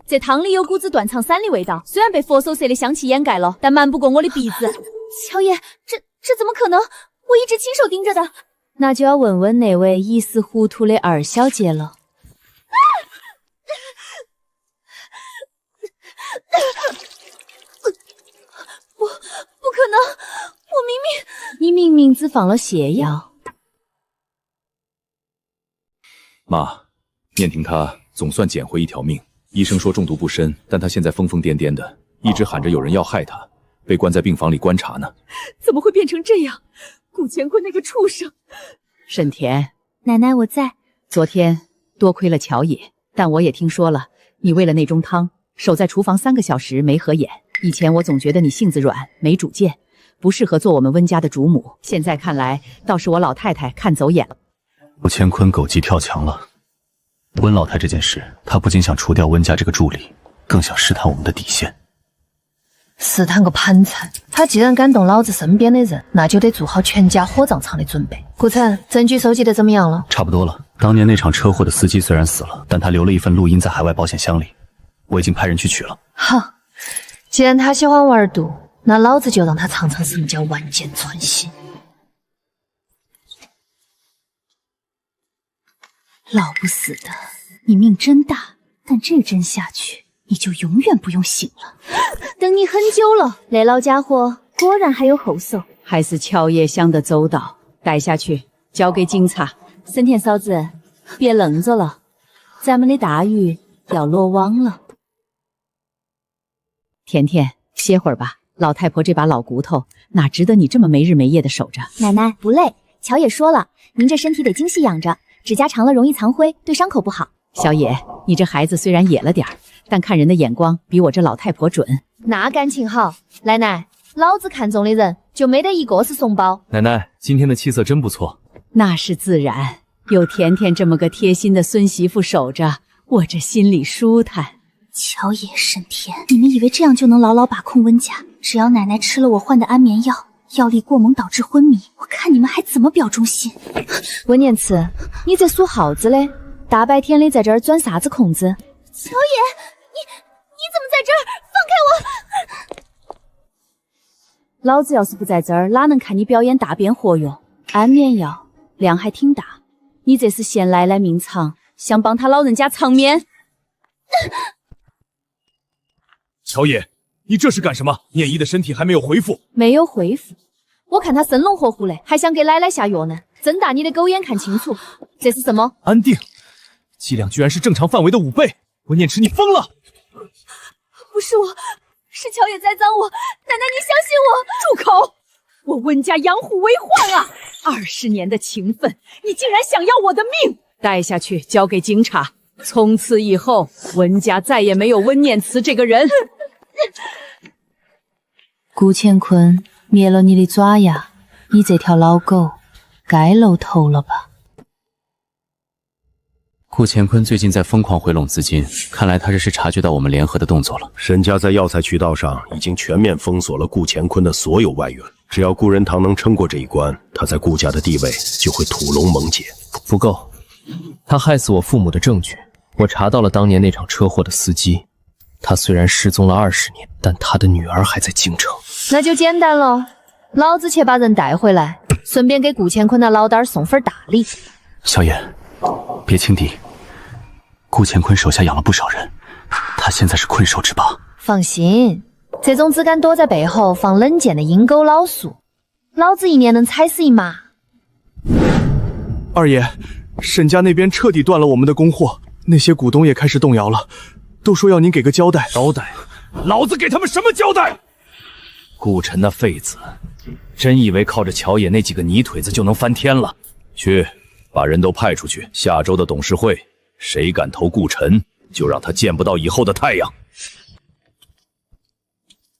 这汤里有股子断肠散的味道，虽然被佛手色的香气掩盖了，但瞒不过我的鼻子。乔爷，这怎么可能？我一直亲手盯着的。那就要问问那位一时糊涂的二小姐了。不可能！你明明只放了泻药。妈，念婷她总算捡回一条命。医生说中毒不深，但她现在疯疯癫癫的，一直喊着有人要害她，被关在病房里观察呢。怎么会变成这样？顾乾坤那个畜生！沈田，奶奶我在。昨天多亏了乔野，但我也听说了，你为了那盅汤，守在厨房3个小时没合眼。以前我总觉得你性子软，没主见，不适合做我们温家的主母。现在看来，倒是我老太太看走眼了。顾乾坤狗急跳墙了。温老太这件事，他不仅想除掉温家这个助理，更想试探我们的底线。试探个盘缠！他既然敢动老子身边的人，那就得做好全家火葬场的准备。顾晨，证据收集的怎么样了？差不多了。当年那场车祸的司机虽然死了，但他留了一份录音在海外保险箱里，我已经派人去取了。好，既然他喜欢玩毒，那老子就让他尝尝什么叫万箭穿心。老不死的，你命真大，但这针下去，你就永远不用醒了。等你很久了，那老家伙果然还有后手。还是乔爷想得周到，带下去交给警察。沈田嫂子，别愣着了，咱们的大鱼要落网了。甜甜，歇会儿吧，老太婆这把老骨头哪值得你这么没日没夜的守着？奶奶不累，乔也说了，您这身体得精细养着，指甲长了容易藏灰，对伤口不好。小野，你这孩子虽然野了点儿，但看人的眼光比我这老太婆准。那感情好，奶奶，老子看中的人就没得一个是怂包。奶奶，今天的气色真不错。那是自然，有甜甜这么个贴心的孙媳妇守着，我这心里舒坦。乔野、沈甜，你们以为这样就能牢牢把控温家？只要奶奶吃了我换的安眠药，药力过猛导致昏迷，我看你们还怎么表忠心？温念慈，你这属耗子嘞，大白天的在这儿钻啥子空子？乔野，你怎么在这儿？放开我！老子要是不在这儿，哪能看你表演大变活用？安眠药量还挺大，你这是嫌奶奶命长，想帮他老人家偿命？乔野，你这是干什么？念一的身体还没有恢复。没有恢复，我看他生龙活虎的，还想给奶奶下药呢。睁大你的狗眼看清楚，这是什么？安定，剂量居然是正常范围的5倍。温念池，你疯了！不是我，是乔野栽赃我。奶奶，你相信我！住口！我温家养虎为患啊！20年的情分，你竟然想要我的命！带下去交给警察。从此以后，温家再也没有温念慈这个人。顾乾坤灭了你的爪牙，你这条老狗该露头了吧？顾乾坤最近在疯狂回笼资金，看来他这是察觉到我们联合的动作了。沈家在药材渠道上已经全面封锁了顾乾坤的所有外援，只要顾仁堂能撑过这一关，他在顾家的地位就会土龙猛解。不够，他害死我父母的证据，我查到了当年那场车祸的司机。他虽然失踪了20年，但他的女儿还在京城。那就简单了，老子去把人带回来，顺便给顾乾坤那老蛋送份大礼。小野，别轻敌。顾乾坤手下养了不少人，他现在是困兽之霸。放心，这种只敢躲在背后放冷箭的阴沟老鼠，老子一年能踩死一马。二爷，沈家那边彻底断了我们的供货，那些股东也开始动摇了，都说要您给个交代。交代？老子给他们什么交代？顾晨那废子，真以为靠着乔野那几个泥腿子就能翻天了？去，把人都派出去，下周的董事会，谁敢投顾晨，就让他见不到以后的太阳。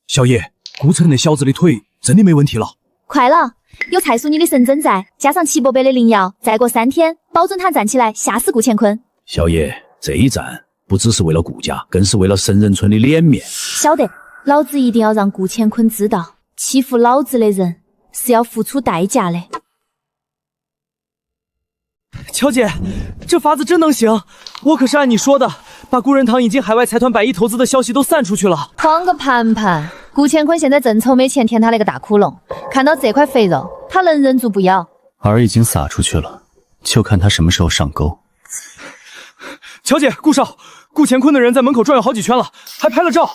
小叶，顾晨那小子的腿真的没问题了？快了，有蔡淑妮的神针在，加上齐伯伯的灵药，再过3天，保准他站起来吓死顾乾坤。小叶，这一战不只是为了顾家，更是为了神人村的脸面。晓得，老子一定要让顾乾坤知道，欺负老子的人是要付出代价的。乔姐，这法子真能行！我可是按你说的，把顾仁堂引进海外财团100亿投资的消息都散出去了。慌个盘盘！顾乾坤现在正愁没钱填他那个大窟窿，看到这块肥肉，他能忍住不要？饵已经撒出去了，就看他什么时候上钩。乔姐，顾少，顾乾坤的人在门口转悠好几圈了，还拍了照。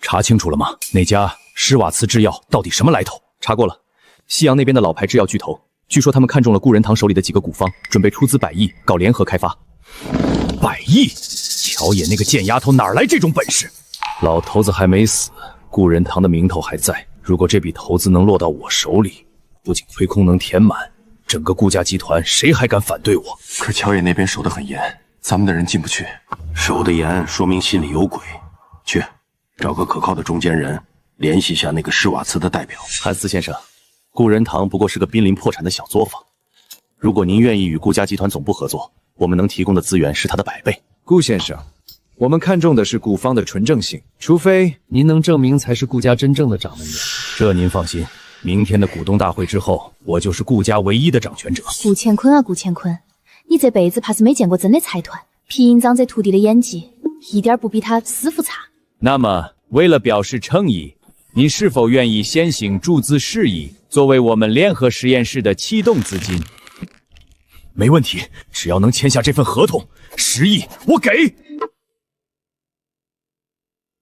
查清楚了吗？那家施瓦茨制药到底什么来头？查过了，西洋那边的老牌制药巨头。据说他们看中了顾仁堂手里的几个古方，准备出资100亿搞联合开发。100亿？乔野那个贱丫头哪来这种本事？老头子还没死，顾仁堂的名头还在。如果这笔投资能落到我手里，不仅亏空能填满，整个顾家集团谁还敢反对我？可乔野那边守得很严，咱们的人进不去。守得严，说明心里有鬼。去，找个可靠的中间人，联系下那个施瓦茨的代表。汉斯先生。顾仁堂不过是个濒临破产的小作坊，如果您愿意与顾家集团总部合作，我们能提供的资源是它的100倍。顾先生，我们看重的是顾方的纯正性，除非您能证明才是顾家真正的掌门人。这您放心，明天的股东大会之后，我就是顾家唯一的掌权者。顾乾坤啊，顾乾坤，你这辈子怕是没见过真的财团。皮营长这徒弟的演技，一点不比他师傅差。那么，为了表示诚意，你是否愿意先行注资10亿？作为我们联合实验室的启动资金。没问题，只要能签下这份合同，10亿我给。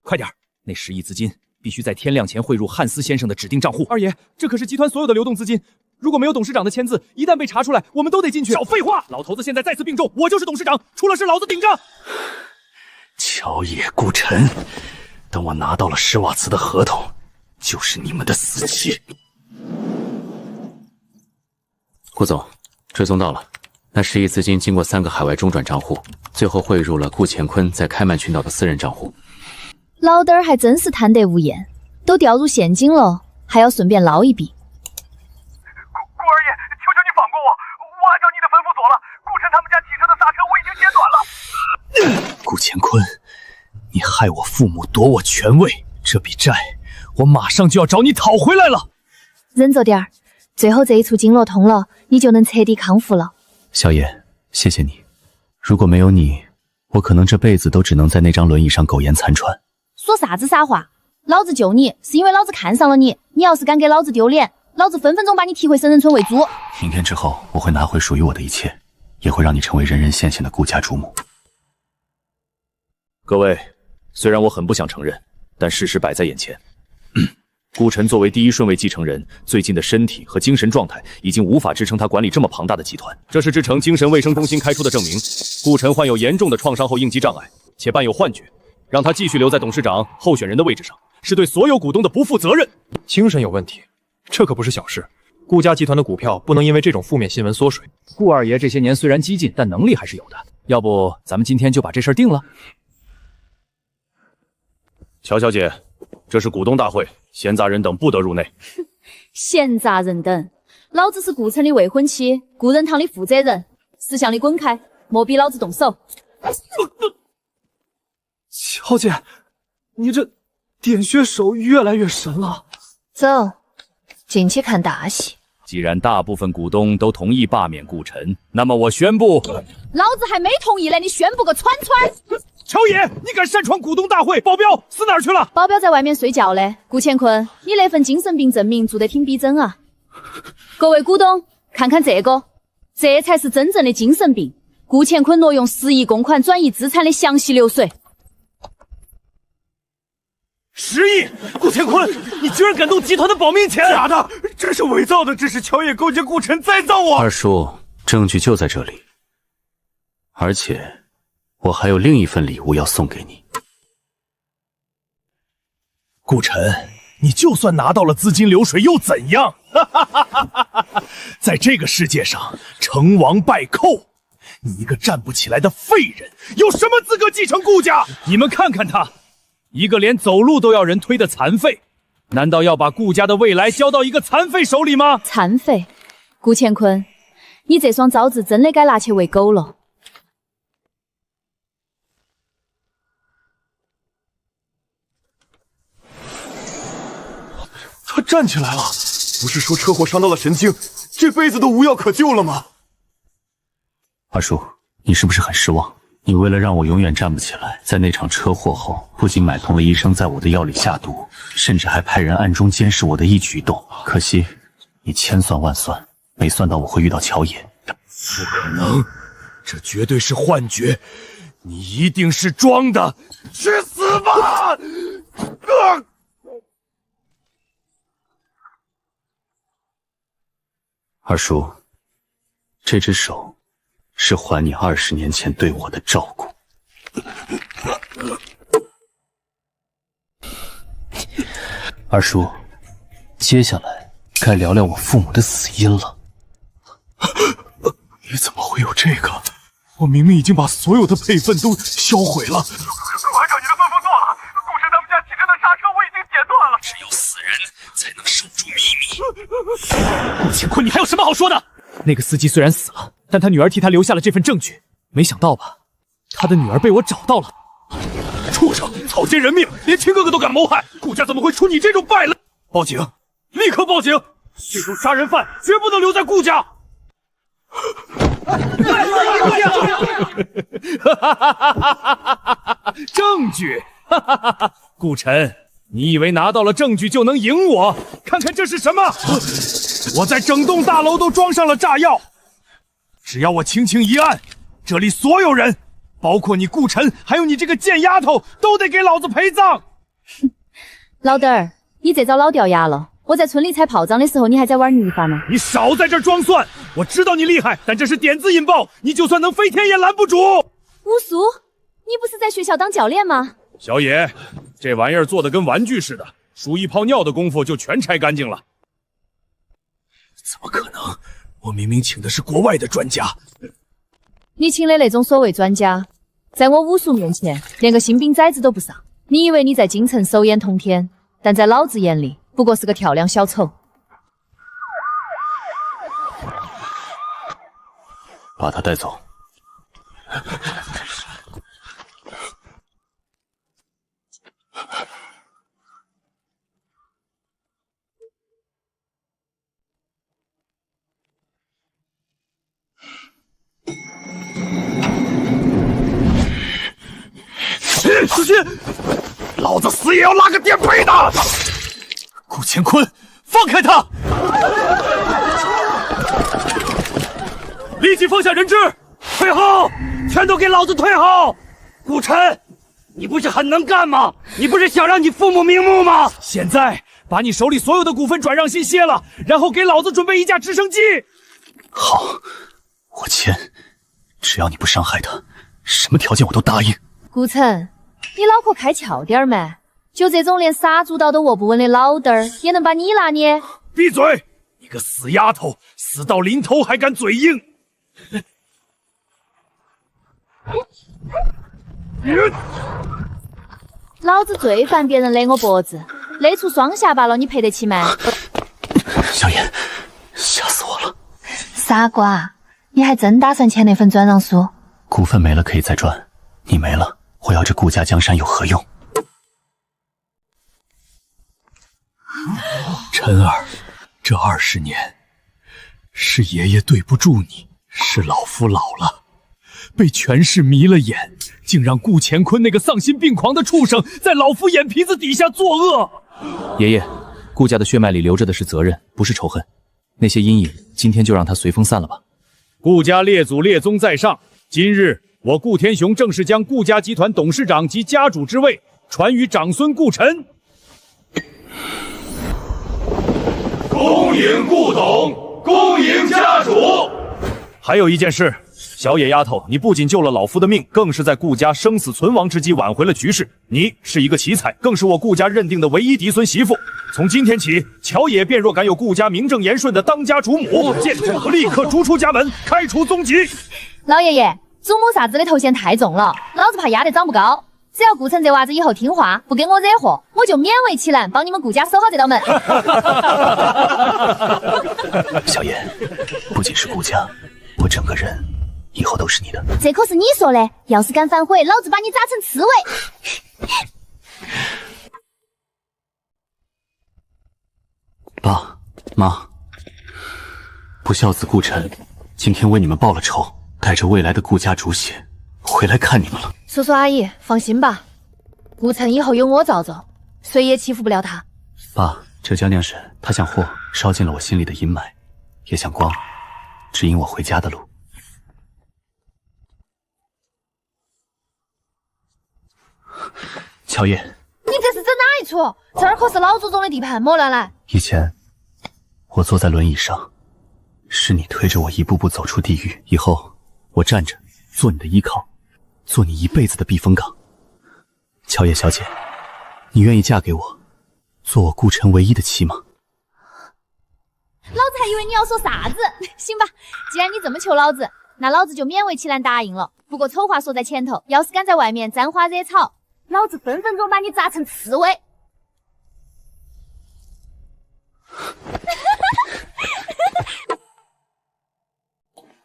快点，那10亿资金必须在天亮前汇入汉斯先生的指定账户。二爷，这可是集团所有的流动资金，如果没有董事长的签字，一旦被查出来，我们都得进去。少废话！老头子现在再次病重，我就是董事长，出了事老子顶着。乔野、顾晨，等我拿到了施瓦茨的合同，就是你们的死期。顾总，追踪到了，那10亿资金经过3个海外中转账户，最后汇入了顾乾坤在开曼群岛的私人账户。老弟儿还真是贪得无厌，都掉入陷阱了，还要顺便捞一笔。顾二爷，求求你放过我，我按照你的吩咐做了。顾晨他们家汽车的刹车我已经剪短了。顾乾坤，你害我父母，夺我权位，这笔债我马上就要找你讨回来了。忍着点儿，最后这一处经络通了，你就能彻底康复了。小野，谢谢你。如果没有你，我可能这辈子都只能在那张轮椅上苟延残喘。说啥子傻话？老子救你是因为老子看上了你，你要是敢给老子丢脸，老子分分钟把你踢回神人村喂猪。明天之后，我会拿回属于我的一切，也会让你成为人人羡羡的顾家主母。各位，虽然我很不想承认，但事实摆在眼前。顾晨作为第一顺位继承人，最近的身体和精神状态已经无法支撑他管理这么庞大的集团。这是志诚精神卫生中心开出的证明。顾晨患有严重的创伤后应激障碍，且伴有幻觉，让他继续留在董事长候选人的位置上，是对所有股东的不负责任。精神有问题，这可不是小事。顾家集团的股票不能因为这种负面新闻缩水。顾二爷这些年虽然激进，但能力还是有的。要不咱们今天就把这事儿定了？乔小姐，这是股东大会，闲杂人等不得入内。闲杂人等，老子是顾晨的未婚妻，顾仁堂的负责人，识相的滚开，莫逼老子动手。乔姐，你这点穴手越来越神了。走，进去看大戏。既然大部分股东都同意罢免顾晨，那么我宣布，老子还没同意呢，你宣布个川川！乔爷，你敢擅闯股东大会？保镖死哪儿去了？保镖在外面睡觉嘞。顾乾坤，你那份精神病证明做得挺逼真啊！各位股东，看看这个，这才是真正的精神病。顾乾坤挪用10亿公款转移资产的详细流水。10亿！顾乾坤，你居然敢动集团的保命钱！假的，这是伪造的，这是乔野勾结顾晨再造我。二叔，证据就在这里，而且我还有另一份礼物要送给你。顾晨，你就算拿到了资金流水又怎样？在这个世界上，成王败寇，你一个站不起来的废人，有什么资格继承顾家？你们看看他，一个连走路都要人推的残废，难道要把顾家的未来交到一个残废手里吗？残废，顾乾坤，你这双招子真的该拿去喂狗了。他站起来了，不是说车祸伤到了神经，这辈子都无药可救了吗？二叔，你是不是很失望？你为了让我永远站不起来，在那场车祸后，不仅买通了医生在我的药里下毒，甚至还派人暗中监视我的一举一动。可惜，你千算万算，没算到我会遇到乔野。不可能，这绝对是幻觉，你一定是装的，去死吧！二叔，这只手是还你20年前对我的照顾。二叔，接下来该聊聊我父母的死因了。你怎么会有这个？我明明已经把所有的备份都销毁了。我按照你的吩咐做了，顾晨他们家汽车的刹车我已经剪断了。只有死人才能守住秘密。顾乾坤，你还有什么好说的？那个司机虽然死了，但他女儿替他留下了这份证据。没想到吧，他的女儿被我找到了。畜生，草菅人命，连亲哥哥都敢谋害，顾家怎么会出你这种败类？报警，立刻报警！这种杀人犯绝不能留在顾家。证据！顾晨，你以为拿到了证据就能赢我？看看这是什么！我在整栋大楼都装上了炸药，只要我轻轻一按，这里所有人，包括你顾晨，还有你这个贱丫头，都得给老子陪葬！老弟儿，你这招老掉牙了。我在村里踩炮仗的时候，你还在玩泥巴呢。你少在这儿装蒜！我知道你厉害，但这是点子引爆，你就算能飞天也拦不住。乌苏，你不是在学校当教练吗？小野，这玩意儿做的跟玩具似的，数一泡尿的功夫就全拆干净了。怎么可能？我明明请的是国外的专家。你请的那种所谓专家，在我武术面前连个新兵崽子都不上。你以为你在京城手眼通天，但在老子眼里不过是个跳梁小丑。把他带走。出去！老子死也要拉个垫背的！顾乾坤，放开他！立即放下人质，退后！全都给老子退后！顾晨，你不是很能干吗？你不是想让你父母瞑目吗？现在把你手里所有的股份转让信歇了，然后给老子准备一架直升机。好，我签，只要你不伤害他，什么条件我都答应。顾晨，你脑壳开窍点没？就这种连杀猪刀都握不稳的老弟儿，也能把你拿捏？闭嘴！你个死丫头，死到临头还敢嘴硬！老子最烦别人勒我脖子，勒出双下巴了，你赔得起吗？小野，吓死我了！傻瓜，你还真打算签那份转让书？股份没了可以再赚，你没了，我要这顾家江山有何用？晨儿，这20年，是爷爷对不住你，是老夫老了，被权势迷了眼，竟让顾乾坤那个丧心病狂的畜生在老夫眼皮子底下作恶。爷爷，顾家的血脉里流着的是责任，不是仇恨。那些阴影，今天就让它随风散了吧。顾家列祖列宗在上，今日我顾天雄正式将顾家集团董事长及家主之位传于长孙顾晨。恭迎顾董，恭迎家主。还有一件事，小野丫头，你不仅救了老夫的命，更是在顾家生死存亡之际挽回了局势。你是一个奇才，更是我顾家认定的唯一嫡孙媳妇。从今天起，乔野便若敢有顾家名正言顺的当家主母，见主立刻逐出家门，开除宗籍。老爷爷，祖母啥子的头衔太重了，老子怕压得长不高。只要顾晨这娃子以后听话，不跟我惹祸，我就勉为其难帮你们顾家守好这道门。小野，不仅是顾家，我整个人以后都是你的。这可是你说的，要是敢反悔，老子把你砸成刺猬！爸妈，不孝子顾晨今天为你们报了仇，带着未来的顾家主血回来看你们了。叔叔阿姨放心吧，顾晨以后有我罩着，谁也欺负不了他。爸，这江亮神他像火烧进了我心里的阴霾，也像光指引我回家的路。乔野，你这是整哪一出？这儿可是老祖宗的地盘，莫乱来。以前我坐在轮椅上，是你推着我一步步走出地狱，以后我站着做你的依靠，做你一辈子的避风港。乔野小姐，你愿意嫁给我，做我顾晨唯一的妻吗？老子还以为你要说啥子，行吧，既然你这么求老子，那老子就勉为其难答应了。不过丑话说在前头，要是敢在外面沾花惹草，老子分分钟把你砸成刺猬。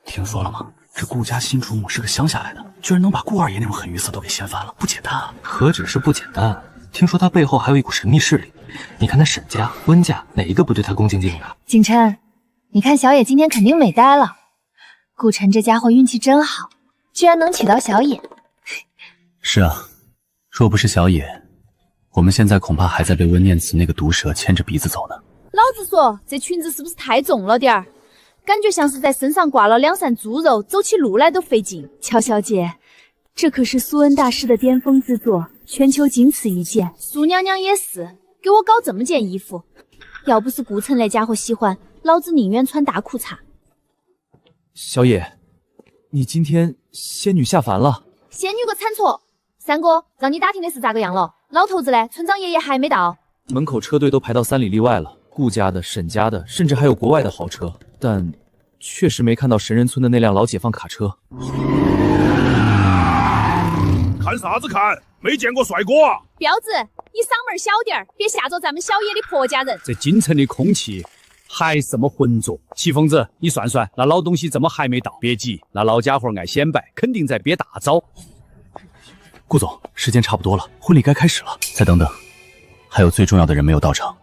听说了吗？这顾家新主母是个乡下来的，居然能把顾二爷那种狠鱼色都给掀翻了，不简单啊！何止是不简单，听说他背后还有一股神秘势力。你看他沈家、温家哪一个不对他恭敬敬的？景琛，你看小野今天肯定没呆了。顾晨这家伙运气真好，居然能娶到小野。是啊，若不是小野，我们现在恐怕还在被温念慈那个毒蛇牵着鼻子走呢。老子说这裙子是不是太重了点儿？感觉像是在身上挂了2扇猪肉，走起路来都费劲。乔小姐，这可是苏恩大师的巅峰之作，全球仅此一件。苏娘娘也是，给我搞这么件衣服，要不是顾晨那家伙喜欢，老子宁愿穿大裤衩。小野，你今天仙女下凡了。仙女个惨错，三哥，让你打听的是咋个样了？老头子呢？村长爷爷还没到。门口车队都排到3里里外了，顾家的、沈家的，甚至还有国外的豪车，但确实没看到神人村的那辆老解放卡车。看啥子看？没见过帅哥啊！彪子，你嗓门小点儿，别吓着咱们小野的婆家人。这京城的空气还这么浑浊。齐疯子，你算算，那老东西怎么还没到？别急，那老家伙爱显摆，肯定在憋大招。顾总，时间差不多了，婚礼该开始了。再等等，还有最重要的人没有到场。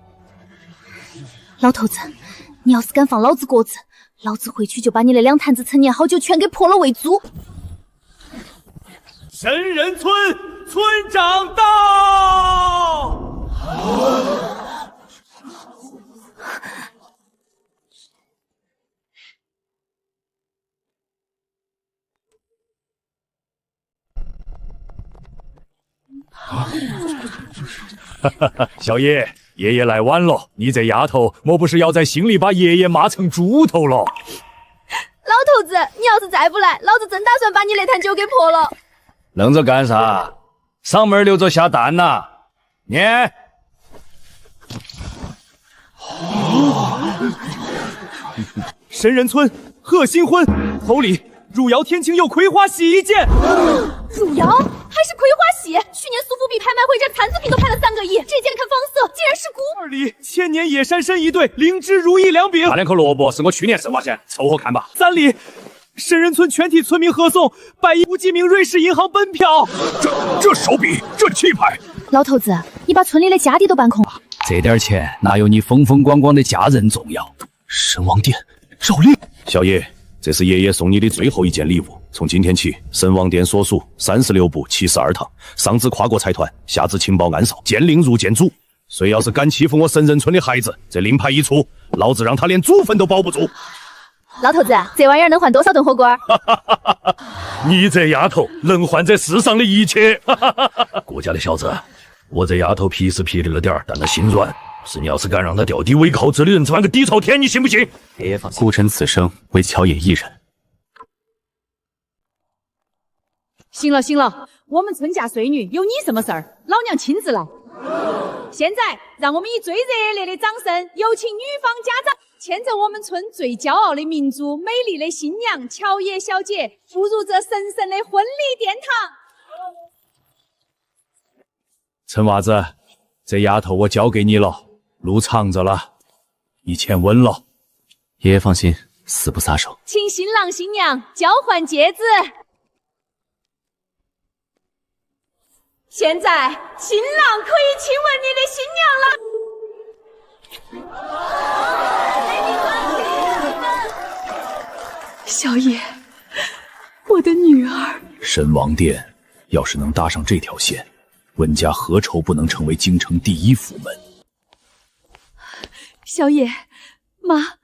老头子，你要是敢放老子鸽子，老子回去就把你那2坛子陈年好酒全给泼了喂猪。神人村村长到！小爷，爷爷来晚了，你这丫头莫不是要在心里把爷爷骂成猪头了？老头子，你要是再不来，老子真打算把你那坛酒给泼了。愣着干啥？嗓门留着下蛋呐！念。神人村贺新婚，头里汝窑天青釉葵花洗一件。汝窑还是葵花洗？去年苏富比拍卖会这残次品都拍了3个亿，这件看方色竟然是钴。2里千年野山参一对，灵芝如意2饼。那2颗萝卜是我去年剩花钱，凑合看吧。3里神人村全体村民合送150几名瑞士银行本票。这手笔，这气派！老头子，你把村里的家底都搬空了，这点钱哪有你风风光光的家人重要？神王殿绕令，小爷，这是爷爷送你的最后一件礼物。从今天起，神王殿所属36部72堂，上至跨国财团，下至情报暗哨，见令如见主。谁要是敢欺负我神人村的孩子，这令牌一出，老子让他连祖坟都保不住。老头子，这玩意儿能换多少顿火锅？你这丫头能换这世上的一切。顾家的小子，我这丫头皮是皮溜了点儿，但那心软。是你要是敢让他掉地为靠之的人穿个底朝天，你信不信？顾晨此生为乔野一人。行了行了，我们村家孙女有你什么事儿？老娘亲自来。现在让我们以最热烈的掌声，有请女方家长牵着我们村最骄傲的民族、美丽的新娘乔野小姐步入这神圣的婚礼殿堂。陈娃子，这丫头我交给你了，路长着了，你牵稳了。爷爷放心，死不撒手。请新郎新娘交换戒指。现在新郎可以亲吻你的新娘了。小野，我的女儿。神王殿要是能搭上这条线，温家何愁不能成为京城第1府门？小野，妈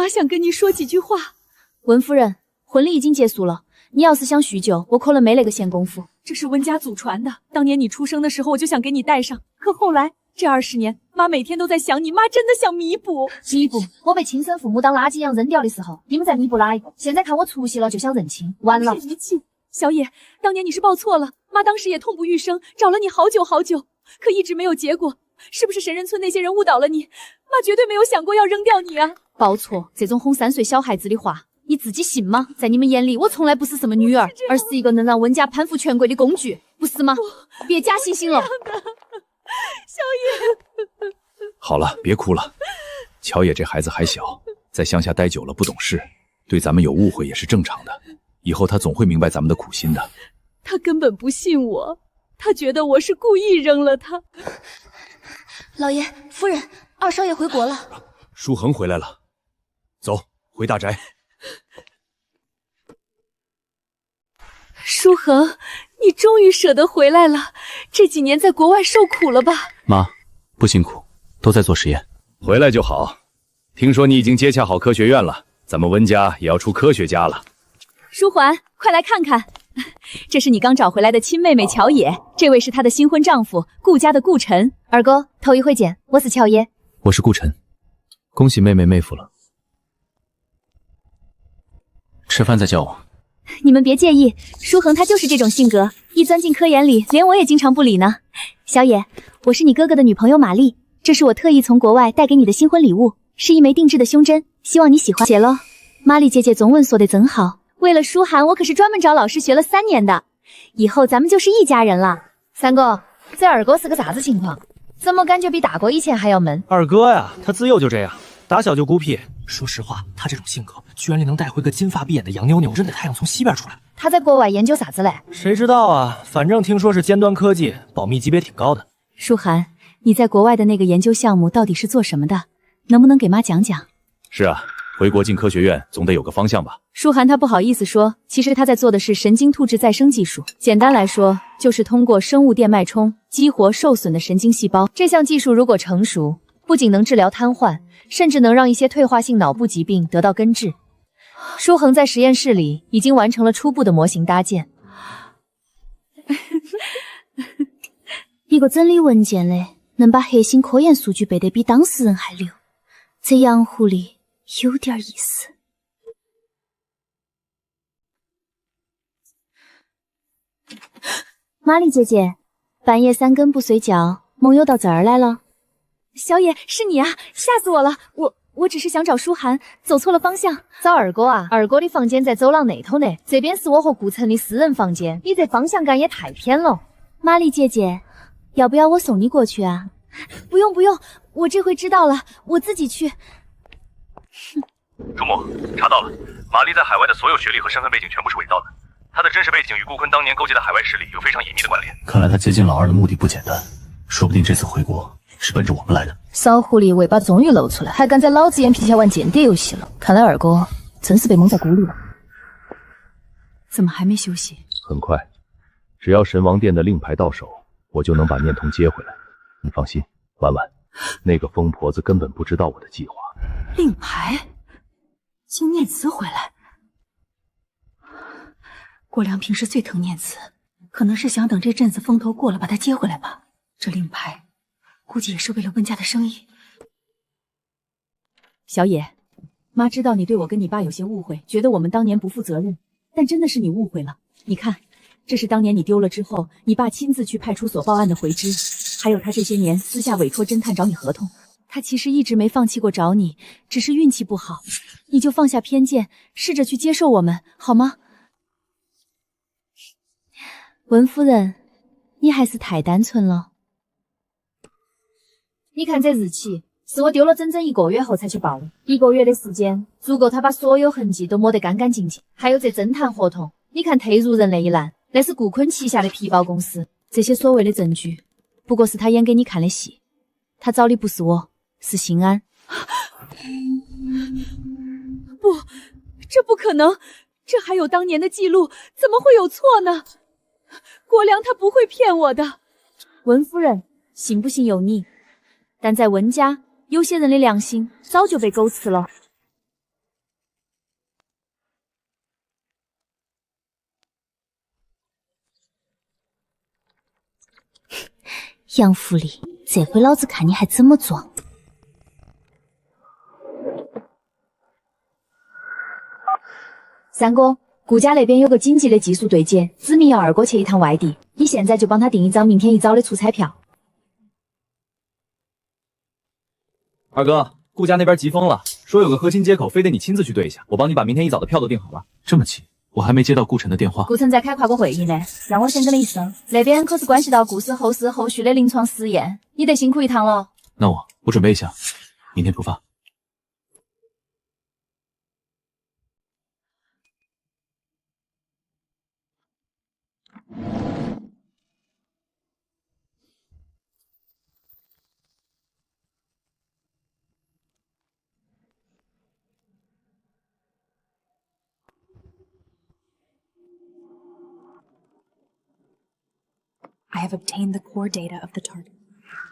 想跟你说几句话。温夫人，婚礼已经结束了，你要是想叙旧，我可能没那个闲工夫。这是温家祖传的，当年你出生的时候我就想给你戴上，可后来这20年，妈每天都在想你，妈真的想弥补。弥补？我被亲生父母当垃圾一样扔掉的时候，你们在弥补哪一个？现在看我出息了就想认亲，完了。遗弃，小野，当年你是报错了，妈当时也痛不欲生，找了你好久好久，可一直没有结果。是不是神人村那些人误导了你？妈绝对没有想过要扔掉你啊！报错，这种哄3岁小孩子的话，你自己信吗？在你们眼里，我从来不是什么女儿，而是一个能让温家攀附权贵的工具，不是吗？别假惺惺了。小野，好了，别哭了。乔野这孩子还小，在乡下待久了不懂事，对咱们有误会也是正常的。以后他总会明白咱们的苦心的。他根本不信我，他觉得我是故意扔了他。老爷、夫人，二少爷回国了。舒恒回来了，走，回大宅。舒恒，你终于舍得回来了，这几年在国外受苦了吧？妈，不辛苦，都在做实验。回来就好。听说你已经接洽好科学院了，咱们温家也要出科学家了。舒环，快来看看，这是你刚找回来的亲妹妹乔野，这位是她的新婚丈夫顾家的顾晨。二哥，头一回见，我是乔野。我是顾晨，恭喜妹妹妹夫了。吃饭再叫我。你们别介意，舒恒他就是这种性格，一钻进科研里，连我也经常不理呢。小野，我是你哥哥的女朋友玛丽，这是我特意从国外带给你的新婚礼物，是一枚定制的胸针，希望你喜欢。谢喽，玛丽姐姐总问说的真好，为了舒涵，我可是专门找老师学了3年的，以后咱们就是一家人了。三哥，这二哥是个啥子情况？怎么感觉比大哥以前还要闷？二哥呀，他自幼就这样，打小就孤僻。说实话，他这种性格，居然能带回个金发碧眼的洋妞妞，真的太阳从西边出来。他在国外研究啥子嘞？谁知道啊，反正听说是尖端科技，保密级别挺高的。舒涵，你在国外的那个研究项目到底是做什么的？能不能给妈讲讲？是啊，回国进科学院总得有个方向吧。舒涵他不好意思说，其实他在做的是神经突质再生技术，简单来说，就是通过生物电脉冲激活受损的神经细胞。这项技术如果成熟，不仅能治疗瘫痪，甚至能让一些退化性脑部疾病得到根治。舒恒在实验室里已经完成了初步的模型搭建。一个整理文件嘞，能把核心科研数据背得比当事人还溜，这洋狐狸有点意思。玛丽姐姐，半夜3更不睡觉，梦游到这儿来了。小野，是你啊，吓死我了！我只是想找舒涵，走错了方向。找二哥啊？二哥的房间在走廊那头呢，这边是我和顾城的私人房间，你这方向感也太偏了。玛丽姐姐，要不要我送你过去啊？不用不用，我这回知道了，我自己去。朱某，查到了，玛丽在海外的所有学历和身份背景全部是伪造的，她的真实背景与顾坤当年勾结的海外势力有非常隐秘的关联。看来他接近老二的目的不简单，说不定这次回国是奔着我们来的。小狐狸尾巴终于露出来，还敢在老子眼皮下玩间谍游戏了。看来二哥真是被蒙在鼓里了。怎么还没休息？很快，只要神王殿的令牌到手，我就能把念童接回来。你放心，婉婉，那个疯婆子根本不知道我的计划。令牌，请念慈回来。郭良平时最疼念慈，可能是想等这阵子风头过了把他接回来吧。这令牌估计也是为了温家的生意。小野，妈知道你对我跟你爸有些误会，觉得我们当年不负责任，但真的是你误会了。你看，这是当年你丢了之后，你爸亲自去派出所报案的回执，还有他这些年私下委托侦探找你合同。他其实一直没放弃过找你，只是运气不好。你就放下偏见，试着去接受我们，好吗？温夫人，你还是太单纯了。你看这日期，是我丢了整整1个月后才去报的。1个月的时间，足够他把所有痕迹都抹得干干净净。还有这侦探合同，你看退入人那一栏，那是顾坤旗下的皮包公司。这些所谓的证据，不过是他演给你看的戏。他找的不是我，是辛安。不，这不可能，这还有当年的记录，怎么会有错呢？国良他不会骗我的。温夫人，信不信由你。但在温家，有些人的良心早就被狗吃了。杨福利，这回老子看你还怎么装！三哥，顾家那边有个紧急的技术对接，指明要二哥去一趟外地，你现在就帮他订一张明天一早的出差票。二哥，顾家那边急疯了，说有个核心接口，非得你亲自去对一下。我帮你把明天一早的票都订好了。这么急，我还没接到顾晨的电话。顾晨在开跨国会议呢，让我先跟了一声。那边可是关系到故事后事后续的临床实验，你得辛苦一趟了。那我准备一下，明天出发。I have obtained the core data of the target.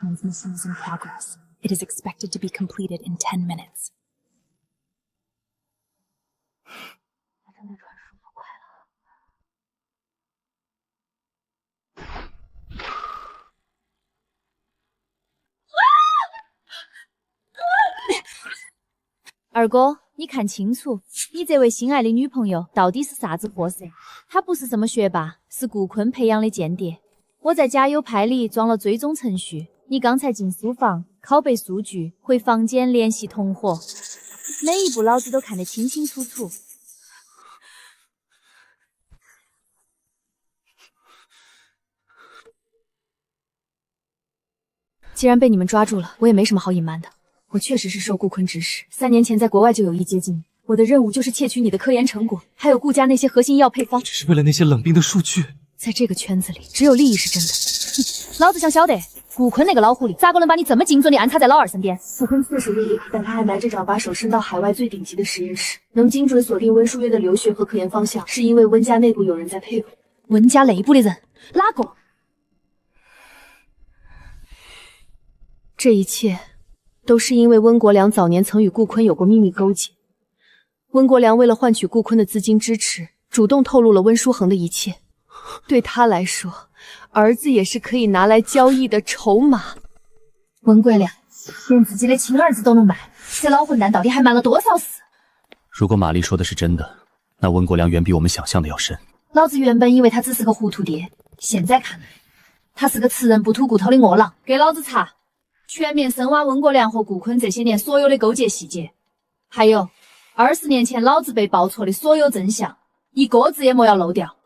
Transmission is in progress. It is expected to be completed in 10 minutes. 二哥，你看清楚，你这位心爱的女朋友到底是啥子货色？她不是什么学霸，是顾坤培养的间谍。我在加油派里装了追踪程序，你刚才进书房拷贝数据，回房间联系同伙，每一步老子都看得清清楚楚。既然被你们抓住了，我也没什么好隐瞒的。我确实是受顾坤指使，3年前在国外就有意接近你。我的任务就是窃取你的科研成果，还有顾家那些核心药配方。只是为了那些冷冰的数据。在这个圈子里，只有利益是真的。哼，老子想晓得，顾坤那个老狐狸咋个能把你这么精准地安插在老二身边？顾坤确实厉害，但他还瞒着长把手伸到海外最顶级的实验室，能精准锁定温书月的留学和科研方向，是因为温家内部有人在配合。温家内部的人？哪个？这一切都是因为温国良早年曾与顾坤有过秘密勾结。温国良为了换取顾坤的资金支持，主动透露了温书恒的一切。对他来说，儿子也是可以拿来交易的筹码。温国良连自己的亲儿子都能卖，这老混蛋到底还瞒了多少事？如果玛丽说的是真的，那温国良远比我们想象的要深。老子原本以为他只是个糊涂爹，现在看来，他是个吃人不吐骨头的饿狼。给老子查！全面深挖温国良和顾坤这些年所有的勾结细节，还有20年前老子被爆错的所有真相，一个字也莫要漏掉。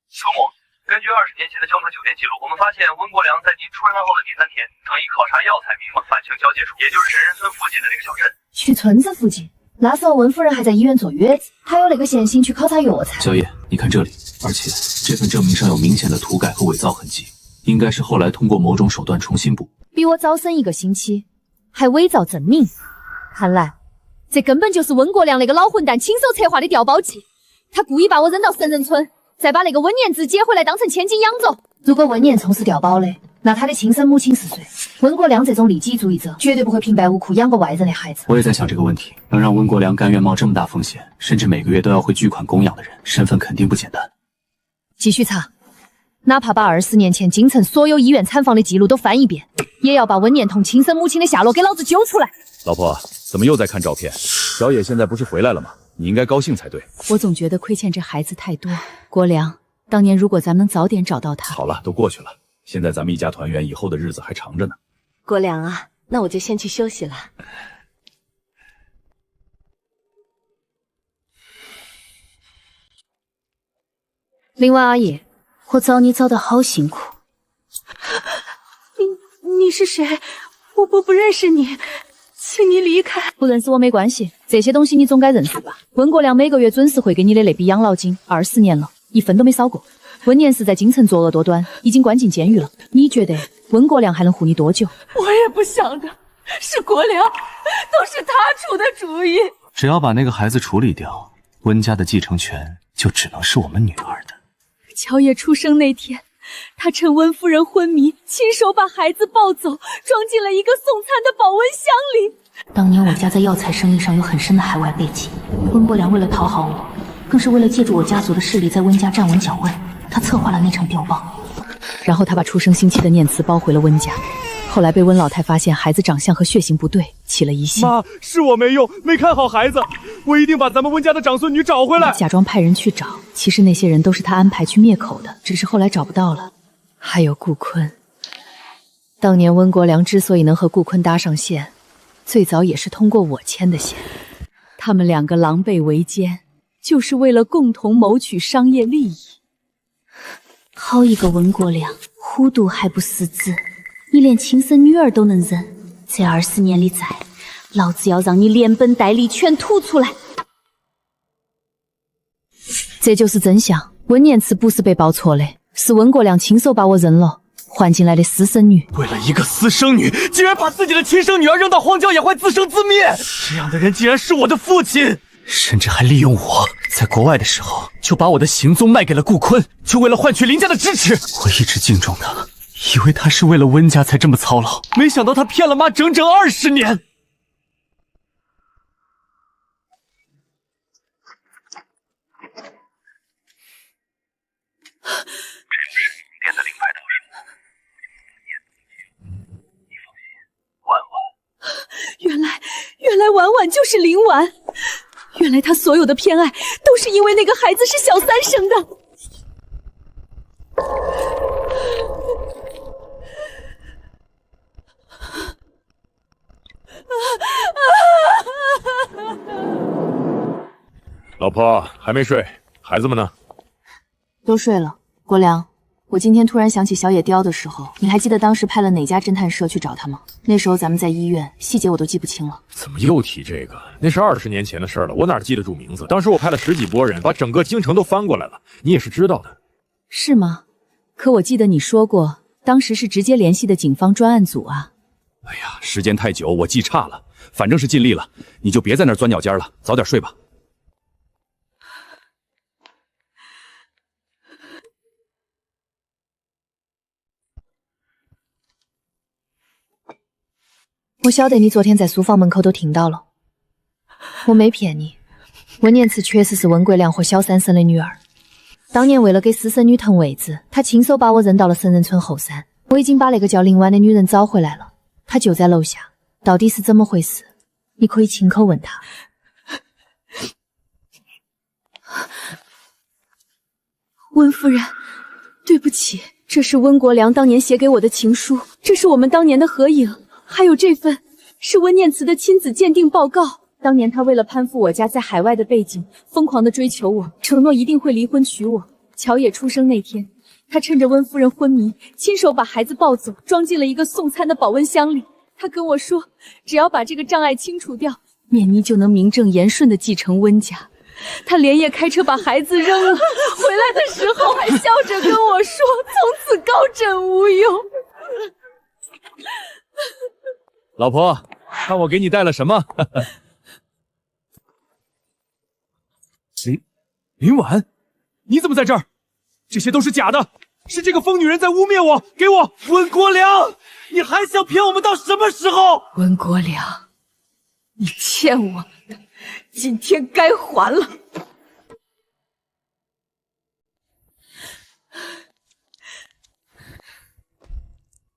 秋末，根据20年前的交谈酒店记录，我们发现温国良在您出生后的第3天，曾以考察药材名义返乡交界处，也就是神人村附近的那个小镇。去村子附近？那时候温夫人还在医院坐月子，还有那个闲心去考察药材。小野，你看这里，而且这份证明上有明显的涂改和伪造痕迹。应该是后来通过某种手段重新补，比我早生1个星期，还伪造证明。看来这根本就是温国良那个老混蛋亲手策划的调包计。他故意把我扔到神人村，再把那个温念子接回来当成千金养走。如果温念从是调包的，那他的亲生母亲是谁？温国良这种利己主义者绝对不会平白无故养个外人的孩子。我也在想这个问题，能让温国良甘愿冒这么大风险，甚至每个月都要汇巨款供养的人，身份肯定不简单。继续查。哪怕把20年前京城所有医院产房的记录都翻一遍，也要把温念彤亲生母亲的下落给老子揪出来。老婆，怎么又在看照片？小野现在不是回来了吗？你应该高兴才对。我总觉得亏欠这孩子太多。国良，当年如果咱们能早点找到他。好了，都过去了，现在咱们一家团圆，以后的日子还长着呢。国良啊，那我就先去休息了。林婉阿姨，我找你找得好辛苦。你是谁？我不认识你，请你离开。不认识我没关系，这些东西你总该认识吧？温国良每个月准时汇给你的那笔养老金，20年了，1分都没少过。温念是在京城作恶多端，已经关进监狱了。你觉得温国良还能护你多久？我也不想的，是国良，都是他出的主意。只要把那个孩子处理掉，温家的继承权就只能是我们女儿的。乔野出生那天，他趁温夫人昏迷，亲手把孩子抱走，装进了一个送餐的保温箱里。当年我家在药材生意上有很深的海外背景，温国良为了讨好我，更是为了借助我家族的势力在温家站稳脚位，他策划了那场调包。然后他把出生星期的念慈包回了温家，后来被温老太发现孩子长相和血型不对，起了疑心。妈，是我没用，没看好孩子，我一定把咱们温家的长孙女找回来。假装派人去找，其实那些人都是他安排去灭口的，只是后来找不到了。还有顾坤，当年温国良之所以能和顾坤搭上线，最早也是通过我牵的线。他们2个狼狈为奸，就是为了共同谋取商业利益。好一个温国良，糊涂还不识字，你连亲生女儿都能认，这20年的债，老子要让你连本带利全吐出来。这就是真相，温念慈不是被抱错的，是温国良亲手把我扔了，换进来的私生女。为了一个私生女，竟然把自己的亲生女儿扔到荒郊野外自生自灭，这样的人竟然是我的父亲，甚至还利用我在国外的时候就把我的行踪卖给了顾坤，就为了换取林家的支持。我一直敬重他，以为他是为了温家才这么操劳，没想到他骗了妈整整20年。店的令牌到手，你放心，万万。来婉婉就是林婉，原来他所有的偏爱都是因为那个孩子是小三生的。老婆还没睡，孩子们呢？都睡了。国良，我今天突然想起小野雕的时候，你还记得当时派了哪家侦探社去找他吗？那时候咱们在医院，细节我都记不清了。怎么又提这个？那是20年前的事了，我哪记得住名字？当时我派了10几拨人，把整个京城都翻过来了，你也是知道的。是吗？可我记得你说过，当时是直接联系的警方专案组啊。哎呀，时间太久，我记差了，反正是尽力了，你就别在那儿钻脚尖了，早点睡吧。我晓得你昨天在书房门口都听到了，我没骗你，温念慈确实是温国良和小三生的女儿。当年为了给私生女腾位子，他亲手把我扔到了神人村后山。我已经把那个叫林婉的女人找回来了，她就在楼下。到底是怎么回事？你可以亲口问她。温夫人，对不起，这是温国良当年写给我的情书，这是我们当年的合影。还有这份是温念慈的亲子鉴定报告。当年他为了攀附我家在海外的背景，疯狂地追求我，承诺一定会离婚娶我。乔野出生那天，他趁着温夫人昏迷，亲手把孩子抱走，装进了一个送餐的保温箱里。他跟我说，只要把这个障碍清除掉，绵妮就能名正言顺地继承温家。他连夜开车把孩子扔了，回来的时候还笑着跟我说，从此高枕无忧。老婆，看我给你带了什么？林婉，你怎么在这儿？这些都是假的，是这个疯女人在污蔑我！给我，温国良，你还想骗我们到什么时候？温国良，你欠我的，今天该还了。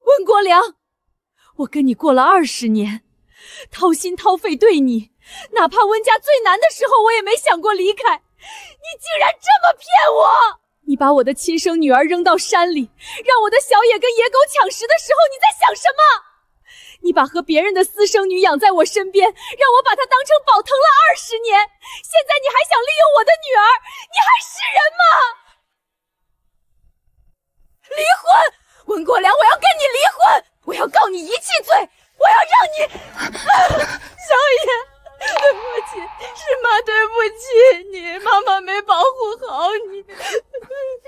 温国良，我跟你过了20年，掏心掏肺对你，哪怕温家最难的时候，我也没想过离开。你竟然这么骗我！你把我的亲生女儿扔到山里，让我的小野跟野狗抢食的时候，你在想什么？你把和别人的私生女养在我身边，让我把她当成宝疼了20年，现在你还想利用我的女儿，你还是人吗？离婚！温国良，我要跟你离婚！我要告你遗弃罪！我要让你……小野，对不起，是妈对不起你，妈妈没保护好你，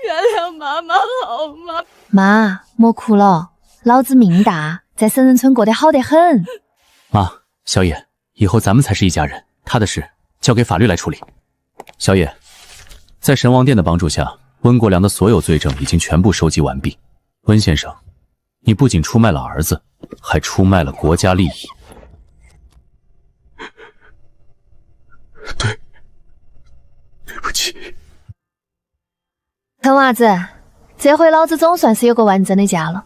原谅妈妈好吗？妈，莫哭了，老子命大，在神人村过得好得很。妈，小野，以后咱们才是一家人，他的事交给法律来处理。小野，在神王殿的帮助下，温国良的所有罪证已经全部收集完毕。温先生，你不仅出卖了儿子，还出卖了国家利益。对不起。疼娃子，这回老子总算是有个完整的家了。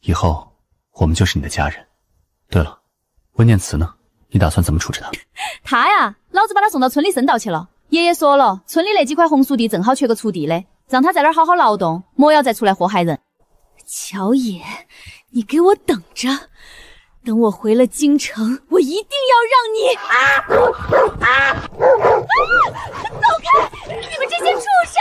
以后我们就是你的家人。对了，温念慈呢？你打算怎么处置他？他呀，老子把他送到村里深道去了。爷爷说了，村里那几块红树地正好缺个锄地的，让他在那儿好好劳动，莫要再出来祸害人。乔野，你给我等着，等我回了京城，我一定要让你……走开！你们这些畜生！